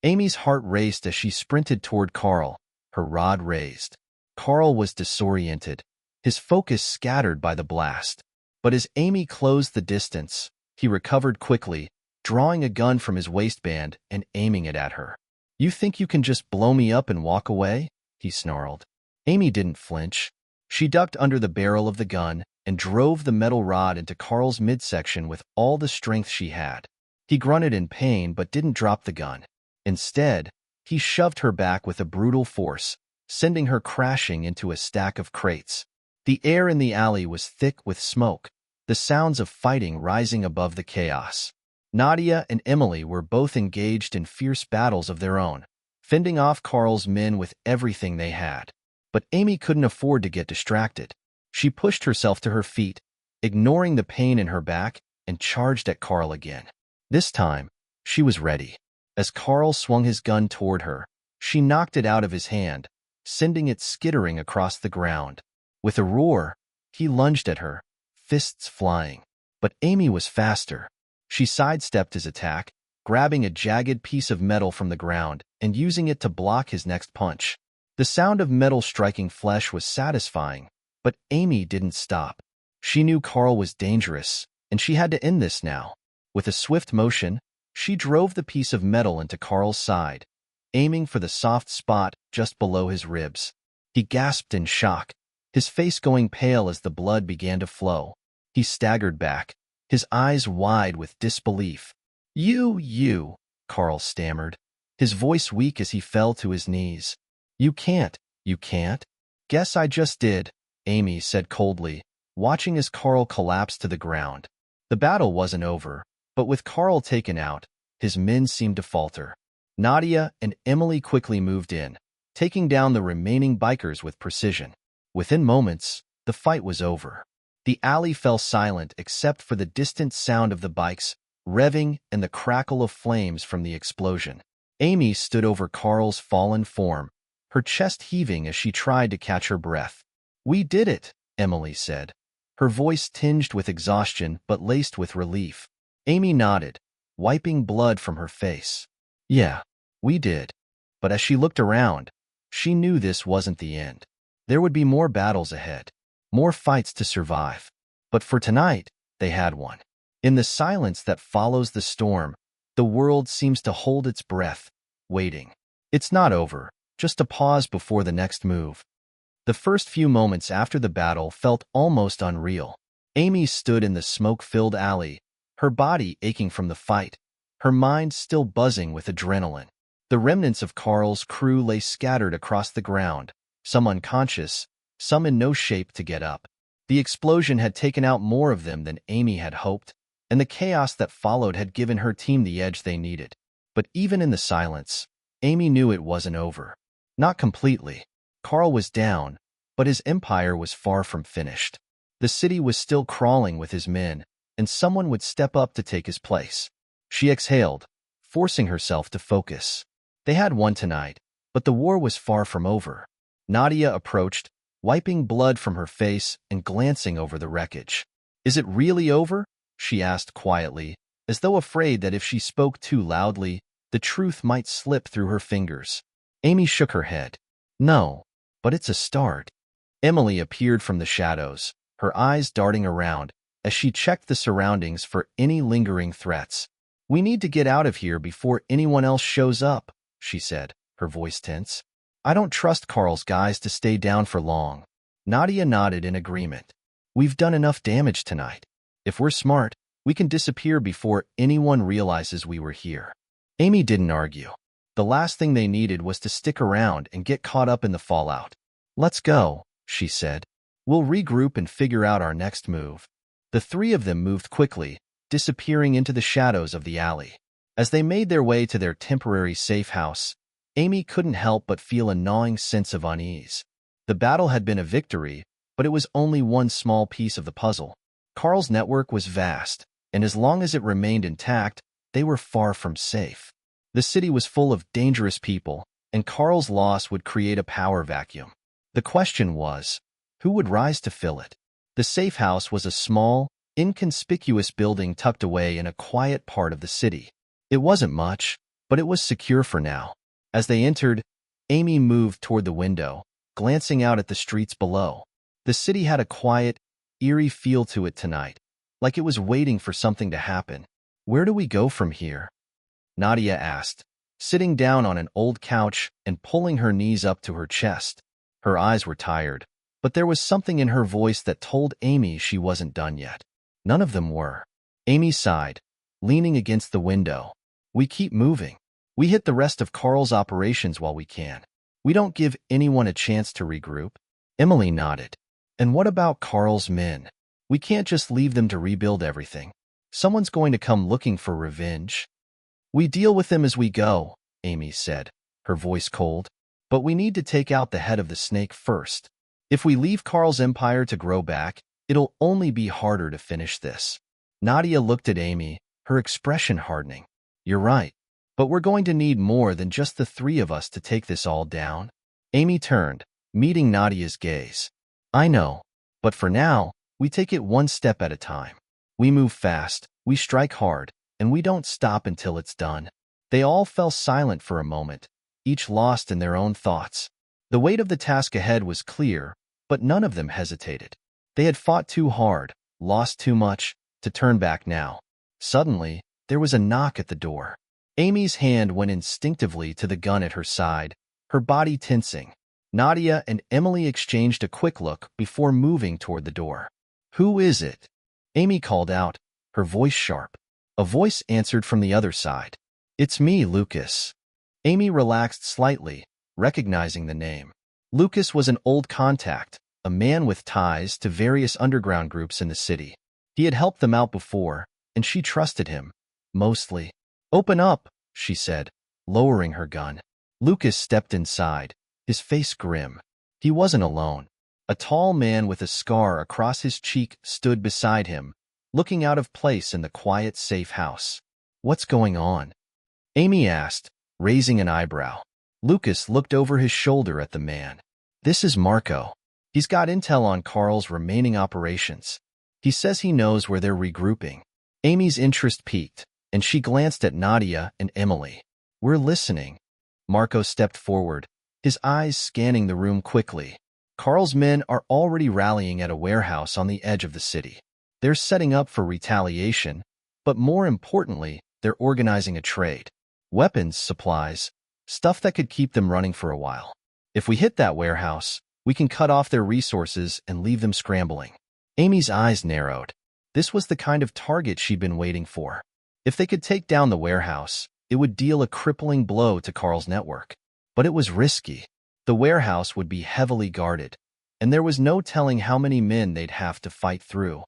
Amy's heart raced as she sprinted toward Carl, her rod raised. Carl was disoriented, his focus scattered by the blast. But as Amy closed the distance, he recovered quickly, drawing a gun from his waistband and aiming it at her. "You think you can just blow me up and walk away?" he snarled. Amy didn't flinch. She ducked under the barrel of the gun and drove the metal rod into Carl's midsection with all the strength she had. He grunted in pain but didn't drop the gun. Instead, he shoved her back with a brutal force, sending her crashing into a stack of crates. The air in the alley was thick with smoke, the sounds of fighting rising above the chaos. Nadia and Emily were both engaged in fierce battles of their own, fending off Carl's men with everything they had. But Amy couldn't afford to get distracted. She pushed herself to her feet, ignoring the pain in her back, and charged at Carl again. This time, she was ready. As Carl swung his gun toward her, she knocked it out of his hand, sending it skittering across the ground. With a roar, he lunged at her, fists flying. But Amy was faster. She sidestepped his attack, grabbing a jagged piece of metal from the ground and using it to block his next punch. The sound of metal striking flesh was satisfying, but Amy didn't stop. She knew Carl was dangerous, and she had to end this now. With a swift motion, she drove the piece of metal into Carl's side, aiming for the soft spot just below his ribs. He gasped in shock, his face going pale as the blood began to flow. He staggered back, his eyes wide with disbelief. You, Carl stammered, his voice weak as he fell to his knees. You can't. Guess I just did, Amy said coldly, watching as Carl collapsed to the ground. The battle wasn't over, but with Carl taken out, his men seemed to falter. Nadia and Emily quickly moved in, taking down the remaining bikers with precision. Within moments, the fight was over. The alley fell silent except for the distant sound of the bikes revving and the crackle of flames from the explosion. Amy stood over Carl's fallen form, her chest heaving as she tried to catch her breath. "We did it," Emily said, her voice tinged with exhaustion but laced with relief. Amy nodded, wiping blood from her face. "Yeah, we did." But as she looked around, she knew this wasn't the end. There would be more battles ahead, more fights to survive. But for tonight, they had one. In the silence that follows the storm, the world seems to hold its breath, waiting. It's not over, just a pause before the next move. The first few moments after the battle felt almost unreal. Amy stood in the smoke-filled alley, her body aching from the fight, her mind still buzzing with adrenaline. The remnants of Carl's crew lay scattered across the ground, some unconscious, some in no shape to get up. The explosion had taken out more of them than Amy had hoped, and the chaos that followed had given her team the edge they needed. But even in the silence, Amy knew it wasn't over. Not completely. Carl was down, but his empire was far from finished. The city was still crawling with his men, and someone would step up to take his place. She exhaled, forcing herself to focus. They had won tonight, but the war was far from over. Nadia approached, wiping blood from her face and glancing over the wreckage. "Is it really over?" she asked quietly, as though afraid that if she spoke too loudly, the truth might slip through her fingers. Amy shook her head. "No, but it's a start." Emily appeared from the shadows, her eyes darting around as she checked the surroundings for any lingering threats. "We need to get out of here before anyone else shows up," she said, her voice tense. "I don't trust Carl's guys to stay down for long." Nadia nodded in agreement. "We've done enough damage tonight. If we're smart, we can disappear before anyone realizes we were here." Amy didn't argue. The last thing they needed was to stick around and get caught up in the fallout. "Let's go," she said. "We'll regroup and figure out our next move." The three of them moved quickly, disappearing into the shadows of the alley. As they made their way to their temporary safe house, Amy couldn't help but feel a gnawing sense of unease. The battle had been a victory, but it was only one small piece of the puzzle. Carl's network was vast, and as long as it remained intact, they were far from safe. The city was full of dangerous people, and Carl's loss would create a power vacuum. The question was, who would rise to fill it? The safe house was a small, inconspicuous building tucked away in a quiet part of the city. It wasn't much, but it was secure for now. As they entered, Amy moved toward the window, glancing out at the streets below. The city had a quiet, eerie feel to it tonight, like it was waiting for something to happen. "Where do we go from here?" Nadia asked, sitting down on an old couch and pulling her knees up to her chest. Her eyes were tired, but there was something in her voice that told Amy she wasn't done yet. None of them were. Amy sighed, leaning against the window. "We keep moving. We hit the rest of Carl's operations while we can. We don't give anyone a chance to regroup." Emily nodded. "And what about Carl's men? We can't just leave them to rebuild everything. Someone's going to come looking for revenge." "We deal with them as we go," Amy said, her voice cold. "But we need to take out the head of the snake first. If we leave Carl's empire to grow back, it'll only be harder to finish this." Nadia looked at Amy, her expression hardening. "You're right. But we're going to need more than just the three of us to take this all down." Amy turned, meeting Nadia's gaze. "I know. But for now, we take it one step at a time. We move fast, we strike hard, and we don't stop until it's done." They all fell silent for a moment, each lost in their own thoughts. The weight of the task ahead was clear, but none of them hesitated. They had fought too hard, lost too much, to turn back now. Suddenly, there was a knock at the door. Amy's hand went instinctively to the gun at her side, her body tensing. Nadia and Emily exchanged a quick look before moving toward the door. "Who is it?" Amy called out, her voice sharp. A voice answered from the other side. "It's me, Lucas." Amy relaxed slightly, recognizing the name. Lucas was an old contact, a man with ties to various underground groups in the city. He had helped them out before, and she trusted him, mostly. "Open up," she said, lowering her gun. Lucas stepped inside, his face grim. He wasn't alone. A tall man with a scar across his cheek stood beside him, looking out of place in the quiet, safe house. "What's going on?" Amy asked, raising an eyebrow. Lucas looked over his shoulder at the man. "This is Marco. He's got intel on Carl's remaining operations. He says he knows where they're regrouping." Amy's interest peaked, and she glanced at Nadia and Emily. "We're listening." Marco stepped forward, his eyes scanning the room quickly. "Carl's men are already rallying at a warehouse on the edge of the city. They're setting up for retaliation, but more importantly, they're organizing a trade. Weapons, supplies, stuff that could keep them running for a while. If we hit that warehouse, we can cut off their resources and leave them scrambling." Amy's eyes narrowed. This was the kind of target she'd been waiting for. If they could take down the warehouse, it would deal a crippling blow to Carl's network. But it was risky. The warehouse would be heavily guarded, and there was no telling how many men they'd have to fight through.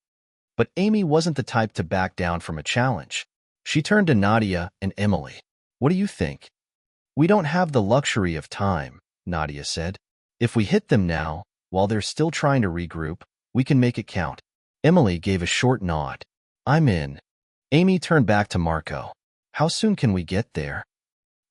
But Amy wasn't the type to back down from a challenge. She turned to Nadia and Emily. "What do you think?" "We don't have the luxury of time," Nadia said. "If we hit them now, while they're still trying to regroup, we can make it count." Emily gave a short nod. "I'm in." Amy turned back to Marco. "How soon can we get there?"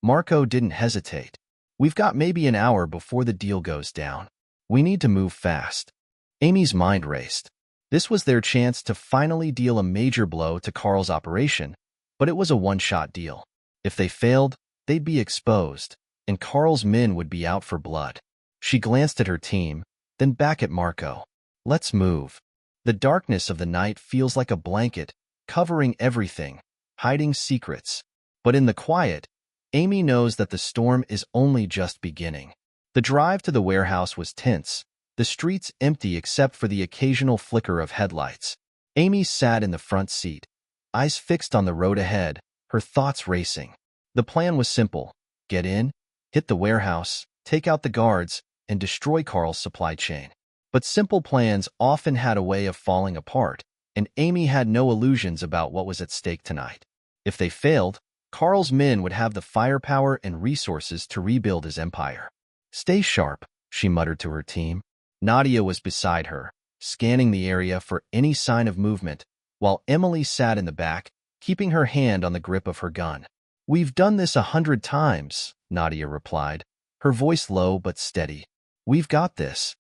Marco didn't hesitate. "We've got maybe an hour before the deal goes down. We need to move fast." Amy's mind raced. This was their chance to finally deal a major blow to Carl's operation, but it was a one-shot deal. If they failed, they'd be exposed, and Carl's men would be out for blood. She glanced at her team, then back at Marco. "Let's move." The darkness of the night feels like a blanket, covering everything, hiding secrets. But in the quiet, Amy knows that the storm is only just beginning. The drive to the warehouse was tense, the streets empty except for the occasional flicker of headlights. Amy sat in the front seat, eyes fixed on the road ahead, her thoughts racing. The plan was simple: get in, hit the warehouse, take out the guards, and destroy Carl's supply chain. But simple plans often had a way of falling apart, and Amy had no illusions about what was at stake tonight. If they failed, Carl's men would have the firepower and resources to rebuild his empire. "Stay sharp," she muttered to her team. Nadia was beside her, scanning the area for any sign of movement, while Emily sat in the back, keeping her hand on the grip of her gun. "We've done this 100 times," Nadia replied, her voice low but steady. "We've got this."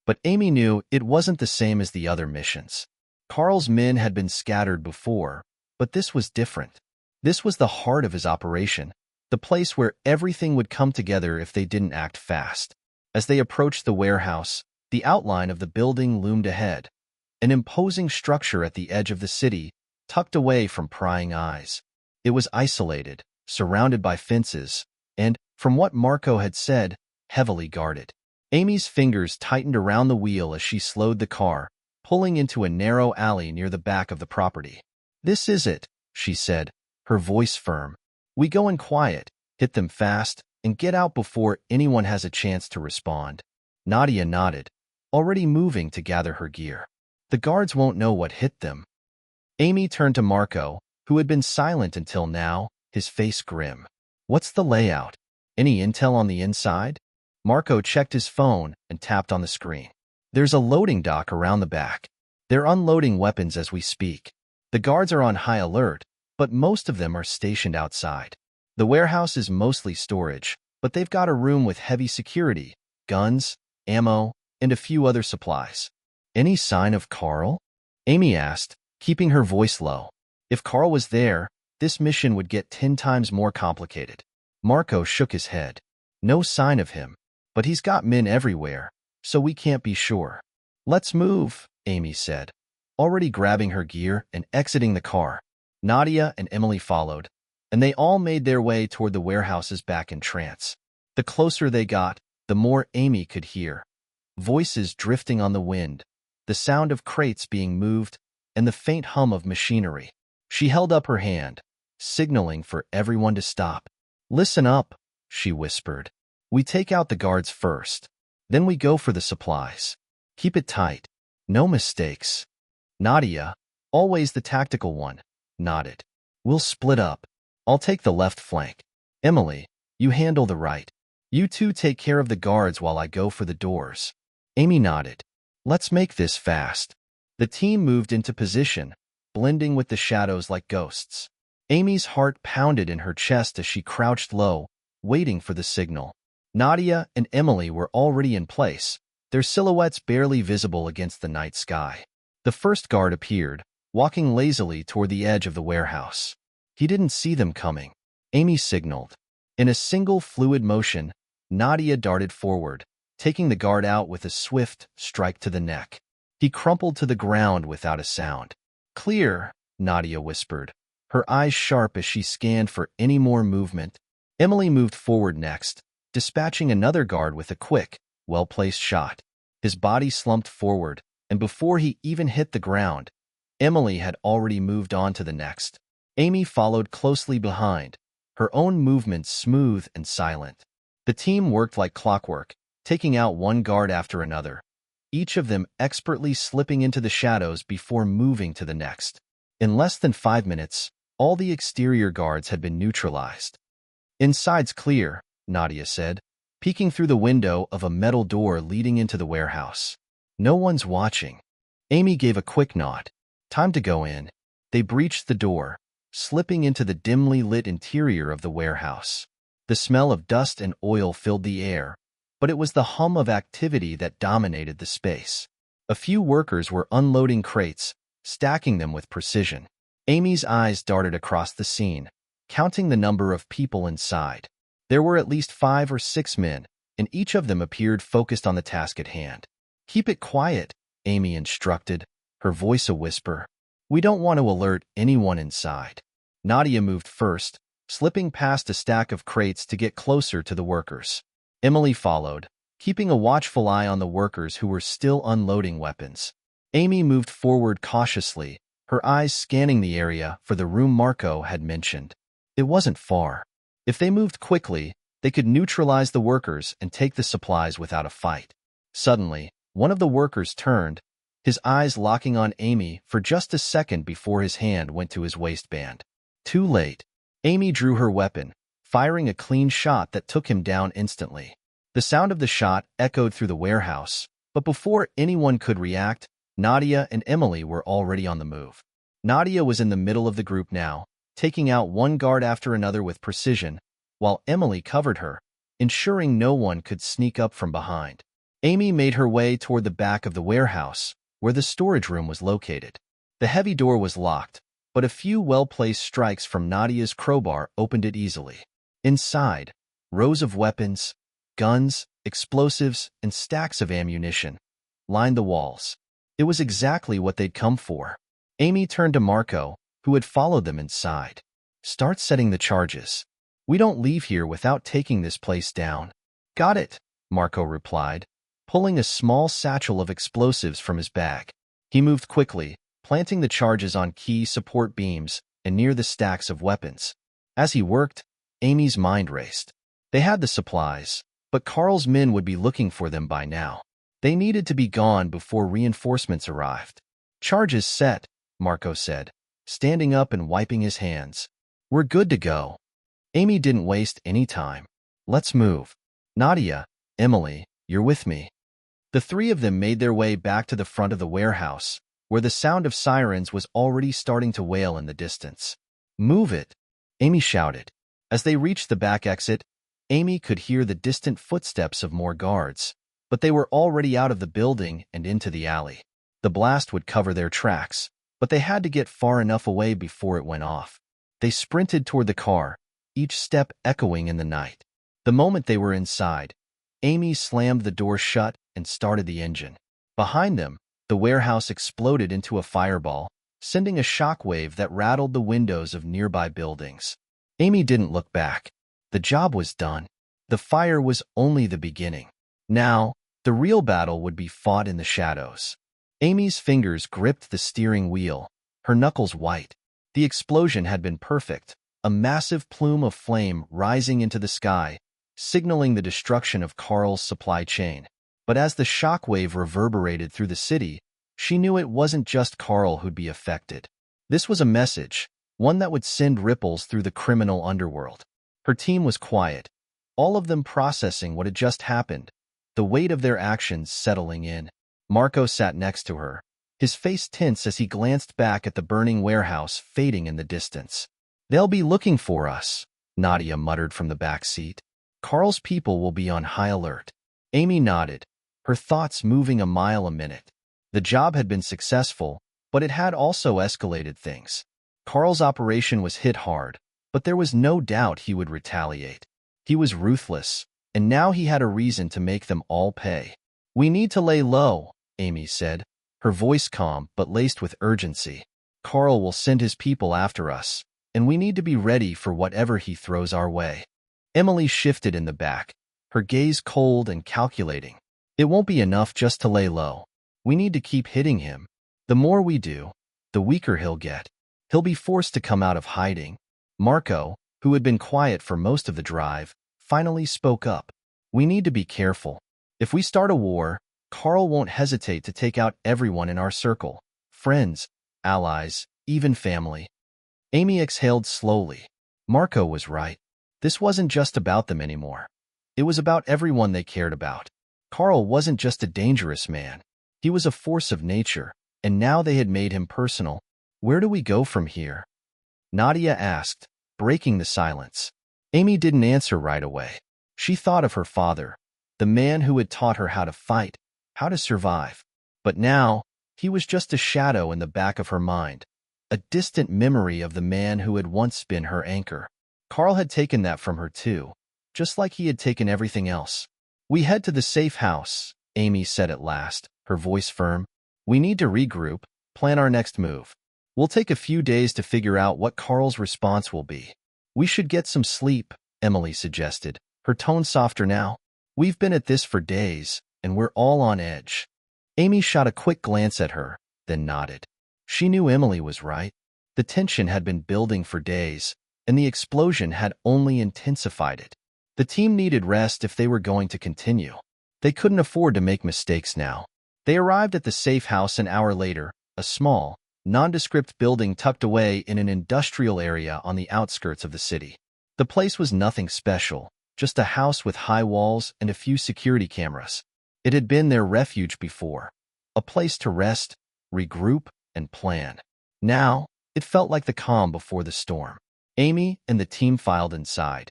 But Amy knew it wasn't the same as the other missions. Carl's men had been scattered before, but this was different. This was the heart of his operation, the place where everything would come together if they didn't act fast. As they approached the warehouse, the outline of the building loomed ahead, an imposing structure at the edge of the city, tucked away from prying eyes. It was isolated, surrounded by fences, and, from what Marco had said, heavily guarded. Amy's fingers tightened around the wheel as she slowed the car, pulling into a narrow alley near the back of the property. "This is it," she said, her voice firm. "We go in quiet, hit them fast, and get out before anyone has a chance to respond." Nadia nodded, already moving to gather her gear. "The guards won't know what hit them." Amy turned to Marco, who had been silent until now, his face grim. "What's the layout? Any intel on the inside?" Marco checked his phone and tapped on the screen. "There's a loading dock around the back. They're unloading weapons as we speak. The guards are on high alert, but most of them are stationed outside. The warehouse is mostly storage, but they've got a room with heavy security, guns, ammo, and a few other supplies." "Any sign of Carl?" Amy asked, keeping her voice low. If Carl was there, this mission would get 10 times more complicated. Marco shook his head. "No sign of him, but he's got men everywhere, so we can't be sure." "Let's move," Amy said, already grabbing her gear and exiting the car. Nadia and Emily followed, and they all made their way toward the warehouse's back entrance. The closer they got, the more Amy could hear. Voices drifting on the wind, the sound of crates being moved, and the faint hum of machinery. She held up her hand, signaling for everyone to stop. "Listen up," she whispered. "We take out the guards first. Then we go for the supplies. Keep it tight. No mistakes." Nadia, always the tactical one, nodded. "We'll split up. I'll take the left flank. Emily, you handle the right. You two take care of the guards while I go for the doors." Amy nodded. "Let's make this fast." The team moved into position, blending with the shadows like ghosts. Amy's heart pounded in her chest as she crouched low, waiting for the signal. Nadia and Emily were already in place, their silhouettes barely visible against the night sky. The first guard appeared, walking lazily toward the edge of the warehouse. He didn't see them coming. Amy signaled. In a single fluid motion, Nadia darted forward, taking the guard out with a swift strike to the neck. He crumpled to the ground without a sound. "Clear," Nadia whispered, her eyes sharp as she scanned for any more movement. Emily moved forward next, dispatching another guard with a quick, well-placed shot. His body slumped forward, and before he even hit the ground, Emily had already moved on to the next. Amy followed closely behind, her own movements smooth and silent. The team worked like clockwork, taking out one guard after another, each of them expertly slipping into the shadows before moving to the next. In less than 5 minutes, all the exterior guards had been neutralized. "Inside's clear," Nadia said, peeking through the window of a metal door leading into the warehouse. "No one's watching." Amy gave a quick nod. "Time to go in." They breached the door, slipping into the dimly lit interior of the warehouse. The smell of dust and oil filled the air, but it was the hum of activity that dominated the space. A few workers were unloading crates, stacking them with precision. Amy's eyes darted across the scene, counting the number of people inside. There were at least 5 or 6 men, and each of them appeared focused on the task at hand. "Keep it quiet," Amy instructed, her voice a whisper. "We don't want to alert anyone inside." Nadia moved first, slipping past a stack of crates to get closer to the workers. Emily followed, keeping a watchful eye on the workers who were still unloading weapons. Amy moved forward cautiously, her eyes scanning the area for the room Marco had mentioned. It wasn't far. If they moved quickly, they could neutralize the workers and take the supplies without a fight. Suddenly, one of the workers turned, his eyes locking on Amy for just a second before his hand went to his waistband. Too late. Amy drew her weapon, firing a clean shot that took him down instantly. The sound of the shot echoed through the warehouse, but before anyone could react, Nadia and Emily were already on the move. Nadia was in the middle of the group now, taking out one guard after another with precision, while Emily covered her, ensuring no one could sneak up from behind. Amy made her way toward the back of the warehouse, where the storage room was located. The heavy door was locked, but a few well-placed strikes from Nadia's crowbar opened it easily. Inside, rows of weapons, guns, explosives, and stacks of ammunition lined the walls. It was exactly what they'd come for. Amy turned to Marco, who had followed them inside. "Start setting the charges. We don't leave here without taking this place down." "Got it," Marco replied, pulling a small satchel of explosives from his bag. He moved quickly, planting the charges on key support beams and near the stacks of weapons. As he worked, Amy's mind raced. They had the supplies, but Carl's men would be looking for them by now. They needed to be gone before reinforcements arrived. "Charges set," Marco said, standing up and wiping his hands. "We're good to go." Amy didn't waste any time. "Let's move. Nadia, Emily, you're with me." The three of them made their way back to the front of the warehouse, where the sound of sirens was already starting to wail in the distance. "Move it," Amy shouted. As they reached the back exit, Amy could hear the distant footsteps of more guards, but they were already out of the building and into the alley. The blast would cover their tracks, but they had to get far enough away before it went off. They sprinted toward the car, each step echoing in the night. The moment they were inside, Amy slammed the door shut and started the engine. Behind them, the warehouse exploded into a fireball, sending a shockwave that rattled the windows of nearby buildings. Amy didn't look back. The job was done. The fire was only the beginning. Now, the real battle would be fought in the shadows. Amy's fingers gripped the steering wheel, her knuckles white. The explosion had been perfect, a massive plume of flame rising into the sky, signaling the destruction of Carl's supply chain. But as the shockwave reverberated through the city, she knew it wasn't just Carl who'd be affected. This was a message, one that would send ripples through the criminal underworld. Her team was quiet, all of them processing what had just happened, the weight of their actions settling in. Marco sat next to her, his face tense as he glanced back at the burning warehouse fading in the distance. "They'll be looking for us," Nadia muttered from the back seat. "Carl's people will be on high alert." Amy nodded, her thoughts moving a mile a minute. The job had been successful, but it had also escalated things. Carl's operation was hit hard, but there was no doubt he would retaliate. He was ruthless, and now he had a reason to make them all pay. "We need to lay low," Amy said, her voice calm but laced with urgency. "Carl will send his people after us, and we need to be ready for whatever he throws our way." Emily shifted in the back, her gaze cold and calculating. "It won't be enough just to lay low. We need to keep hitting him. The more we do, the weaker he'll get. He'll be forced to come out of hiding." Marco, who had been quiet for most of the drive, finally spoke up. "We need to be careful. If we start a war, Carl won't hesitate to take out everyone in our circle. Friends, allies, even family." Amy exhaled slowly. Marco was right. This wasn't just about them anymore. It was about everyone they cared about. Carl wasn't just a dangerous man. He was a force of nature, and now they had made him personal. "Where do we go from here?" Nadia asked, breaking the silence. Amy didn't answer right away. She thought of her father, the man who had taught her how to fight, how to survive. But now, he was just a shadow in the back of her mind, a distant memory of the man who had once been her anchor. Carl had taken that from her too, just like he had taken everything else. "We head to the safe house," Amy said at last, her voice firm. "We need to regroup, plan our next move. We'll take a few days to figure out what Carl's response will be." "We should get some sleep," Emily suggested, her tone softer now. "We've been at this for days, and we're all on edge." Amy shot a quick glance at her, then nodded. She knew Emily was right. The tension had been building for days, and the explosion had only intensified it. The team needed rest if they were going to continue. They couldn't afford to make mistakes now. They arrived at the safe house an hour later, a small, nondescript building tucked away in an industrial area on the outskirts of the city. The place was nothing special, just a house with high walls and a few security cameras. It had been their refuge before, a place to rest, regroup, and plan. Now, it felt like the calm before the storm. Amy and the team filed inside.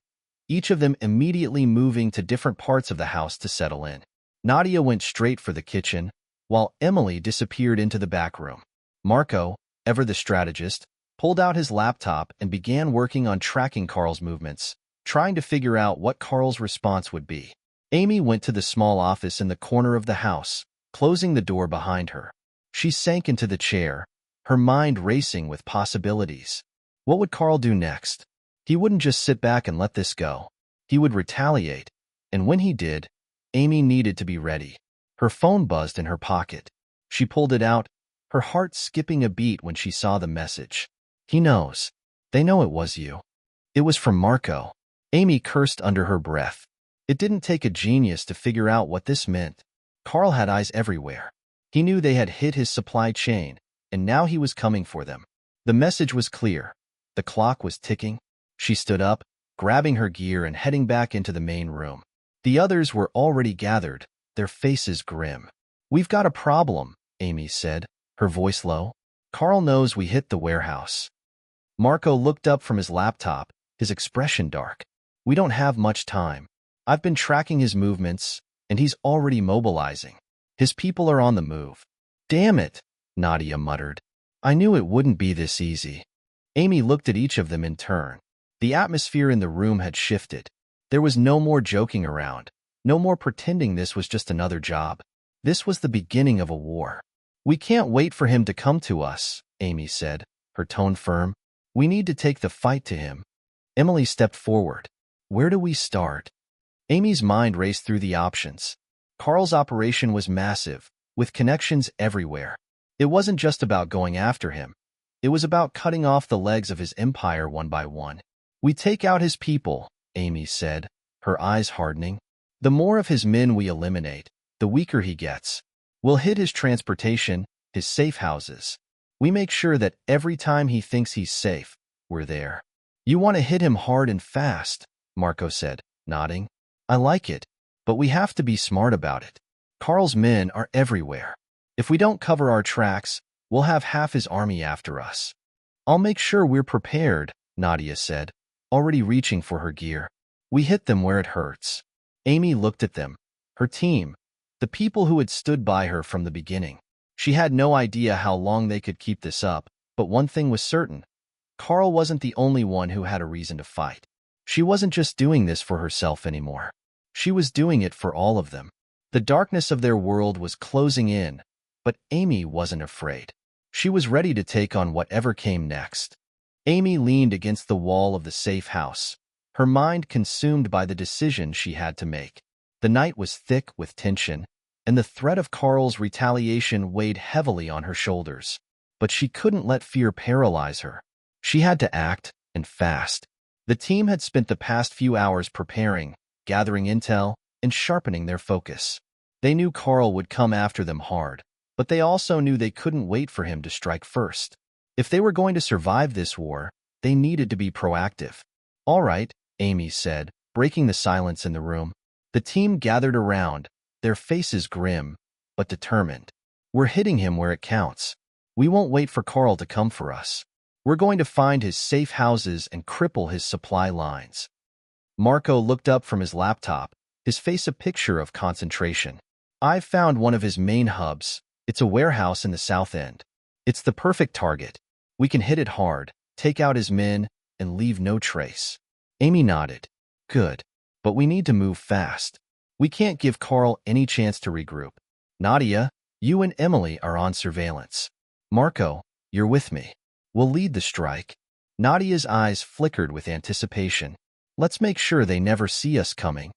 each of them immediately moving to different parts of the house to settle in. Nadia went straight for the kitchen, while Emily disappeared into the back room. Marco, ever the strategist, pulled out his laptop and began working on tracking Carl's movements, trying to figure out what Carl's response would be. Amy went to the small office in the corner of the house, closing the door behind her. She sank into the chair, her mind racing with possibilities. What would Carl do next? He wouldn't just sit back and let this go. He would retaliate, and when he did, Amy needed to be ready. Her phone buzzed in her pocket. She pulled it out, her heart skipping a beat when she saw the message. He knows. They know it was you. It was from Marco. Amy cursed under her breath. It didn't take a genius to figure out what this meant. Carl had eyes everywhere. He knew they had hit his supply chain, and now he was coming for them. The message was clear. The clock was ticking. She stood up, grabbing her gear and heading back into the main room. The others were already gathered, their faces grim. "We've got a problem," Amy said, her voice low. "Carl knows we hit the warehouse." Marco looked up from his laptop, his expression dark. "We don't have much time. I've been tracking his movements, and he's already mobilizing. His people are on the move." "Damn it," Nadia muttered. "I knew it wouldn't be this easy." Amy looked at each of them in turn. The atmosphere in the room had shifted. There was no more joking around, no more pretending this was just another job. This was the beginning of a war. "We can't wait for him to come to us," Amy said, her tone firm. "We need to take the fight to him." Emily stepped forward. "Where do we start?" Amy's mind raced through the options. Carl's operation was massive, with connections everywhere. It wasn't just about going after him. It was about cutting off the legs of his empire one by one. "We take out his people," Amy said, her eyes hardening. "The more of his men we eliminate, the weaker he gets. We'll hit his transportation, his safe houses. We make sure that every time he thinks he's safe, we're there." "You want to hit him hard and fast," Marco said, nodding. "I like it, but we have to be smart about it. Carl's men are everywhere. If we don't cover our tracks, we'll have half his army after us." "I'll make sure we're prepared," Nadia said, already reaching for her gear. "We hit them where it hurts." Amy looked at them, her team, the people who had stood by her from the beginning. She had no idea how long they could keep this up, but one thing was certain. Carl wasn't the only one who had a reason to fight. She wasn't just doing this for herself anymore. She was doing it for all of them. The darkness of their world was closing in, but Amy wasn't afraid. She was ready to take on whatever came next. Amy leaned against the wall of the safe house, her mind consumed by the decision she had to make. The night was thick with tension, and the threat of Carl's retaliation weighed heavily on her shoulders. But she couldn't let fear paralyze her. She had to act, and fast. The team had spent the past few hours preparing, gathering intel, and sharpening their focus. They knew Carl would come after them hard, but they also knew they couldn't wait for him to strike first. If they were going to survive this war, they needed to be proactive. "All right," Amy said, breaking the silence in the room. The team gathered around, their faces grim, but determined. "We're hitting him where it counts. We won't wait for Carl to come for us. We're going to find his safe houses and cripple his supply lines." Marco looked up from his laptop, his face a picture of concentration. "I've found one of his main hubs. It's a warehouse in the south end. It's the perfect target. We can hit it hard, take out his men, and leave no trace." Amy nodded. "Good. But we need to move fast. We can't give Carl any chance to regroup. Nadia, you and Emily are on surveillance. Marco, you're with me. We'll lead the strike." Nadia's eyes flickered with anticipation. "Let's make sure they never see us coming."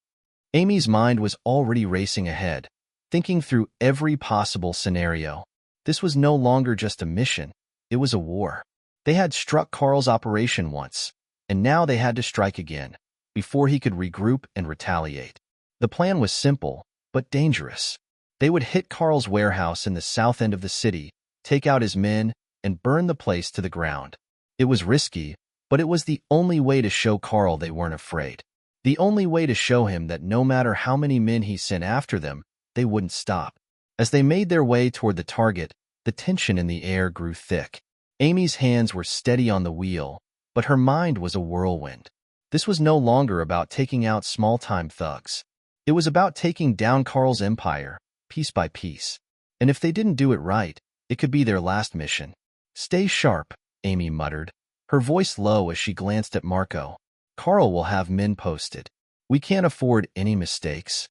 Amy's mind was already racing ahead, thinking through every possible scenario. This was no longer just a mission, it was a war. They had struck Carl's operation once, and now they had to strike again, before he could regroup and retaliate. The plan was simple, but dangerous. They would hit Carl's warehouse in the south end of the city, take out his men, and burn the place to the ground. It was risky, but it was the only way to show Carl they weren't afraid. The only way to show him that no matter how many men he sent after them, they wouldn't stop. As they made their way toward the target, the tension in the air grew thick. Amy's hands were steady on the wheel, but her mind was a whirlwind. This was no longer about taking out small-time thugs. It was about taking down Carl's empire, piece by piece. And if they didn't do it right, it could be their last mission. "Stay sharp," Amy muttered, her voice low as she glanced at Marco. "Carl will have men posted. We can't afford any mistakes."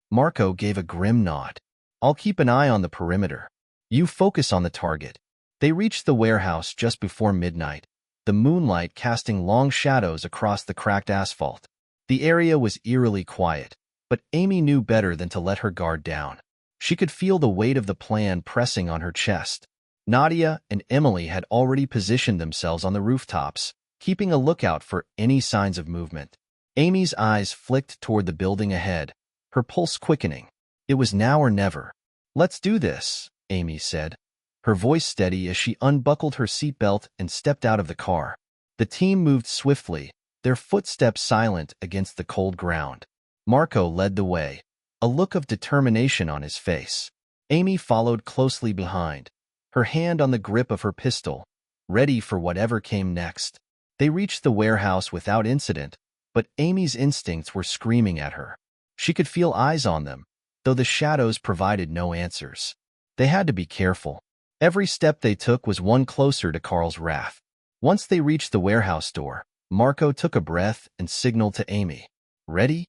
Marco gave a grim nod. "I'll keep an eye on the perimeter. You focus on the target." They reached the warehouse just before midnight, the moonlight casting long shadows across the cracked asphalt. The area was eerily quiet, but Amy knew better than to let her guard down. She could feel the weight of the plan pressing on her chest. Nadia and Emily had already positioned themselves on the rooftops, keeping a lookout for any signs of movement. Amy's eyes flicked toward the building ahead, her pulse quickening. It was now or never. "Let's do this," Amy said, her voice steady as she unbuckled her seatbelt and stepped out of the car. The team moved swiftly, their footsteps silent against the cold ground. Marco led the way, a look of determination on his face. Amy followed closely behind, her hand on the grip of her pistol, ready for whatever came next. They reached the warehouse without incident, but Amy's instincts were screaming at her. She could feel eyes on them, though the shadows provided no answers. They had to be careful. Every step they took was one closer to Carl's wrath. Once they reached the warehouse door, Marco took a breath and signaled to Amy. "Ready?"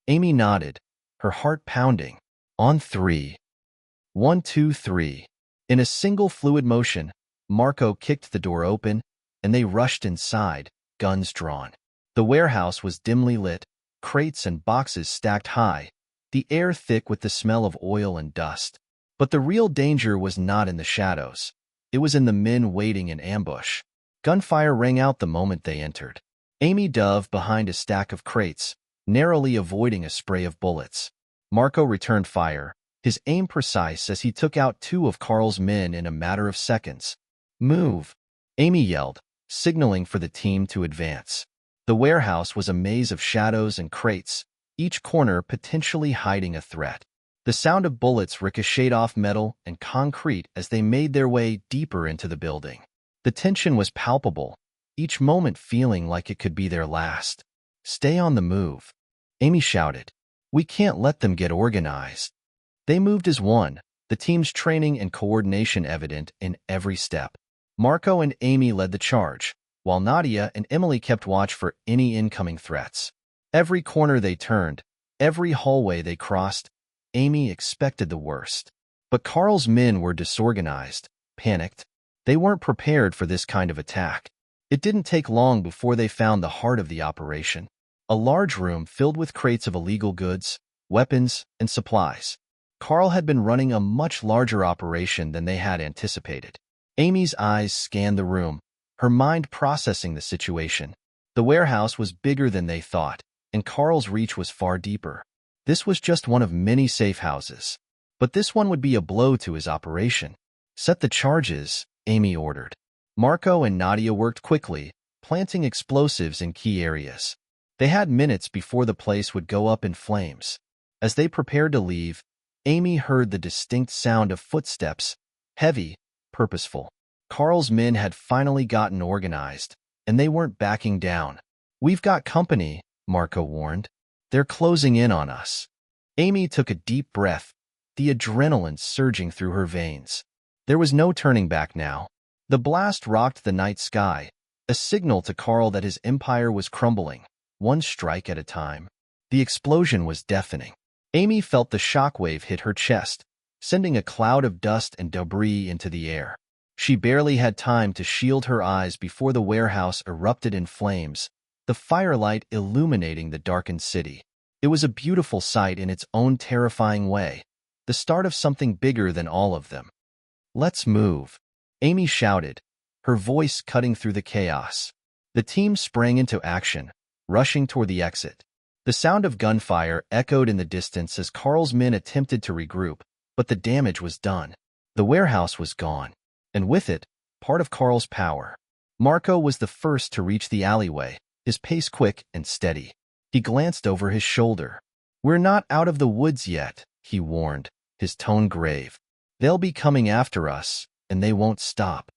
Amy nodded, her heart pounding. "On 3. 1, 2, 3. In a single fluid motion, Marco kicked the door open, and they rushed inside, guns drawn. The warehouse was dimly lit, crates and boxes stacked high, the air thick with the smell of oil and dust. But the real danger was not in the shadows. It was in the men waiting in ambush. Gunfire rang out the moment they entered. Amy dove behind a stack of crates, narrowly avoiding a spray of bullets. Marco returned fire, his aim precise as he took out 2 of Carl's men in a matter of seconds. "Move!" Amy yelled, signaling for the team to advance. The warehouse was a maze of shadows and crates, each corner potentially hiding a threat. The sound of bullets ricocheted off metal and concrete as they made their way deeper into the building. The tension was palpable, each moment feeling like it could be their last. "Stay on the move," Amy shouted. "We can't let them get organized." They moved as one, the team's training and coordination evident in every step. Marco and Amy led the charge, while Nadia and Emily kept watch for any incoming threats. Every corner they turned, every hallway they crossed, Amy expected the worst. But Carl's men were disorganized, panicked. They weren't prepared for this kind of attack. It didn't take long before they found the heart of the operation. A large room filled with crates of illegal goods, weapons, and supplies. Carl had been running a much larger operation than they had anticipated. Amy's eyes scanned the room, her mind processing the situation. The warehouse was bigger than they thought, and Carl's reach was far deeper. This was just one of many safe houses. But this one would be a blow to his operation. "Set the charges," Amy ordered. Marco and Nadia worked quickly, planting explosives in key areas. They had minutes before the place would go up in flames. As they prepared to leave, Amy heard the distinct sound of footsteps, heavy, purposeful. Carl's men had finally gotten organized, and they weren't backing down. "We've got company," Marco warned. "They're closing in on us." Amy took a deep breath, the adrenaline surging through her veins. There was no turning back now. The blast rocked the night sky, a signal to Carl that his empire was crumbling, one strike at a time. The explosion was deafening. Amy felt the shockwave hit her chest, sending a cloud of dust and debris into the air. She barely had time to shield her eyes before the warehouse erupted in flames, the firelight illuminating the darkened city. It was a beautiful sight in its own terrifying way, the start of something bigger than all of them. "Let's move," Amy shouted, her voice cutting through the chaos. The team sprang into action, rushing toward the exit. The sound of gunfire echoed in the distance as Carl's men attempted to regroup, but the damage was done. The warehouse was gone, and with it, part of Carl's power. Marco was the first to reach the alleyway, his pace quick and steady. He glanced over his shoulder. "We're not out of the woods yet," he warned, his tone grave. "They'll be coming after us, and they won't stop."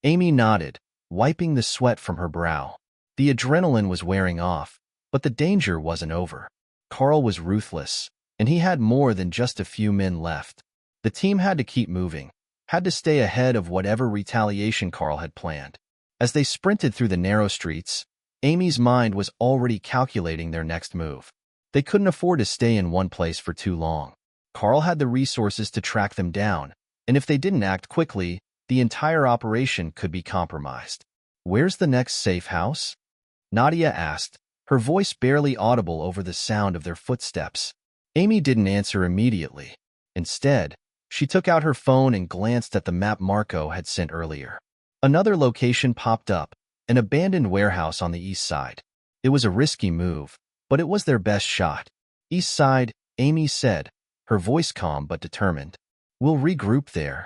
Amy nodded, wiping the sweat from her brow. The adrenaline was wearing off, But the danger wasn't over. Carl was ruthless, and he had more than just a few men left. The team had to keep moving, had to stay ahead of whatever retaliation Carl had planned. As they sprinted through the narrow streets, Amy's mind was already calculating their next move. They couldn't afford to stay in one place for too long. Carl had the resources to track them down, and if they didn't act quickly, the entire operation could be compromised. "Where's the next safe house?" Nadia asked, her voice barely audible over the sound of their footsteps. Amy didn't answer immediately. Instead, she took out her phone and glanced at the map Marco had sent earlier. Another location popped up, an abandoned warehouse on the east side. It was a risky move, but it was their best shot. "East side," Amy said, her voice calm but determined. "We'll regroup there."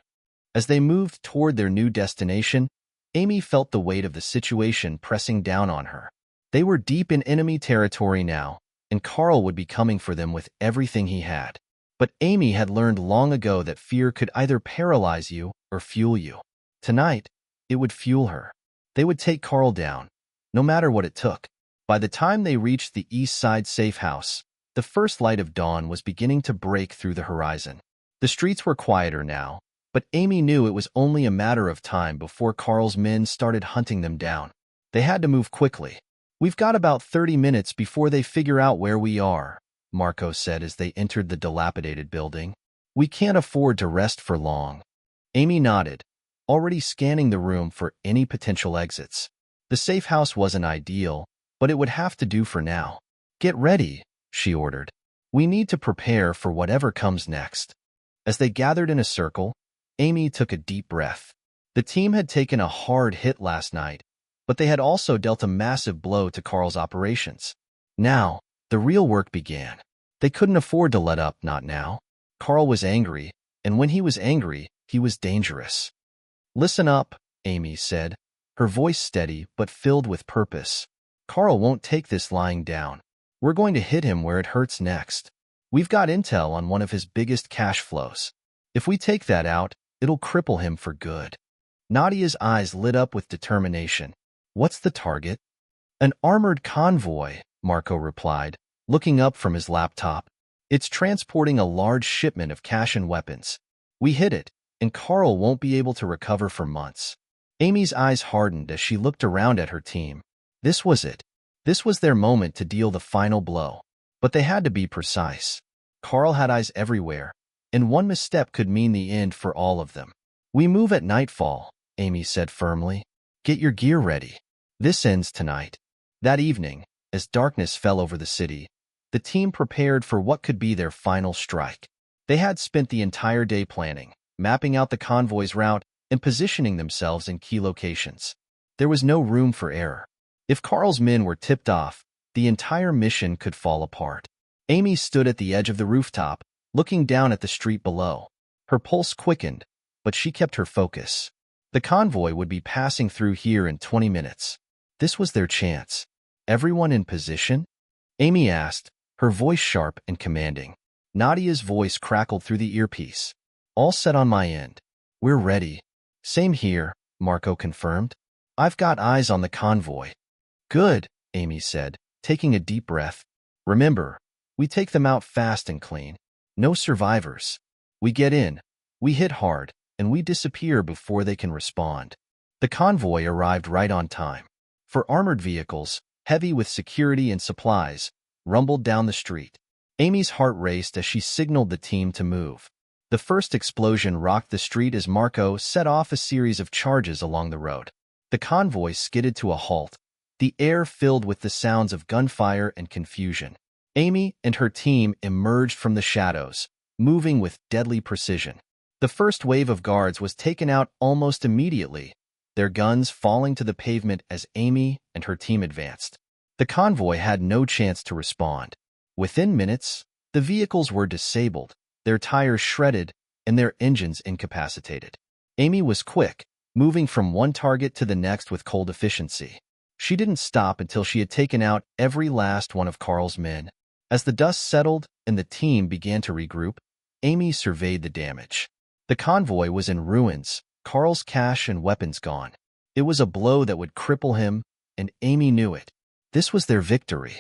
As they moved toward their new destination, Amy felt the weight of the situation pressing down on her. They were deep in enemy territory now, and Carl would be coming for them with everything he had. But Amy had learned long ago that fear could either paralyze you or fuel you. Tonight, it would fuel her. They would take Carl down, no matter what it took. By the time they reached the east side safe house, the first light of dawn was beginning to break through the horizon. The streets were quieter now, but Amy knew it was only a matter of time before Carl's men started hunting them down. They had to move quickly. "We've got about 30 minutes before they figure out where we are," Marco said as they entered the dilapidated building. "We can't afford to rest for long." Amy nodded, already scanning the room for any potential exits. The safe house wasn't ideal, but it would have to do for now. "Get ready," she ordered. "We need to prepare for whatever comes next." As they gathered in a circle, Amy took a deep breath. The team had taken a hard hit last night, but they had also dealt a massive blow to Carl's operations. Now, the real work began. They couldn't afford to let up, not now. Carl was angry, and when he was angry, he was dangerous. "Listen up," Amy said, her voice steady but filled with purpose. "Carl won't take this lying down. We're going to hit him where it hurts next. We've got intel on one of his biggest cash flows. If we take that out, it'll cripple him for good." Nadia's eyes lit up with determination. "What's the target?" "An armored convoy," Marco replied, looking up from his laptop. "It's transporting a large shipment of cash and weapons. We hit it, and Carl won't be able to recover for months." Amy's eyes hardened as she looked around at her team. This was it. This was their moment to deal the final blow. But they had to be precise. Carl had eyes everywhere, and one misstep could mean the end for all of them. "We move at nightfall," Amy said firmly. "Get your gear ready. This ends tonight." That evening, as darkness fell over the city, the team prepared for what could be their final strike. They had spent the entire day planning, mapping out the convoy's route, and positioning themselves in key locations. There was no room for error. If Carl's men were tipped off, the entire mission could fall apart. Amy stood at the edge of the rooftop, looking down at the street below. Her pulse quickened, but she kept her focus. The convoy would be passing through here in 20 minutes. This was their chance. "Everyone in position?" Amy asked, her voice sharp and commanding. Nadia's voice crackled through the earpiece. "All set on my end. We're ready." "Same here," Marco confirmed. "I've got eyes on the convoy." "Good," Amy said, taking a deep breath. "Remember, we take them out fast and clean. No survivors. We get in, we hit hard, and we disappear before they can respond." The convoy arrived right on time. Four armored vehicles, heavy with security and supplies, rumbled down the street. Amy's heart raced as she signaled the team to move. The first explosion rocked the street as Marco set off a series of charges along the road. The convoy skidded to a halt, the air filled with the sounds of gunfire and confusion. Amy and her team emerged from the shadows, moving with deadly precision. The first wave of guards was taken out almost immediately, their guns falling to the pavement as Amy and her team advanced. The convoy had no chance to respond. Within minutes, the vehicles were disabled, their tires shredded, and their engines incapacitated. Amy was quick, moving from one target to the next with cold efficiency. She didn't stop until she had taken out every last one of Carl's men. As the dust settled and the team began to regroup, Amy surveyed the damage. The convoy was in ruins, Carl's cash and weapons gone. It was a blow that would cripple him, and Amy knew it. This was their victory.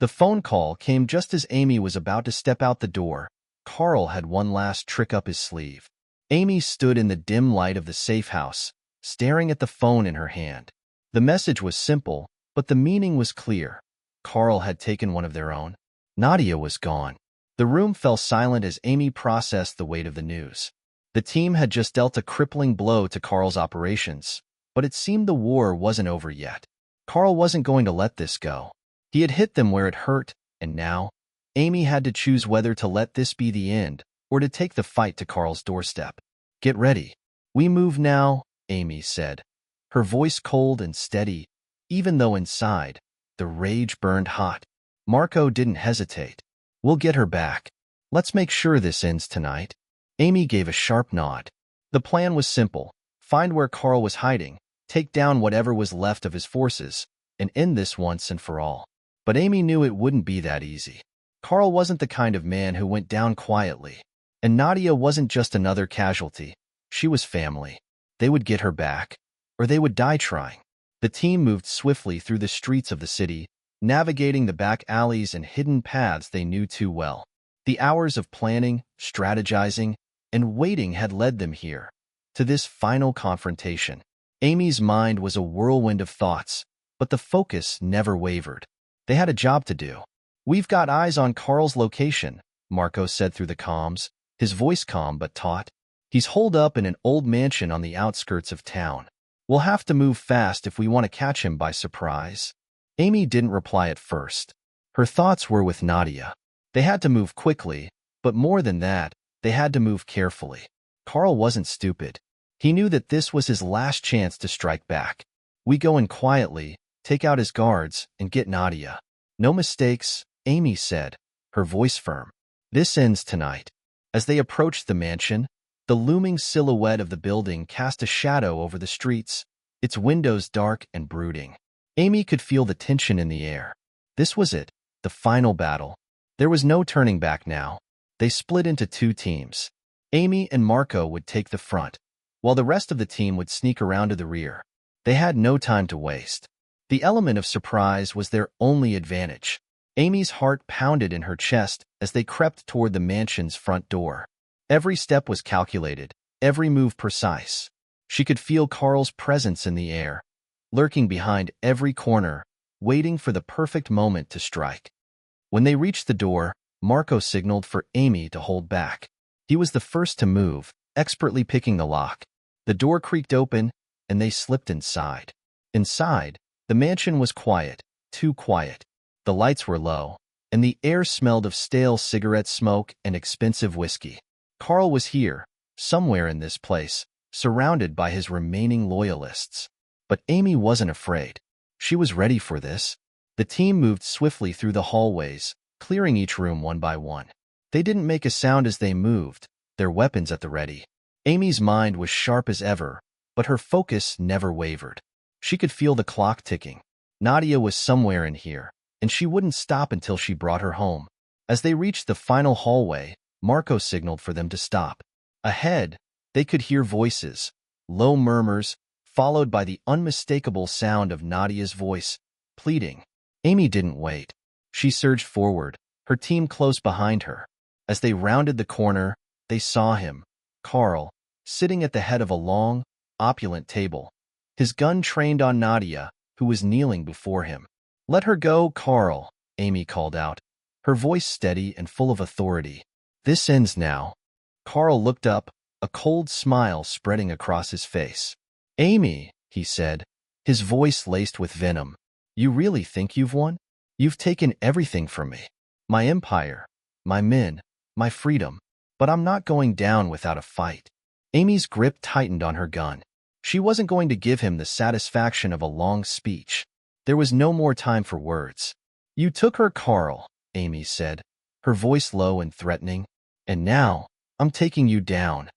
The phone call came just as Amy was about to step out the door. Carl had one last trick up his sleeve. Amy stood in the dim light of the safe house, staring at the phone in her hand. The message was simple, but the meaning was clear. Carl had taken one of their own. Nadia was gone. The room fell silent as Amy processed the weight of the news. The team had just dealt a crippling blow to Carl's operations, but it seemed the war wasn't over yet. Carl wasn't going to let this go. He had hit them where it hurt, and now, Amy had to choose whether to let this be the end or to take the fight to Carl's doorstep. "Get ready. We move now," Amy said, her voice cold and steady, even though inside, the rage burned hot. Marco didn't hesitate. "We'll get her back. Let's make sure this ends tonight." Amy gave a sharp nod. The plan was simple. Find where Carl was hiding, take down whatever was left of his forces, and end this once and for all. But Amy knew it wouldn't be that easy. Carl wasn't the kind of man who went down quietly. And Nadia wasn't just another casualty. She was family. They would get her back, or they would die trying. The team moved swiftly through the streets of the city, navigating the back alleys and hidden paths they knew too well. The hours of planning, strategizing, and waiting had led them here, to this final confrontation. Amy's mind was a whirlwind of thoughts, but the focus never wavered. They had a job to do. "We've got eyes on Carl's location," Marco said through the comms, his voice calm but taut. "He's holed up in an old mansion on the outskirts of town. We'll have to move fast if we want to catch him by surprise." Amy didn't reply at first. Her thoughts were with Nadia. They had to move quickly, but more than that, they had to move carefully. Carl wasn't stupid. He knew that this was his last chance to strike back. "We go in quietly, take out his guards, and get Nadia. No mistakes," Amy said, her voice firm. "This ends tonight." As they approached the mansion, the looming silhouette of the building cast a shadow over the streets, its windows dark and brooding. Amy could feel the tension in the air. This was it, the final battle. There was no turning back now. They split into two teams. Amy and Marco would take the front, while the rest of the team would sneak around to the rear. They had no time to waste. The element of surprise was their only advantage. Amy's heart pounded in her chest as they crept toward the mansion's front door. Every step was calculated, every move precise. She could feel Carl's presence in the air, lurking behind every corner, waiting for the perfect moment to strike. When they reached the door, Marco signaled for Amy to hold back. He was the first to move, expertly picking the lock. The door creaked open, and they slipped inside. Inside, the mansion was quiet, too quiet. The lights were low, and the air smelled of stale cigarette smoke and expensive whiskey. Carl was here, somewhere in this place, surrounded by his remaining loyalists. But Amy wasn't afraid. She was ready for this. The team moved swiftly through the hallways, clearing each room one by one. They didn't make a sound as they moved, their weapons at the ready. Amy's mind was sharp as ever, but her focus never wavered. She could feel the clock ticking. Nadia was somewhere in here, and she wouldn't stop until she brought her home. As they reached the final hallway, Marco signaled for them to stop. Ahead, they could hear voices, low murmurs, followed by the unmistakable sound of Nadia's voice, pleading. Amy didn't wait. She surged forward, her team close behind her. As they rounded the corner, they saw him, Carl, sitting at the head of a long, opulent table, his gun trained on Nadia, who was kneeling before him. "Let her go, Carl," Amy called out, her voice steady and full of authority. "This ends now." Carl looked up, a cold smile spreading across his face. "Amy," he said, his voice laced with venom, "you really think you've won? You've taken everything from me. My empire, my men, my freedom. But I'm not going down without a fight." Amy's grip tightened on her gun. She wasn't going to give him the satisfaction of a long speech. There was no more time for words. "You took her, Carl," Amy said, her voice low and threatening. "And now, I'm taking you down."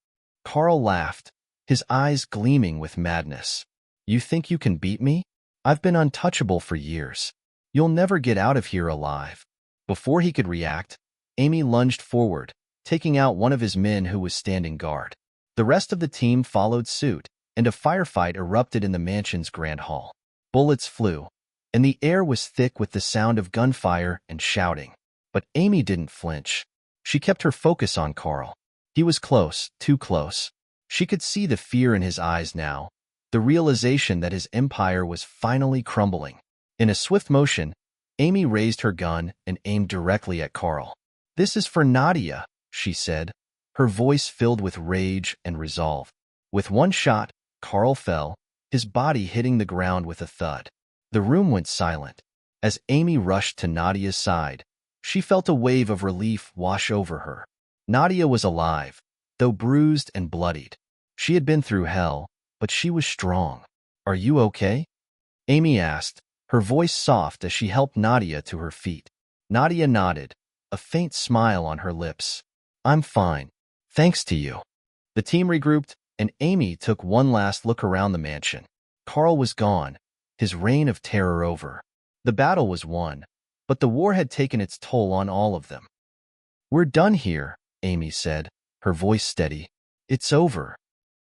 Carl laughed, his eyes gleaming with madness. "You think you can beat me? I've been untouchable for years. You'll never get out of here alive." Before he could react, Amy lunged forward, taking out one of his men who was standing guard. The rest of the team followed suit, and a firefight erupted in the mansion's grand hall. Bullets flew. and the air was thick with the sound of gunfire and shouting. But Amy didn't flinch. She kept her focus on Carl. He was close, too close. She could see the fear in his eyes now, the realization that his empire was finally crumbling. In a swift motion, Amy raised her gun and aimed directly at Carl. "This is for Nadia," she said, her voice filled with rage and resolve. With one shot, Carl fell, his body hitting the ground with a thud. The room went silent. As Amy rushed to Nadia's side, she felt a wave of relief wash over her. Nadia was alive, though bruised and bloodied. She had been through hell, but she was strong. "Are you okay?" Amy asked, her voice soft as she helped Nadia to her feet. Nadia nodded, a faint smile on her lips. "I'm fine, thanks to you." The team regrouped, and Amy took one last look around the mansion. Carl was gone, his reign of terror over. The battle was won, but the war had taken its toll on all of them. "We're done here," Amy said, her voice steady. "It's over."